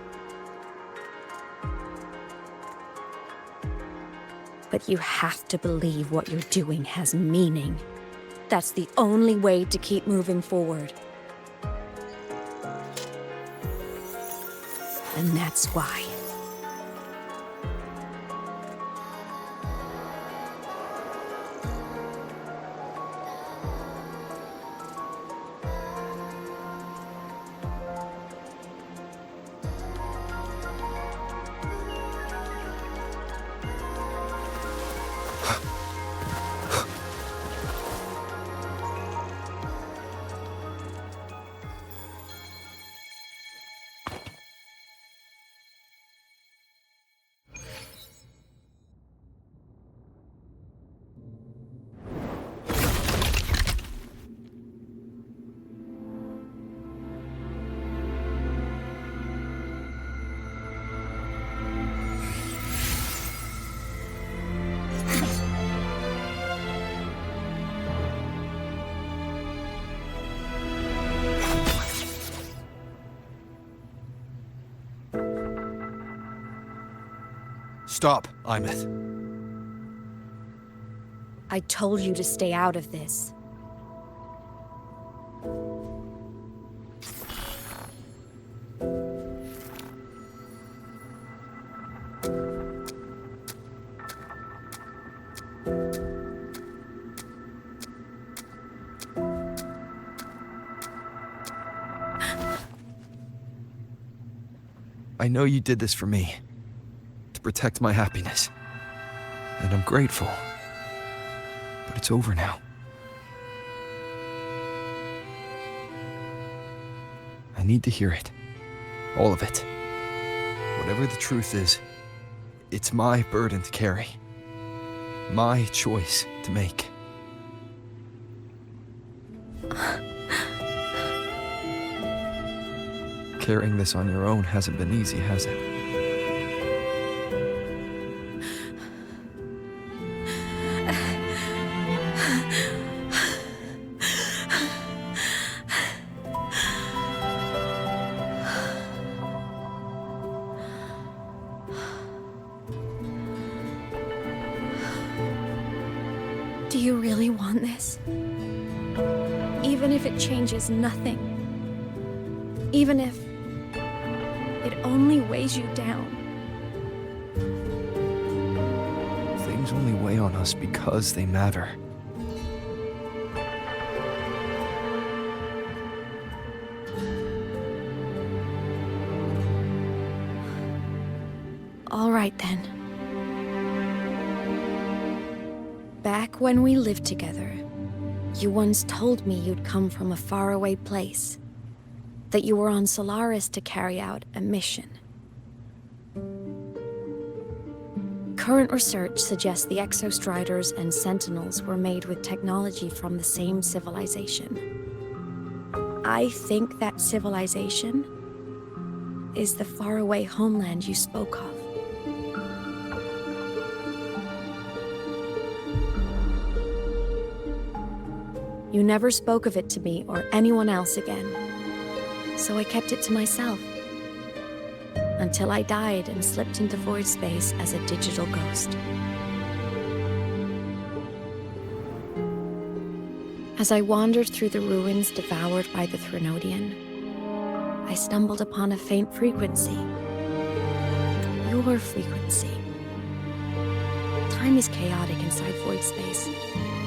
S3: But you have to believe what you're doing has meaning. That's the only way to keep moving forward. And that's why.
S9: Stop, Imeth.
S3: I told you to stay out of this.
S4: I know you did this for me, to protect my happiness. And I'm grateful. But it's over now. I need to hear it. All of it. Whatever the truth is, it's my burden to carry. My choice to make. Carrying this on your own hasn't been easy, has it?
S3: Do you really want this? Even if it changes nothing? Even if it only weighs you down?
S4: Things only weigh on us because they matter.
S3: All right then. Back when we lived together, you once told me you'd come from a faraway place. That you were on Solaris to carry out a mission. Current research suggests the Exostriders and Sentinels were made with technology from the same civilization. I think that civilization is the faraway homeland you spoke of. You never spoke of it to me or anyone else again. So I kept it to myself. Until I died and slipped into void space as a digital ghost. As I wandered through the ruins devoured by the Threnodian, I stumbled upon a faint frequency. Your frequency. Time is chaotic inside void space.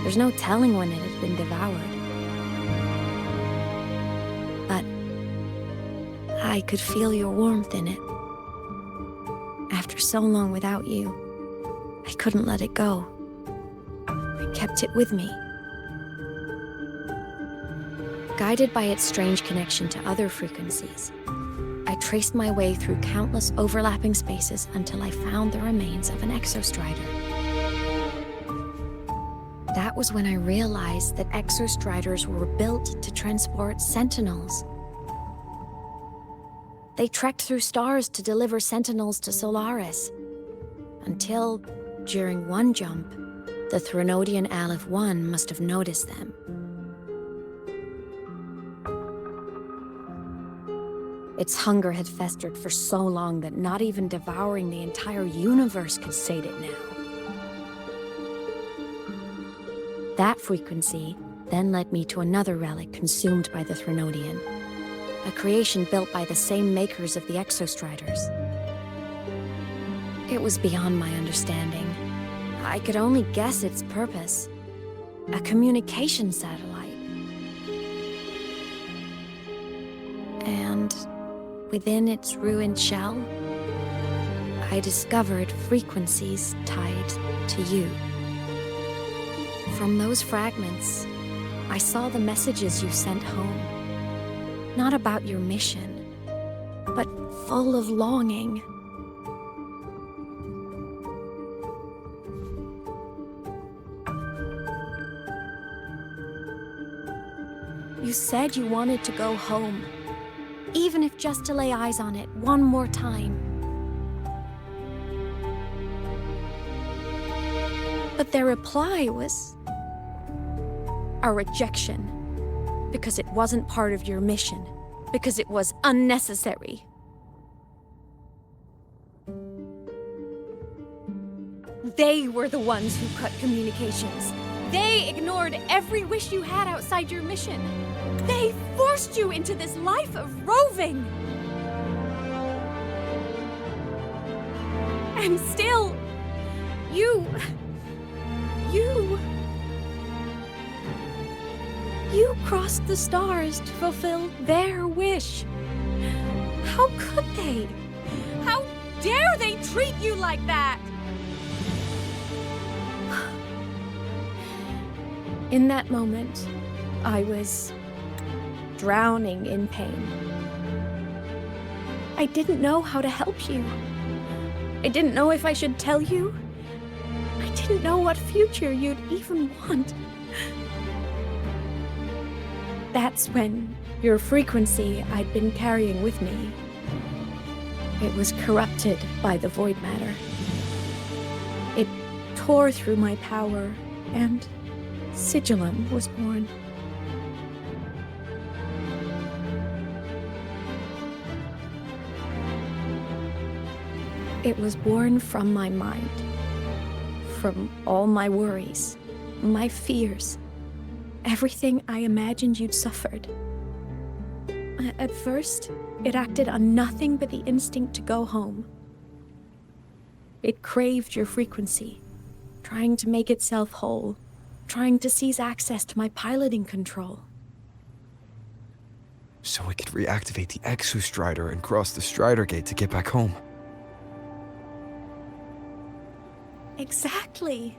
S3: There's no telling when it had been devoured. But I could feel your warmth in it. After so long without you, I couldn't let it go. I kept it with me. Guided by its strange connection to other frequencies, I traced my way through countless overlapping spaces until I found the remains of an Exostrider. That was when I realized that Exostriders were built to transport Sentinels. They trekked through stars to deliver Sentinels to Solaris. Until, during one jump, the Threnodian Aleph 1 must have noticed them. Its hunger had festered for so long that not even devouring the entire universe could sate it now. That frequency then led me to another relic consumed by the Threnodian, a creation built by the same makers of the Exostriders. It was beyond my understanding. I could only guess its purpose. A communication satellite. And within its ruined shell, I discovered frequencies tied to you. From those fragments, I saw the messages you sent home. Not about your mission, but full of longing. You said you wanted to go home, even if just to lay eyes on it one more time. But their reply was a rejection, because it wasn't part of your mission, because it was unnecessary. They were the ones who cut communications. They ignored every wish you had outside your mission. They forced you into this life of roving. And still, you crossed the stars to fulfill their wish. How could they? How dare they treat you like that? In that moment, I was drowning in pain. I didn't know how to help you. I didn't know if I should tell you. I didn't know what future you'd even want. That's when your frequency I'd been carrying with me, it was corrupted by the void matter. It tore through my power, and Sigillum was born. It was born from my mind, from all my worries, my fears, everything I imagined you'd suffered. At first, it acted on nothing but the instinct to go home. It craved your frequency, trying to make itself whole, trying to seize access to my piloting control.
S4: So it could reactivate the Exostrider and cross the Strider Gate to get back home.
S3: Exactly.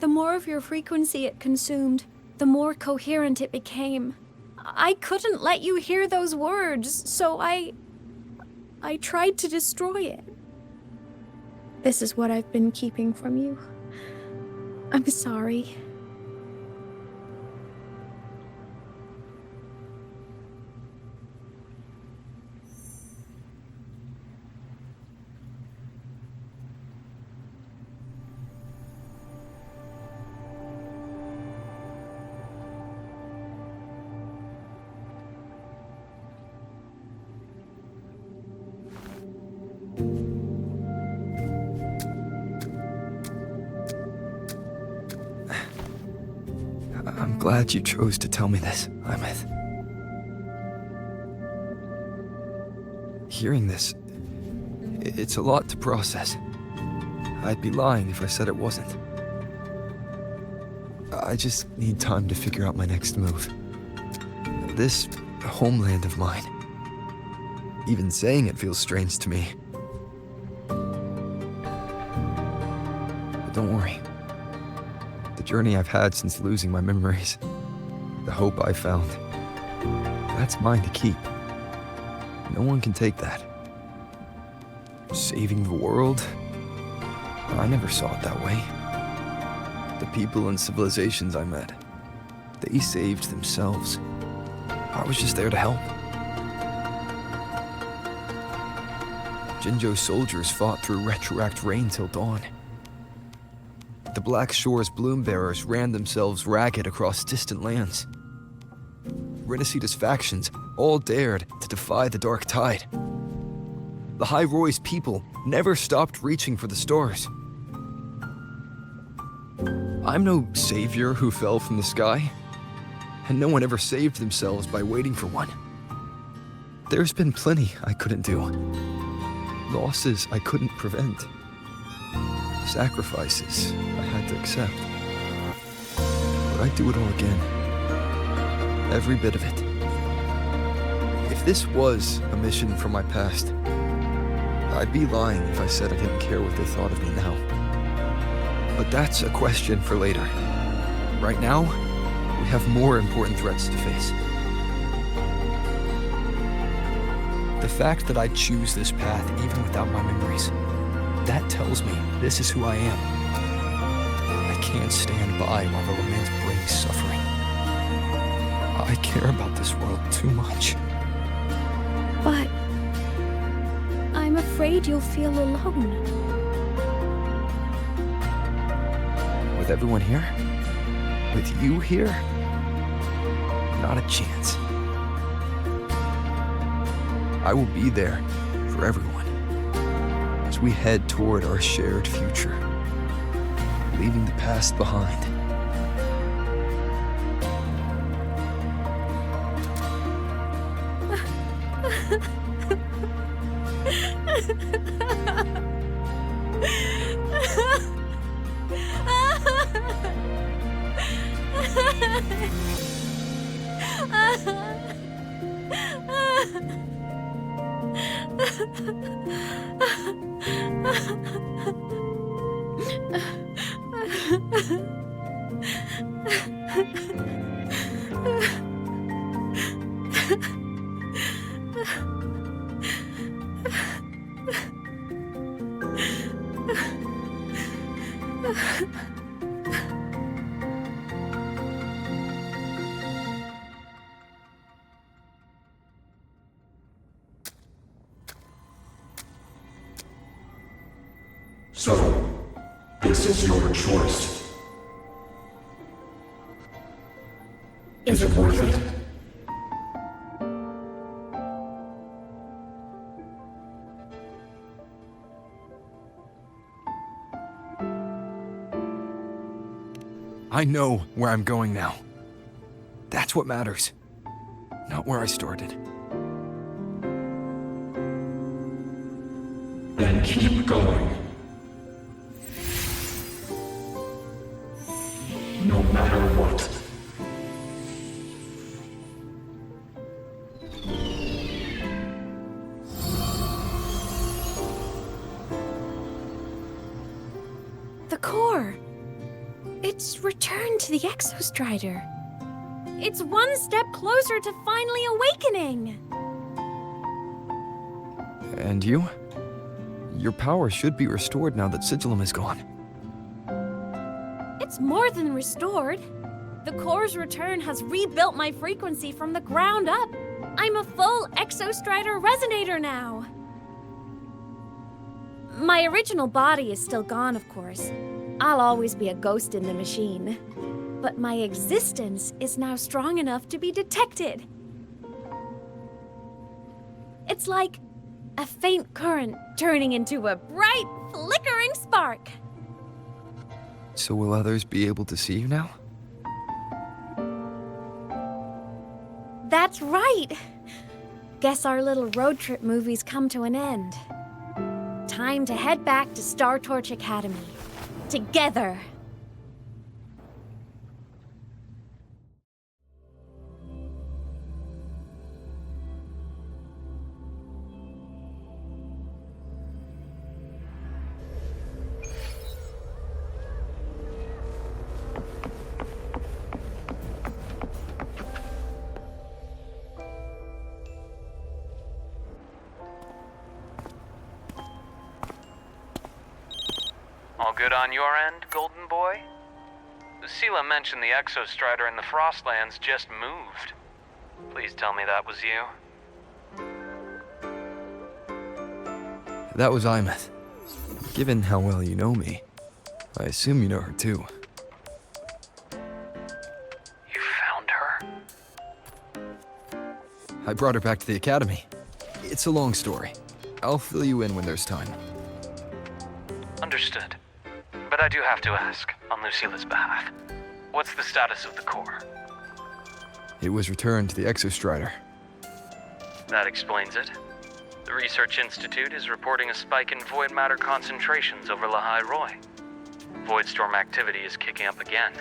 S3: The more of your frequency it consumed, the more coherent it became. I couldn't let you hear those words, so I tried to destroy it. This is what I've been keeping from you. I'm sorry.
S4: I'm glad you chose to tell me this, Imeth. Hearing this, it's a lot to process. I'd be lying if I said it wasn't. I just need time to figure out my next move. This homeland of mine, even saying it feels strange to me. But don't worry. The journey I've had since losing my memories, the hope I found, that's mine to keep. No one can take that. Saving the world? I never saw it that way. The people and civilizations I met, they saved themselves. I was just there to help. Jinjo's soldiers fought through retroact rain till dawn. The Black Shore's bloom bearers ran themselves ragged across distant lands. Rinasita's factions all dared to defy the dark tide. Lahai-Roi's people never stopped reaching for the stars. I'm no savior who fell from the sky, and no one ever saved themselves by waiting for one. There's been plenty I couldn't do. Losses I couldn't prevent. Sacrifices I had to accept. But I'd do it all again. Every bit of it. If this was a mission from my past, I'd be lying if I said I didn't care what they thought of me now. But that's a question for later. Right now, we have more important threats to face. The fact that I choose this path even without my memories, that tells me this is who I am. I can't stand by while the lament brings suffering. I care about this world too much.
S3: But I'm afraid you'll feel alone.
S4: With everyone here? With you here? Not a chance. I will be there for everyone as we head toward our shared future. leaving the past behind.
S5: So, this is your choice. Is it worth it?
S4: I know where I'm going now. That's what matters. Not where I started.
S5: Then keep going. No matter what.
S3: The core. It's returned to the Exostrider. It's one step closer to finally awakening.
S4: And you? Your power should be restored now that Sigillum is gone.
S3: It's more than restored. The core's return has rebuilt my frequency from the ground up. I'm a full Exostrider resonator now. My original body is still gone, of course. I'll always be a ghost in the machine. But my existence is now strong enough to be detected. It's like a faint current turning into a bright, flickering spark.
S4: So will others be able to see you now?
S3: That's right. Guess our little road trip movie's come to an end. Time to head back to Star Torch Academy. Together.
S15: All good on your end, Golden Boy? Lucilla mentioned the Exostrider in the Frostlands just moved. Please tell me that was you.
S4: That was Imeth. Given how well you know me, I assume you know her too.
S15: You found her?
S4: I brought her back to the academy. It's a long story. I'll fill you in when there's time.
S15: Understood. But I do have to ask, on Lucilla's behalf, what's the status of the core?
S4: It was returned to the Exostrider.
S15: That explains it. The Research Institute is reporting a spike in void matter concentrations over Lahai-Roi. Voidstorm activity is kicking up again.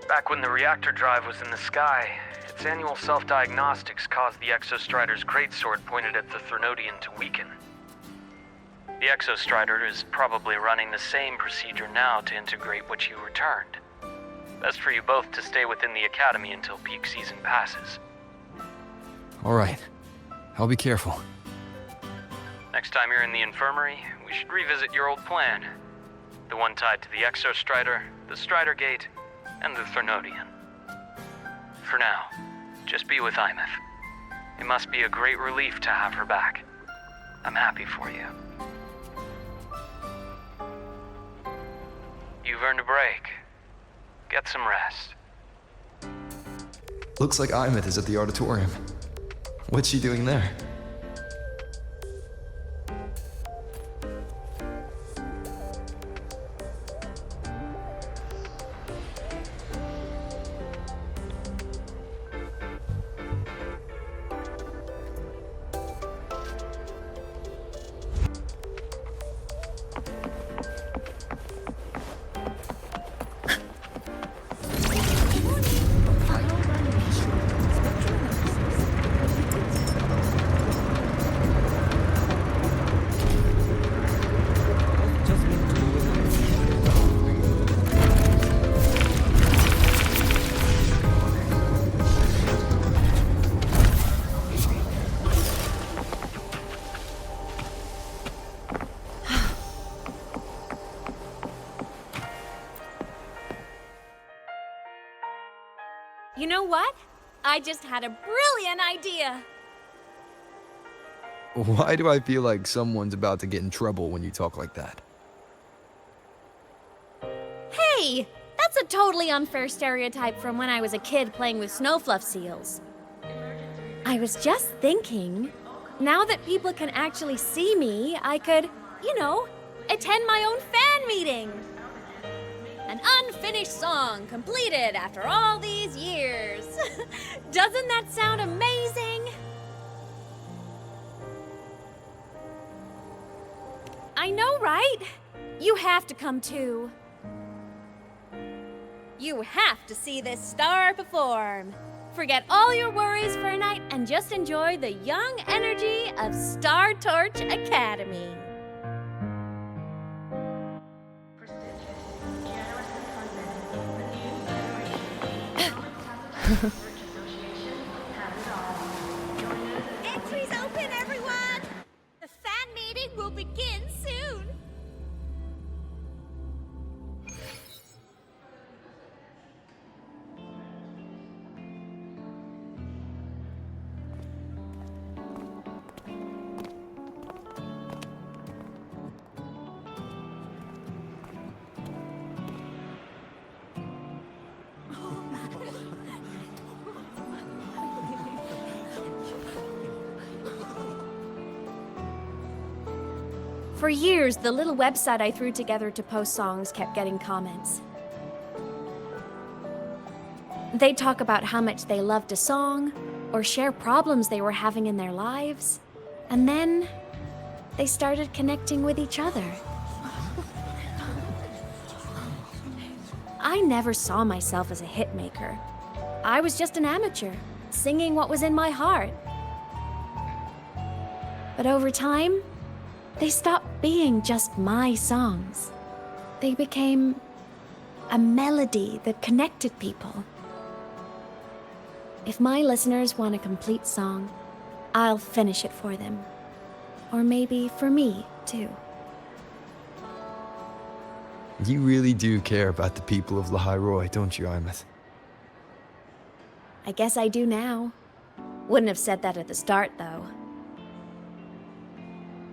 S15: Back when the reactor drive was in the sky, its annual self-diagnostics caused the Exostrider's greatsword pointed at the Threnodian to weaken. The Exostrider is probably running the same procedure now to integrate what you returned. Best for you both to stay within the Academy until peak season passes.
S4: All right. I'll be careful.
S15: Next time you're in the infirmary, we should revisit your old plan. The one tied to the Exostrider, the Strider Gate, and the Threnodian. For now, just be with Imeth. It must be a great relief to have her back. I'm happy for you. You've earned a break. Get some rest.
S4: Looks like Imeth is at the auditorium. What's she doing there?
S3: You know what? I just had a brilliant idea.
S4: Why do I feel like someone's about to get in trouble when you talk like that?
S3: Hey! That's a totally unfair stereotype from when I was a kid playing with snowfluff seals. I was just thinking, now that people can actually see me, I could, attend my own fan meeting. An unfinished song completed after all these years. Doesn't that sound amazing? I know, right? You have to come too. You have to see this star perform. Forget all your worries for a night and just enjoy the young energy of Star Torch Academy.
S11: Entries open, everyone! The fan meeting will begin soon.
S3: For years, the little website I threw together to post songs kept getting comments. They'd talk about how much they loved a song, or share problems they were having in their lives, and then they started connecting with each other. I never saw myself as a hitmaker. I was just an amateur, singing what was in my heart. But over time, they stopped being just my songs. They became a melody that connected people. If my listeners want a complete song, I'll finish it for them. Or maybe for me, too.
S4: You really do care about the people of Lahai-Roi, don't you, Imeth?
S3: I guess I do now. Wouldn't have said that at the start, though.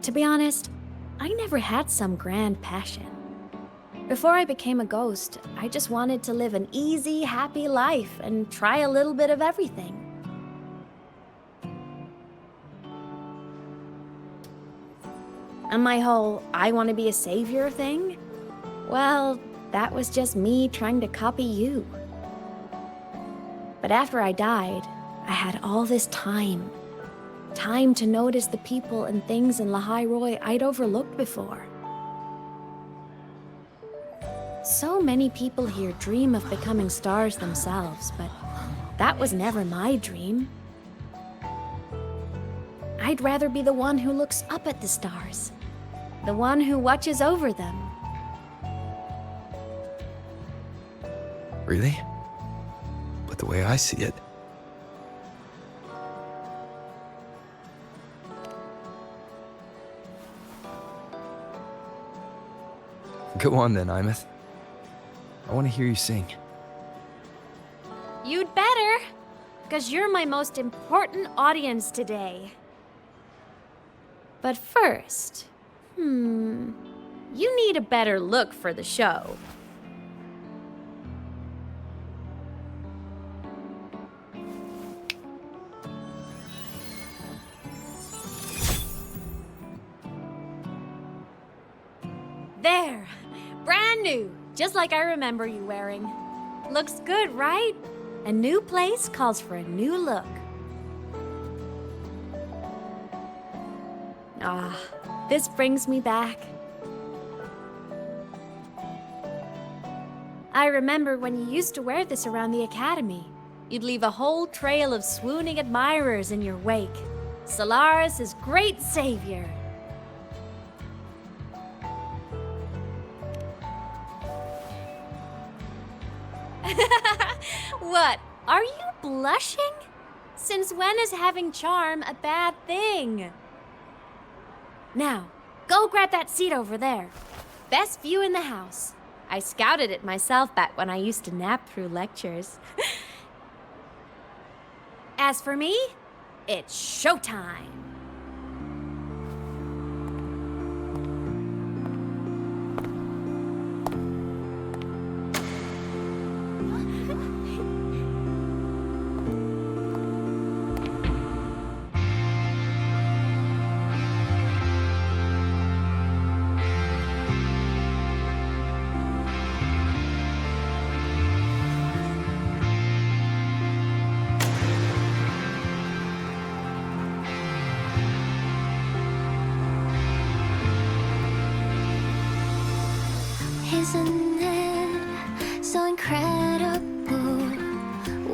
S3: To be honest, I never had some grand passion. Before I became a ghost, I just wanted to live an easy, happy life and try a little bit of everything. And my whole I want to be a savior thing? Well, that was just me trying to copy you. But after I died, I had all this time. Time to notice the people and things in Lahai-Roi I'd overlooked before. So many people here dream of becoming stars themselves, but that was never my dream. I'd rather be the one who looks up at the stars, the one who watches over them.
S4: Really? But the way I see it, go on then, Imeth. I want to hear you sing.
S3: You'd better, because you're my most important audience today. But first, you need a better look for the show. There! Brand new! Just like I remember you wearing. Looks good, right? A new place calls for a new look. Ah, this brings me back. I remember when you used to wear this around the academy. You'd leave a whole trail of swooning admirers in your wake. Solaris' great savior. What? Are you blushing? Since when is having charm a bad thing? Now, go grab that seat over there. Best view in the house. I scouted it myself back when I used to nap through lectures. As for me, it's showtime.
S11: Isn't it so incredible?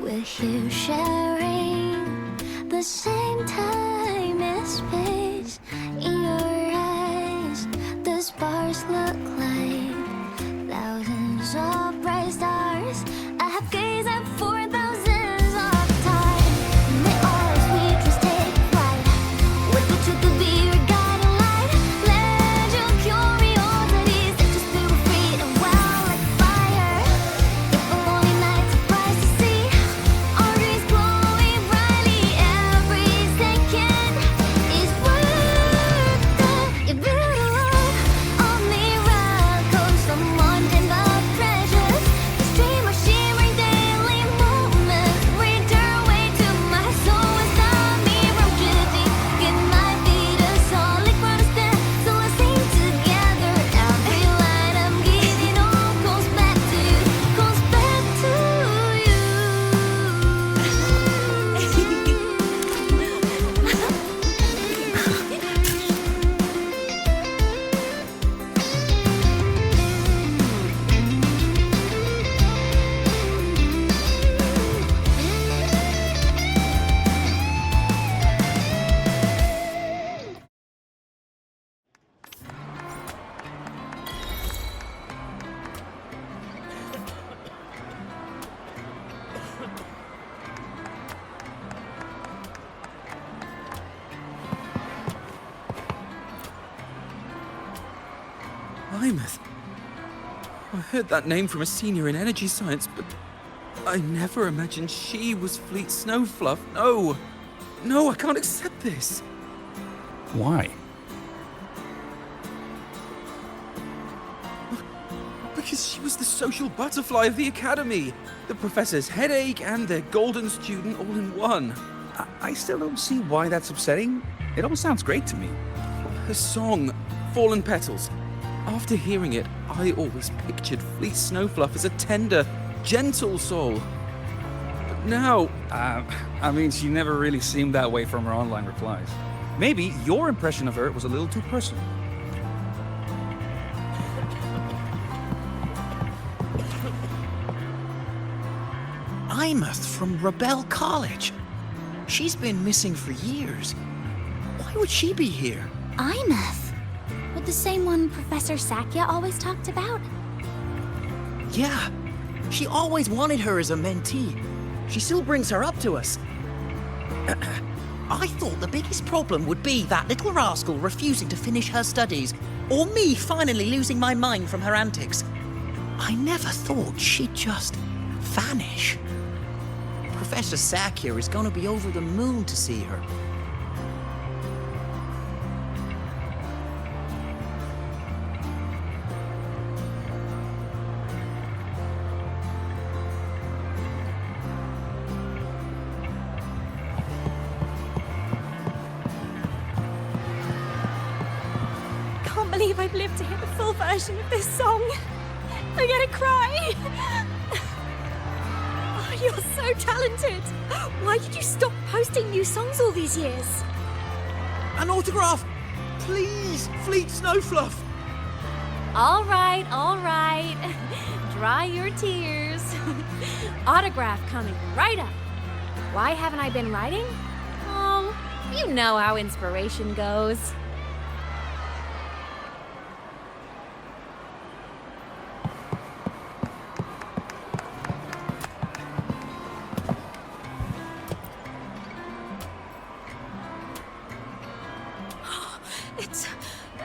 S11: We're here sharing the same time and space. In your eyes, the sparks look like thousands of bright stars. I have gazed at for thousands of time. May all sweetness take flight. With the truth to be your guiding light. Let your curiosity set your spirit free and wild like fire. If a lonely night surprised to see our dreams glowing brightly, every second is worth it. You build a life of miracles, someone in the treasures. The stream of shimmering daily moments return way to my soul and stop me from drifting. It might be the solid ground to stand, so let's sing together. Every line I'm giving all goes back to you, goes back to you.
S9: Plymouth. I heard that name from a senior in energy science, but I never imagined she was Fleet Snowfluff. No! No, I can't accept this.
S22: Why?
S9: Because she was the social butterfly of the academy. The professor's headache and their golden student all in one.
S22: I still don't see why that's upsetting. It all sounds great to me.
S9: Her song, Fallen Petals. After hearing it, I always pictured Fleet Snowfluff as a tender, gentle soul. But now...
S22: I mean, she never really seemed that way from her online replies. Maybe your impression of her was a little too personal.
S10: Imeth from Rebel College. She's been missing for years. Why would she be here?
S3: Imeth? With the same one Professor Sakya always talked about?
S10: Yeah, she always wanted her as a mentee. She still brings her up to us. I thought the biggest problem would be that little rascal refusing to finish her studies, or me finally losing my mind from her antics. I never thought she'd just vanish. Professor Sakya is gonna be over the moon to see her.
S3: Can't believe I've lived to hear the full version of this song. I'm gonna cry. Oh, you're so talented. Why did you stop posting new songs all these years?
S10: An autograph! Please, Fleet Snowfluff!
S3: All right, all right. Dry your tears. Autograph coming right up. Why haven't I been writing? Oh, you know how inspiration goes.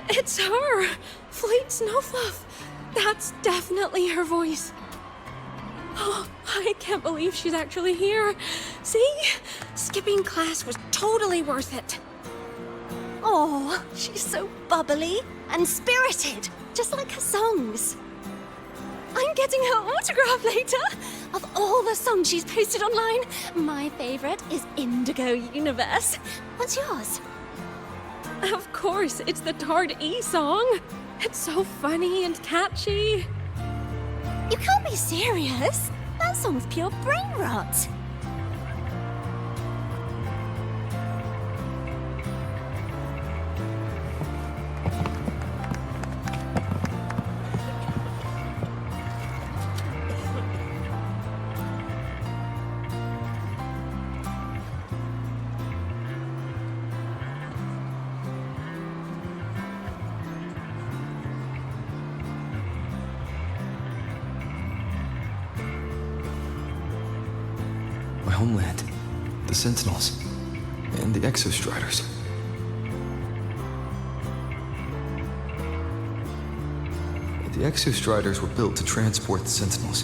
S20: It's her! Fleet Snowfluff! That's definitely her voice. Oh, I can't believe she's actually here. See? Skipping class was totally worth it.
S3: Oh, she's so bubbly and spirited, just like her songs. I'm getting her autograph later. Of all the songs she's posted online, my favorite is Indigo Universe. What's yours?
S20: Of course, it's the Tard E song. It's so funny and catchy.
S3: You can't be serious. That song's pure brain rot.
S4: My homeland, the Sentinels, and the Exostriders. The Exostriders were built to transport the Sentinels.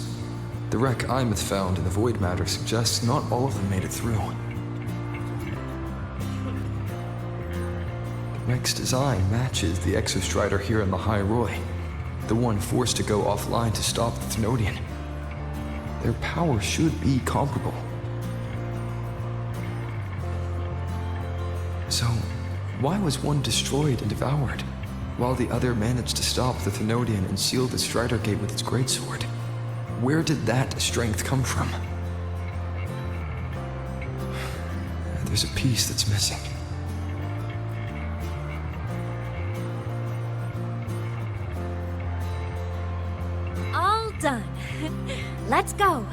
S4: The wreck Imeth found in the Void Matter suggests not all of them made it through. The wreck's design matches the Exostrider here in Lahai-Roi, the one forced to go offline to stop the Thenodian. Their power should be comparable. So, why was one destroyed and devoured, while the other managed to stop the Thenodian and seal the Strider Gate with its greatsword? Where did that strength come from? There's a piece that's missing.
S3: All done. Let's go.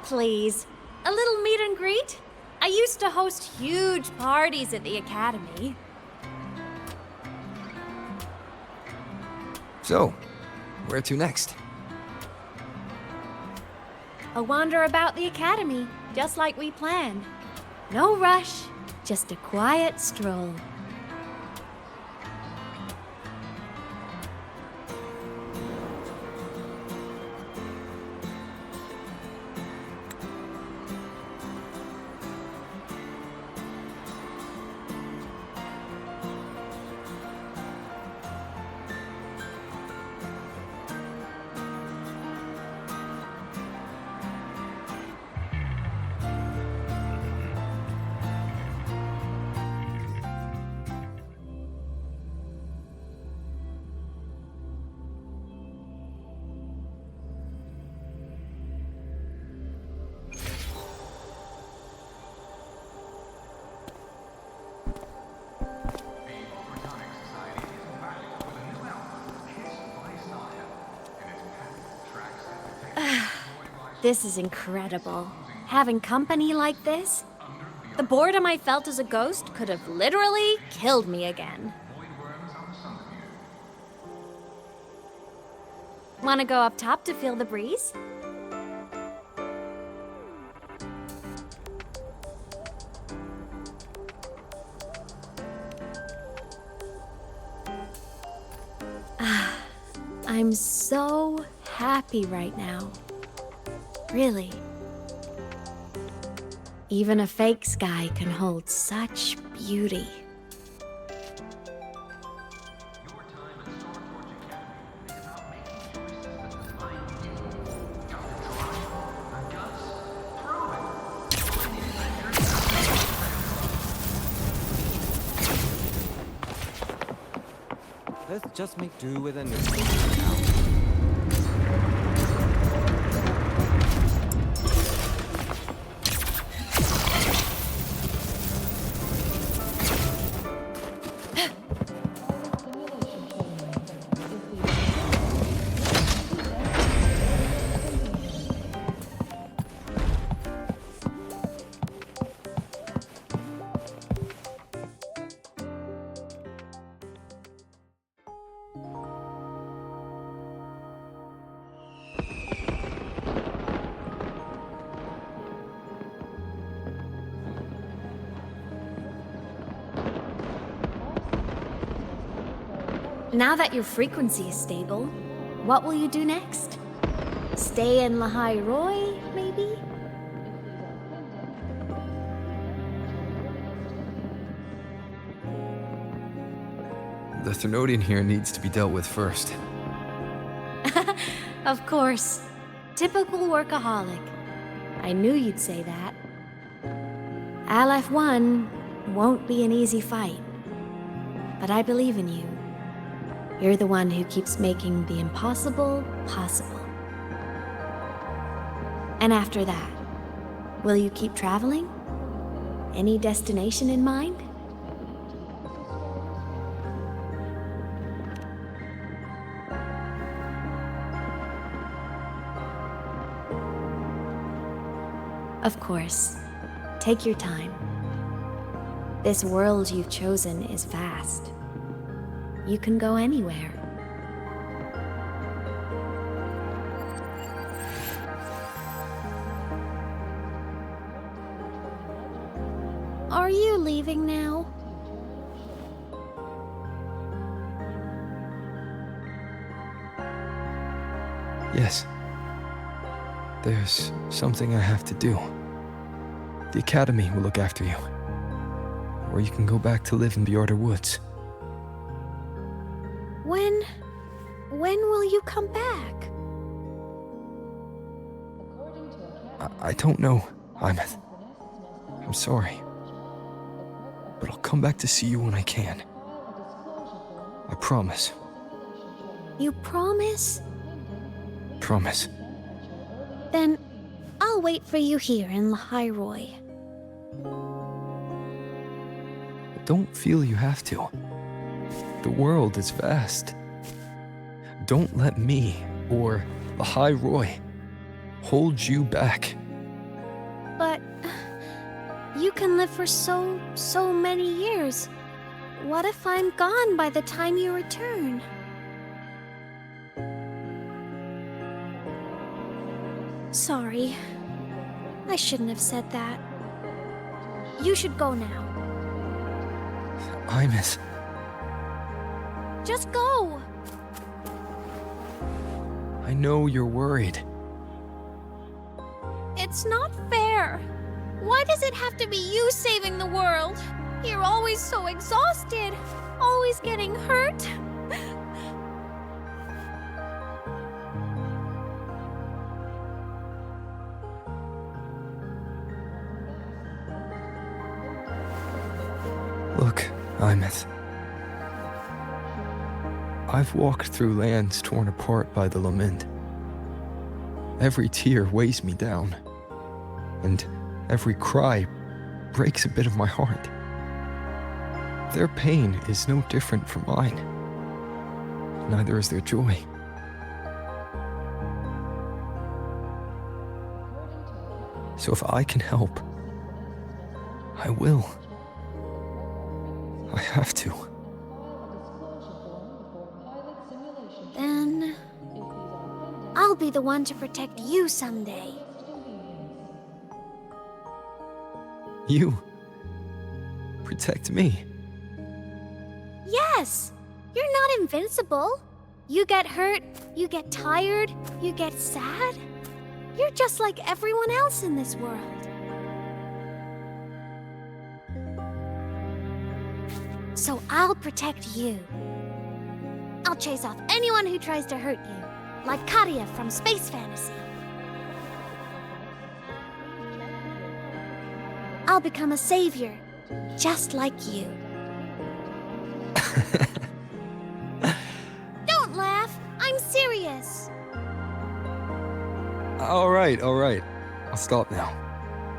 S3: Please, a little meet and greet? I used to host huge parties at the Academy.
S4: So, where to next?
S3: A wander about the Academy, just like we planned. No rush, just a quiet stroll. This is incredible. Having company like this? The boredom I felt as a ghost could have literally killed me again. Want to go up top to feel the breeze? I'm so happy right now. Really. Even a fake sky can hold such beauty.
S12: Let's just make do with a new
S3: Now that your frequency is stable, what will you do next? Stay in Lahai-Roi, maybe?
S4: The Thermodian here needs to be dealt with first.
S3: Of course. Typical workaholic. I knew you'd say that. LF1 won't be an easy fight. But I believe in you. You're the one who keeps making the impossible possible. And after that, will you keep traveling? Any destination in mind? Of course. Take your time. This world you've chosen is vast. You can go anywhere. Are you leaving now?
S4: Yes. There's something I have to do. The Academy will look after you. Or you can go back to live in Bjorder Woods.
S3: When will you come back?
S4: I don't know, Imeth. I'm sorry. But I'll come back to see you when I can. I promise.
S3: You promise?
S4: Promise.
S3: Then I'll wait for you here in Lahai-Roi.
S4: Don't feel you have to. The world is vast. Don't let me or Lahai-Roi hold you back.
S3: But you can live for so many years. What if I'm gone by the time you return? Sorry. I shouldn't have said that. You should go now.
S4: Imeth.
S3: Just go!
S4: I know you're worried.
S3: It's not fair. Why does it have to be you saving the world? You're always so exhausted, always getting hurt.
S4: Look, Imeth. I've walked through lands torn apart by the lament. Every tear weighs me down, and every cry breaks a bit of my heart. Their pain is no different from mine. Neither is their joy. So if I can help, I will. I have to.
S3: Then I'll be the one to protect you someday.
S4: You protect me.
S3: Yes! You're not invincible. You get hurt, you get tired, you get sad. You're just like everyone else in this world. So I'll protect you. I'll chase off anyone who tries to hurt you, like Karia from Space Fantasy. I'll become a savior, just like you. Don't laugh! I'm serious!
S4: All right. I'll stop now.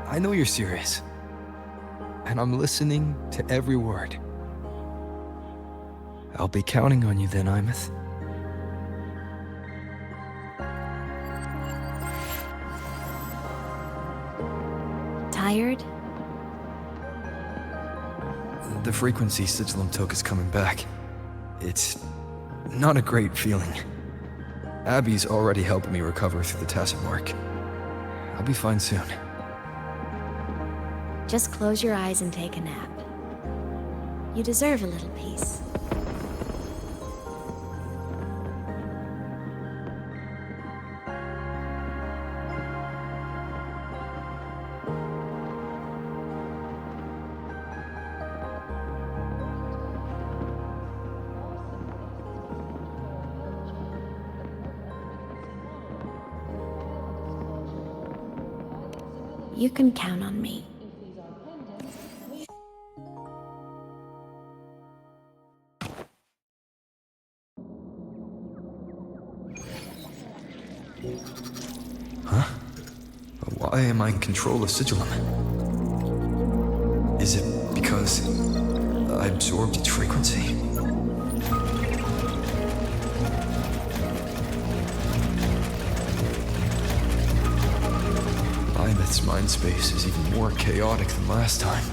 S4: I know you're serious. And I'm listening to every word. I'll be counting on you then, Imeth.
S3: Tired?
S4: The frequency Sigilum took is coming back. It's not a great feeling. Abby's already helping me recover through the tacit mark. I'll be fine soon.
S3: Just close your eyes and take a nap. You deserve a little peace. you can count on me.
S4: Huh? Why am I in control of Sigillum? Is it because I absorbed its frequency? Imeth's mind space is even more chaotic than last time.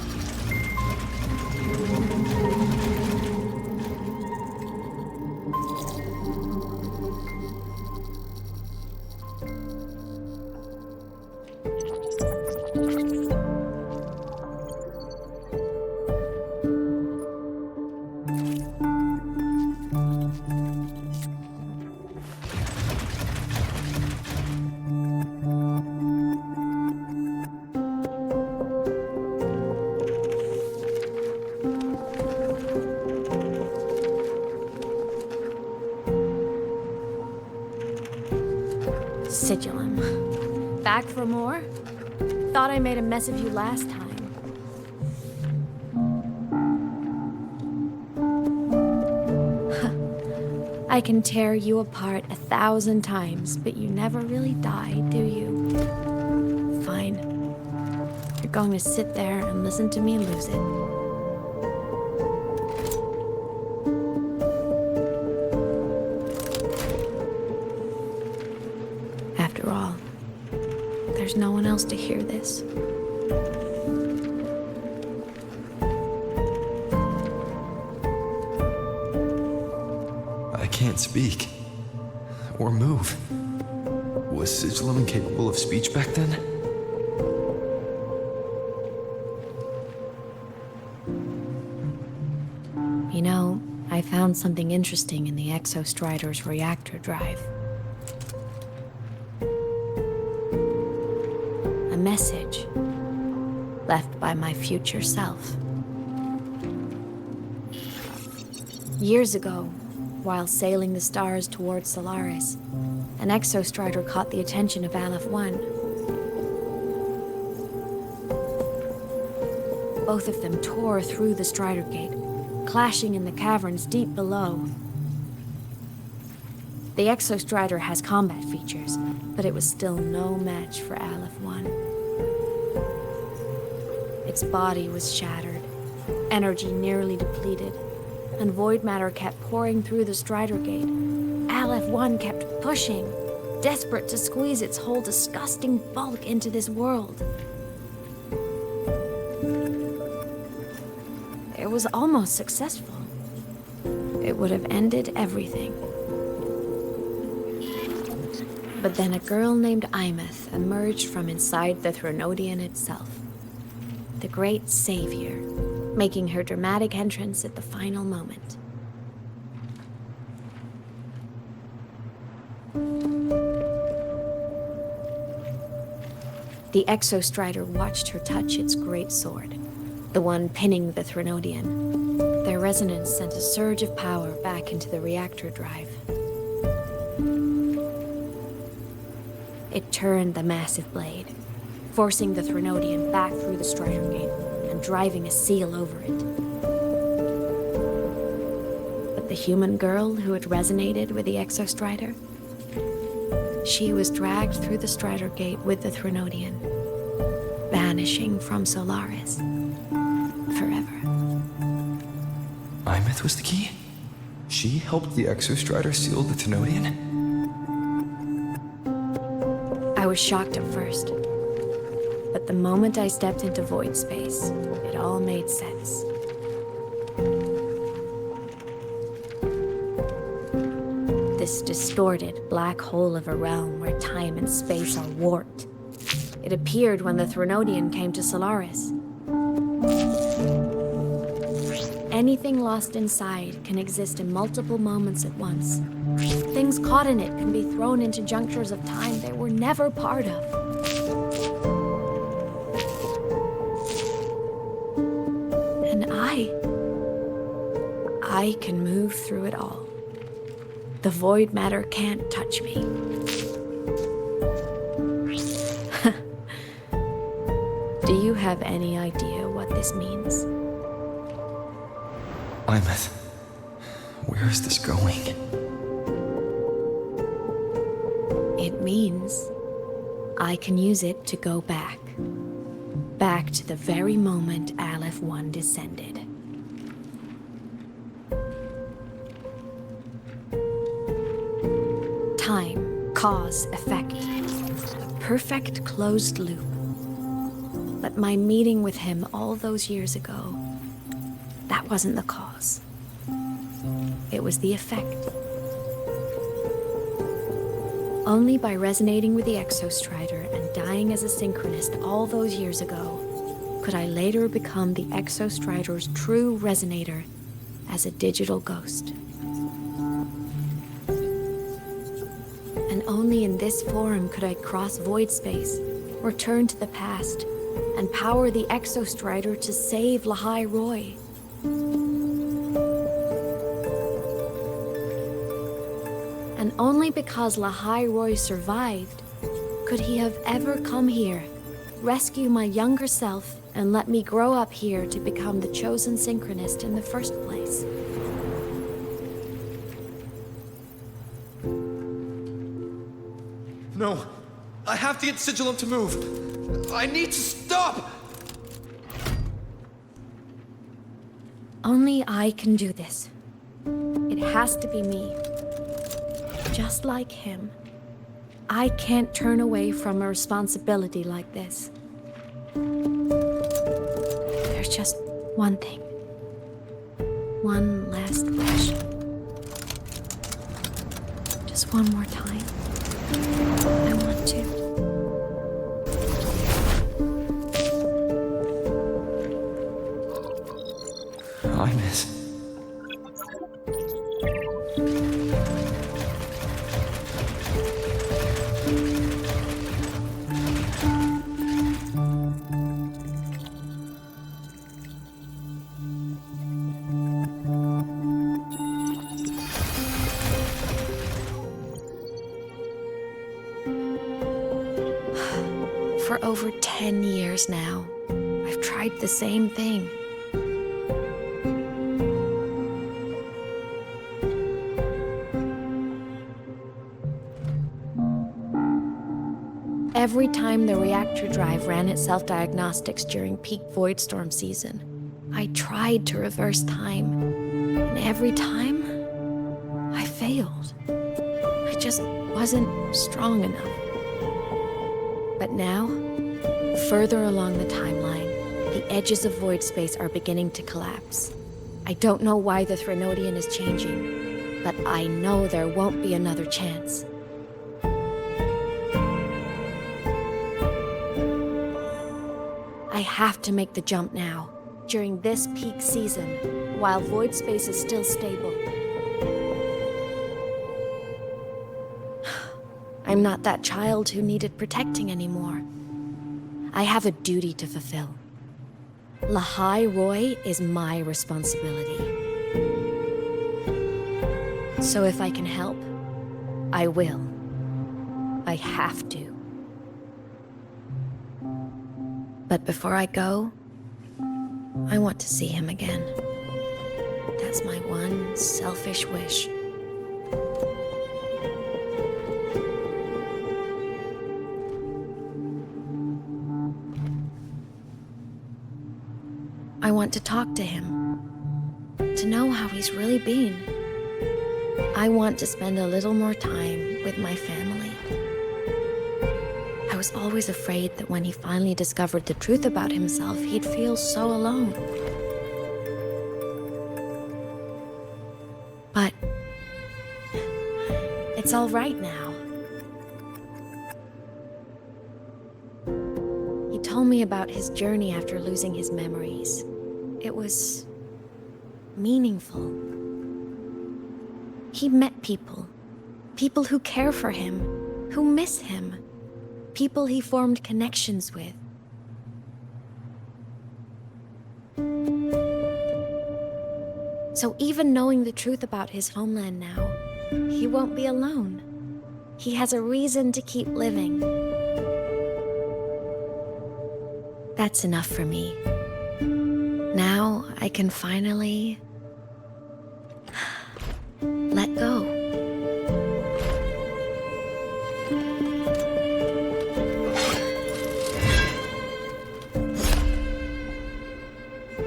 S3: Sigillum. Back for more? Thought I made a mess of you last time. I can tear you apart 1,000 times, but you never really die, do you? Fine. You're going to sit there and listen to me lose it. After all, there's no one else to hear this.
S4: I can't speak. Or move. Was Sigillum incapable of speech back then?
S3: You know, I found something interesting in the Exostrider's reactor drive. A message left by my future self. Years ago, while sailing the stars towards Solaris, an Exostrider caught the attention of Aleph-1. Both of them tore through the Strider Gate, clashing in the caverns deep below. The Exostrider has combat features, but it was still no match for Aleph-1. Its body was shattered, energy nearly depleted, and void matter kept pouring through the Strider Gate. Aleph-1 kept pushing, desperate to squeeze its whole disgusting bulk into this world. It was almost successful. It would have ended everything. But then a girl named Imeth emerged from inside the Threnodian itself. The great savior, making her dramatic entrance at the final moment. The Exostrider watched her touch its great sword, the one pinning the Threnodian. Their resonance sent a surge of power back into the reactor drive. It turned the massive blade, forcing the Threnodian back through the Strider Gate and driving a seal over it. But the human girl who had resonated with the Exostrider, she was dragged through the Strider Gate with the Threnodian, vanishing from Solaris forever.
S4: Imeth was the key? She helped the Exostrider seal the Threnodian?
S3: I was shocked at first, but the moment I stepped into void space, it all made sense. This distorted black hole of a realm where time and space are warped. It appeared when the Threnodian came to Solaris. Anything lost inside can exist in multiple moments at once. Things caught in it can be thrown into junctures of time they were never part of. And I can move through it all. The void matter can't touch me. Do you have any idea what this means?
S4: Imeth, where is this going?
S3: It means I can use it to go back. Back to the very moment Aleph 1 descended. Time, cause, effect. A perfect closed loop. But my meeting with him all those years ago, that wasn't the cause. It was the effect. Only by resonating with the Exostrider and dying as a synchronist all those years ago could I later become the Exostrider's true resonator as a digital ghost. And only in this form could I cross void space, return to the past, and power the Exostrider to save Lahai-Roi. And only because Lahai-Roi survived could he have ever come here, rescue my younger self, and let me grow up here to become the chosen synchronist in the first place.
S4: No, I have to get Sigilum to move. I need to stop!
S3: Only I can do this. It has to be me. Just like him, I can't turn away from a responsibility like this. There's just one thing. One last wish. Just one more time. I want to.
S4: I miss.
S3: For over 10 years now, I've tried the same thing. Every time the reactor drive ran its self-diagnostics during peak void storm season, I tried to reverse time, and every time, I failed. I just wasn't strong enough. But now, further along the timeline, the edges of void space are beginning to collapse. I don't know why the Threnodian is changing, but I know there won't be another chance. I have to make the jump now, during this peak season, while void space is still stable. I'm not that child who needed protecting anymore. I have a duty to fulfill. Lahai-Roi is my responsibility. So if I can help, I will. I have to. But before I go, I want to see him again. That's my one selfish wish. I want to talk to him, to know how he's really been. I want to spend a little more time with my family. I was always afraid that when he finally discovered the truth about himself, he'd feel so alone. But it's all right now. He told me about his journey after losing his memories. It was meaningful. He met people. People who care for him, who miss him. People he formed connections with. So even knowing the truth about his homeland now, he won't be alone. He has a reason to keep living. That's enough for me. Now I can finally let go.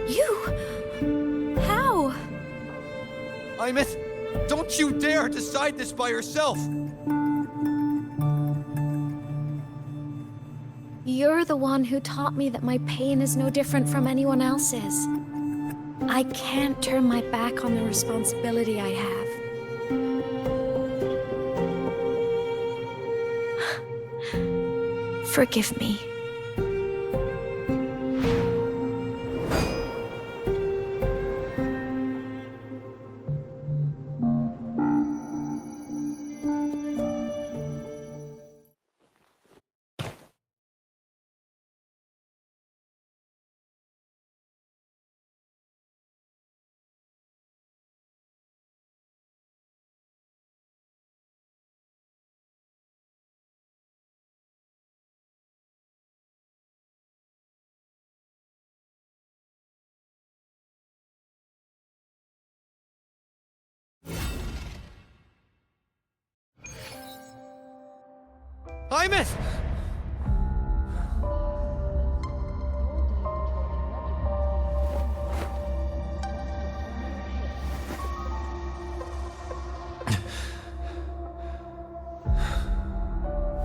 S3: You? How?
S4: Imeth, don't you dare decide this by yourself!
S3: You're the one who taught me that my pain is no different from anyone else's. I can't turn my back on the responsibility I have. Forgive me.
S4: Imeth!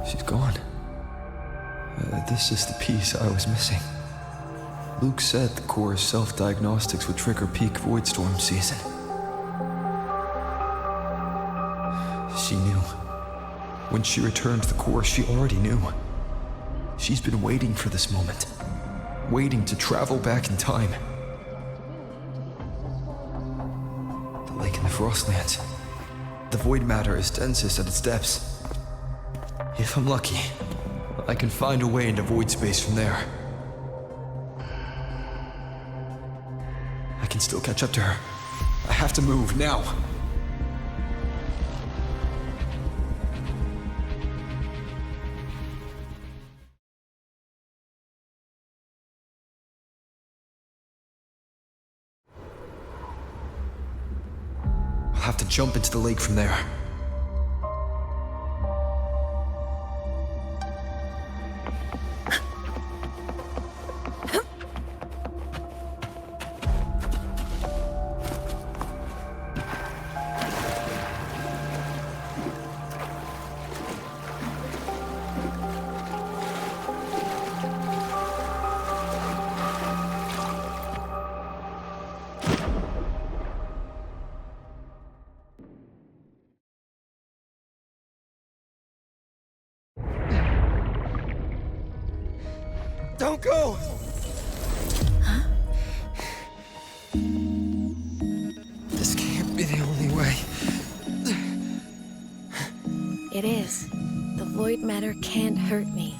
S4: She's gone. This is the piece I was missing. Luke said the core's self-diagnostics would trigger peak Voidstorm season. She knew. When she returned to the core, she already knew. She's been waiting for this moment. Waiting to travel back in time. The lake in the Frostlands. The void matter is densest at its depths. If I'm lucky, I can find a way into void space from there. I can still catch up to her. I have to move now. I'll have to jump into the lake from there. Don't go!
S3: Huh?
S4: This can't be the only way.
S3: It is. The void matter can't hurt me.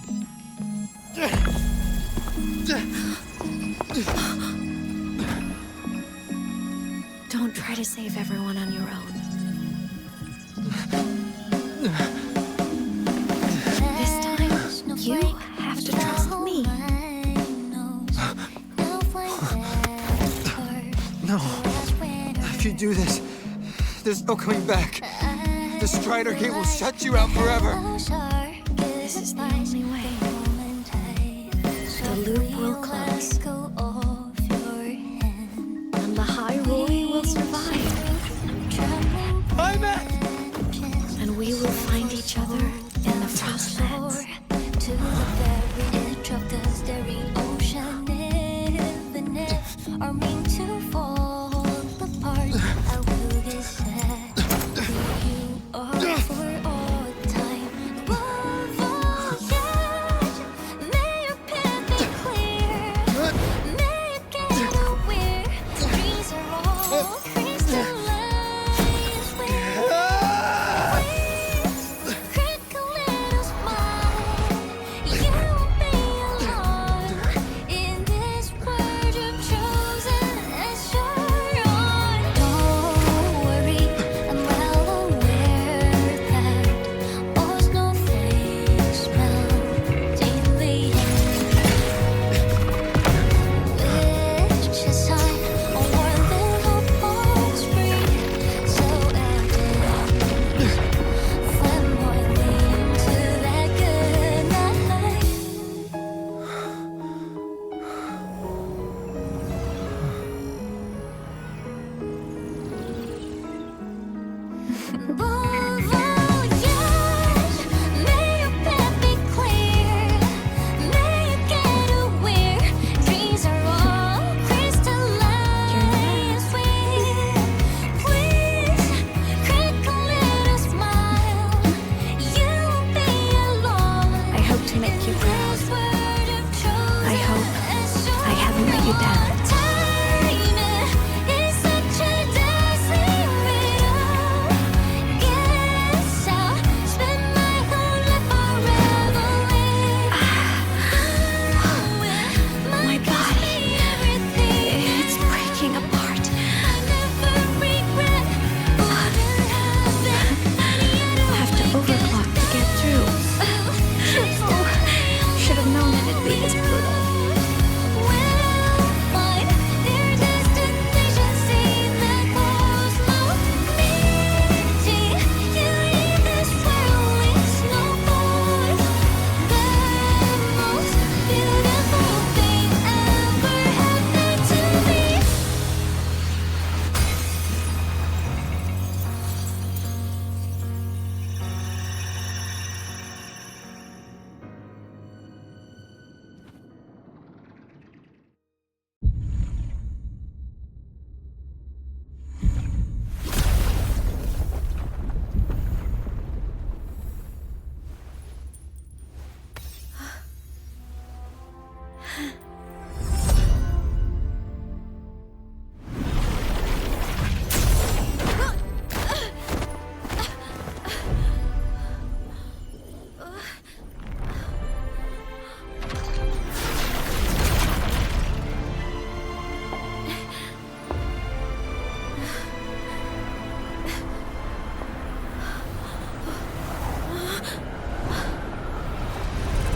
S3: Don't try to save everyone on your own. This time, you have to trust me.
S4: No. If you do this, there's no coming back. The Strider Gate will shut you out forever.
S3: This is the only way. The loop will close. And Lahai-Roi will survive. And we will find each other in the Frostlands.
S11: To the very edge of the starry ocean, if the nets are meant to fall apart, I will get sad where you are for all time. Above all else, may your path be clear, may you get aware. Dreams are all crystallized. You will be alone in this world you've chosen.
S3: Riley has put up.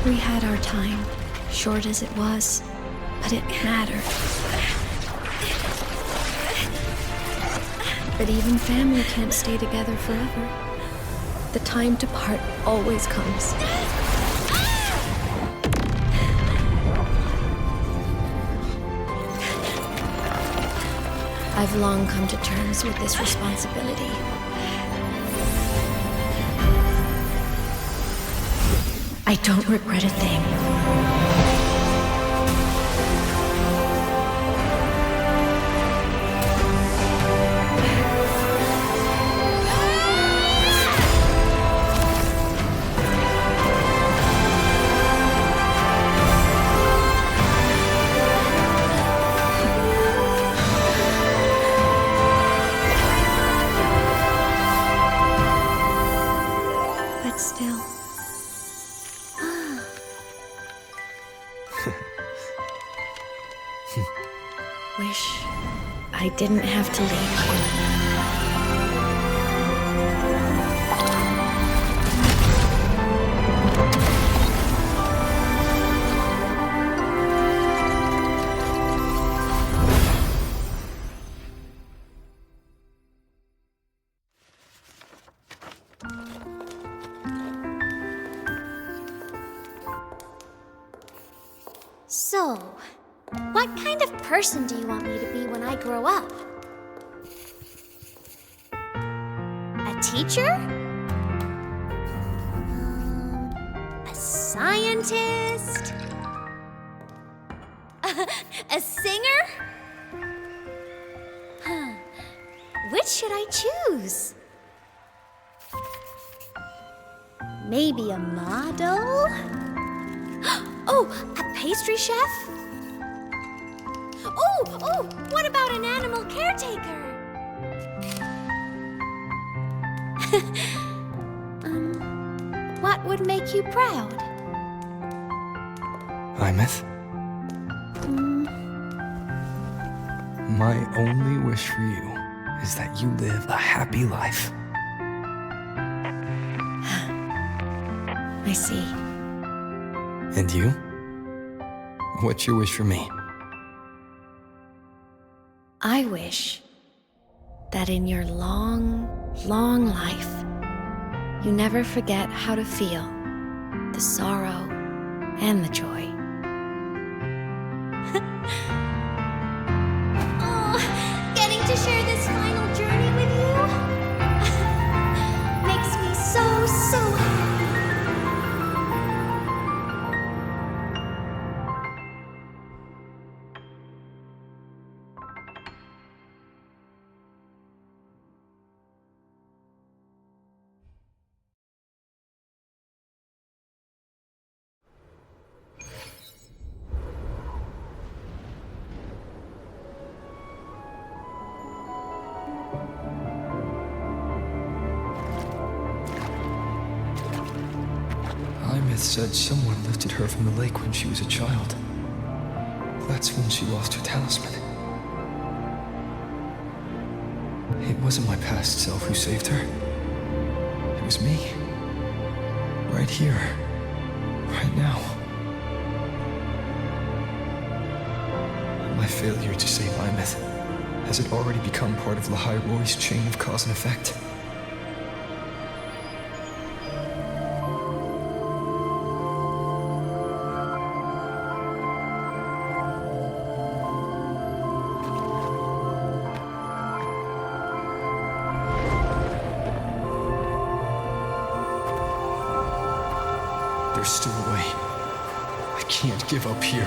S3: We had our time, short as it was, but it mattered. But even family can't stay together forever. The time to part always comes. I've long come to terms with this responsibility. I don't regret a thing. But still. Wish I didn't have to leave you.
S11: So, what kind of person do you want me to be when I grow up? A teacher? A scientist? A singer? Huh. Which should I choose? Maybe a model? Oh, a pastry chef? Oh, what about an animal caretaker? What would make you proud?
S4: Imeth? My only wish for you is that you live a happy life.
S3: I see.
S4: And you? What's your wish for me?
S3: I wish that in your long, long life, you never forget how to feel the sorrow and the joy.
S11: Oh, getting to share this final journey with you makes me so happy.
S4: Imeth said someone lifted her from the lake when she was a child. That's when she lost her talisman. It wasn't my past self who saved her. It was me. Right here. Right now. failure to save Imeth? Has it already become part of Lahai-Roi's chain of cause and effect? There's still a way. I can't give up here.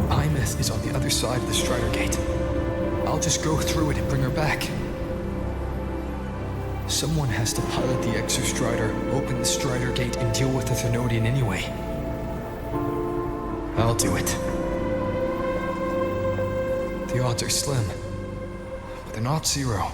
S4: Imeth is on the other side of the Strider Gate. I'll just go through it and bring her back. Someone has to pilot the Exostrider, open the Strider Gate, and deal with the Thenodian anyway. I'll do it. The odds are slim, but they're not zero.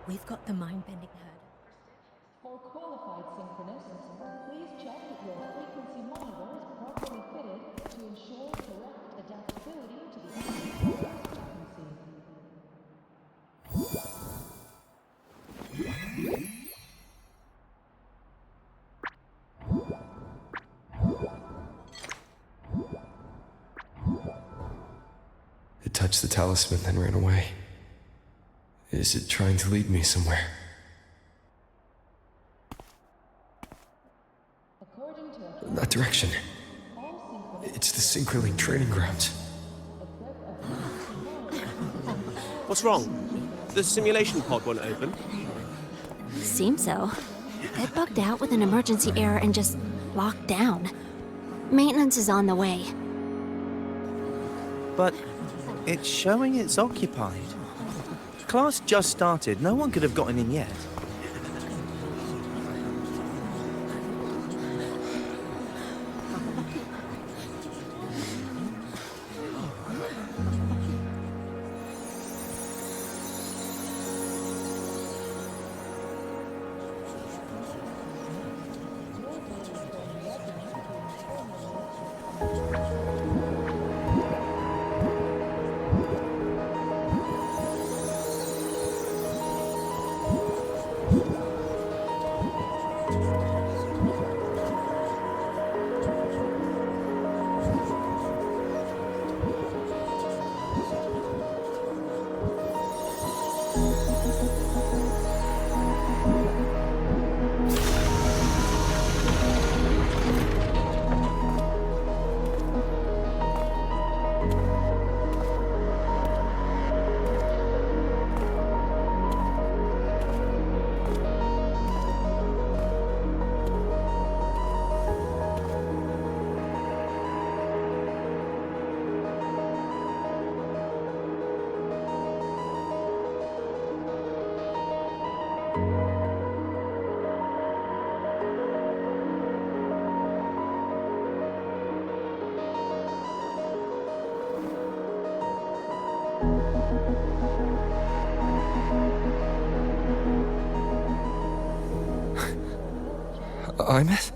S13: We've got the mind-bending herd.
S17: For qualified synchronists, please check that your frequency monitor is properly fitted to ensure correct adaptability to the frequency.
S4: It touched the talisman, then ran away. Is it trying to lead me somewhere? That direction. It's the Synchrolink training grounds.
S16: What's wrong? The simulation pod won't open?
S3: Seems so. It bugged out with an emergency error and just locked down. Maintenance is on the way.
S23: But it's showing it's occupied. Class just started. No one could have gotten in yet.
S4: Imeth?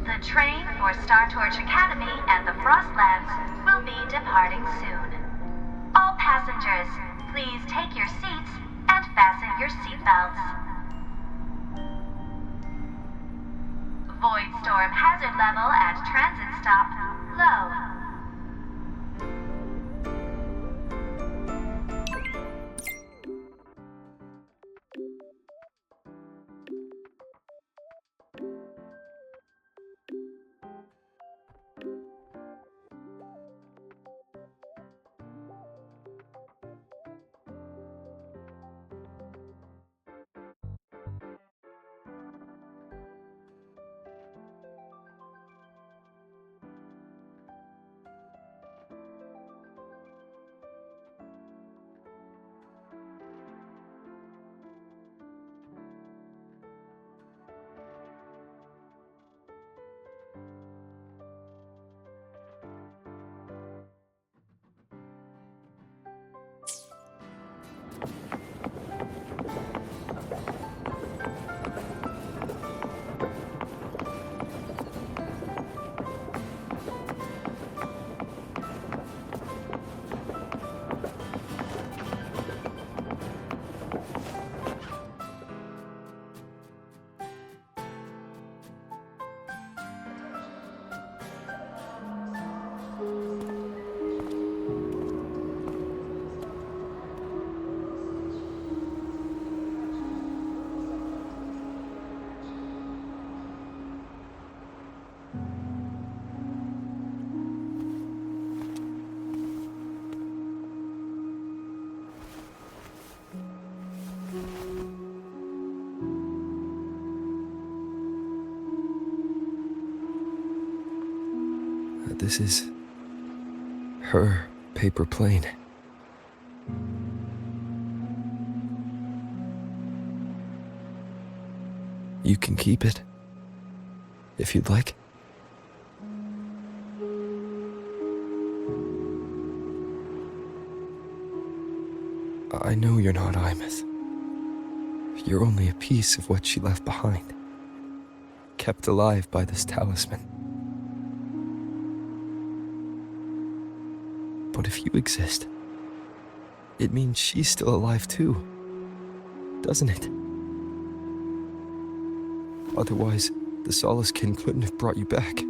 S7: The train for Star Torch Academy and the Frost Labs will be departing soon. All passengers, please take your seats and fasten your seatbelts. Void storm hazard level at transit stop low.
S4: This is her paper plane. You can keep it, if you'd like. I know you're not Imeth. You're only a piece of what she left behind, kept alive by this talisman. But if you exist, it means she's still alive too, doesn't it? Otherwise, the Solaskin couldn't have brought you back.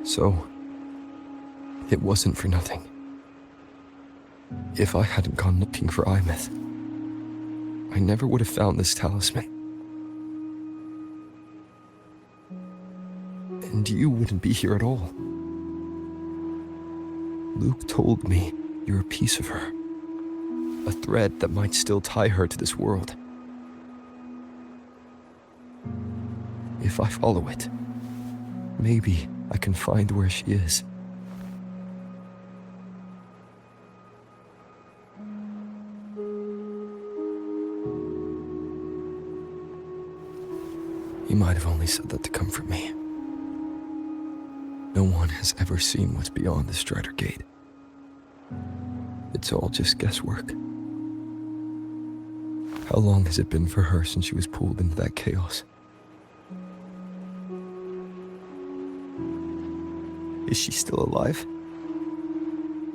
S4: So, it wasn't for nothing. If I hadn't gone looking for Imeth, I never would have found this talisman. And you wouldn't be here at all. Luke told me you're a piece of her, a thread that might still tie her to this world. If I follow it, maybe I can find where she is. You might have only said that to comfort me. No one has ever seen what's beyond the Strider Gate. It's all just guesswork. How long has it been for her since she was pulled into that chaos? Is she still alive?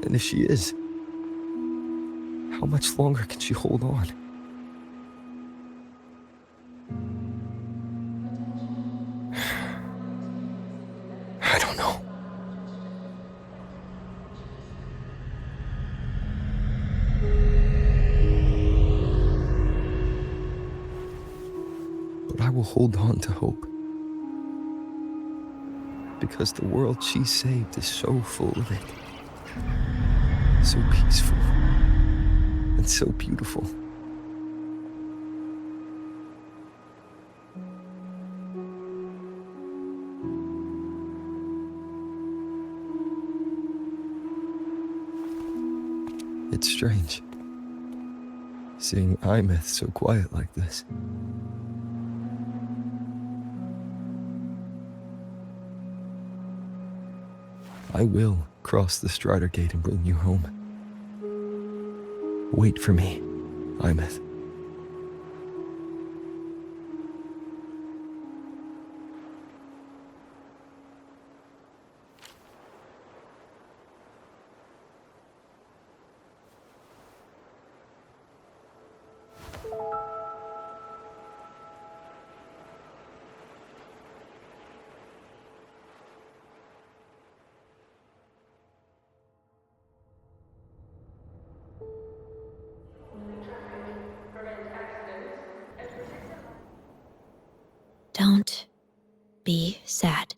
S4: And if she is, how much longer can she hold on? I don't know. But I will hold on to hope. Because the world she saved is so full of it. So peaceful. And so beautiful. It's strange, seeing Imeth so quiet like this. I will cross the Strider Gate and bring you home. Wait for me, Imeth.
S3: Don't be sad.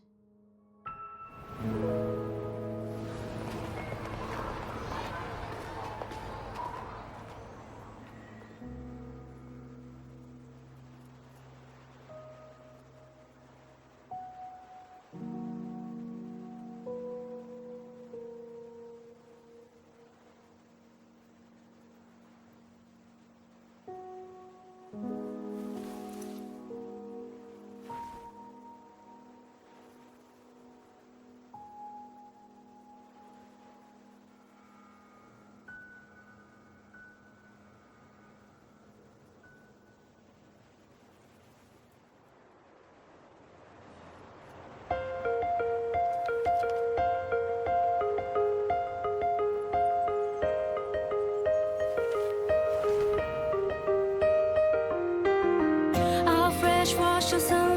S11: I'll fresh wash your sun.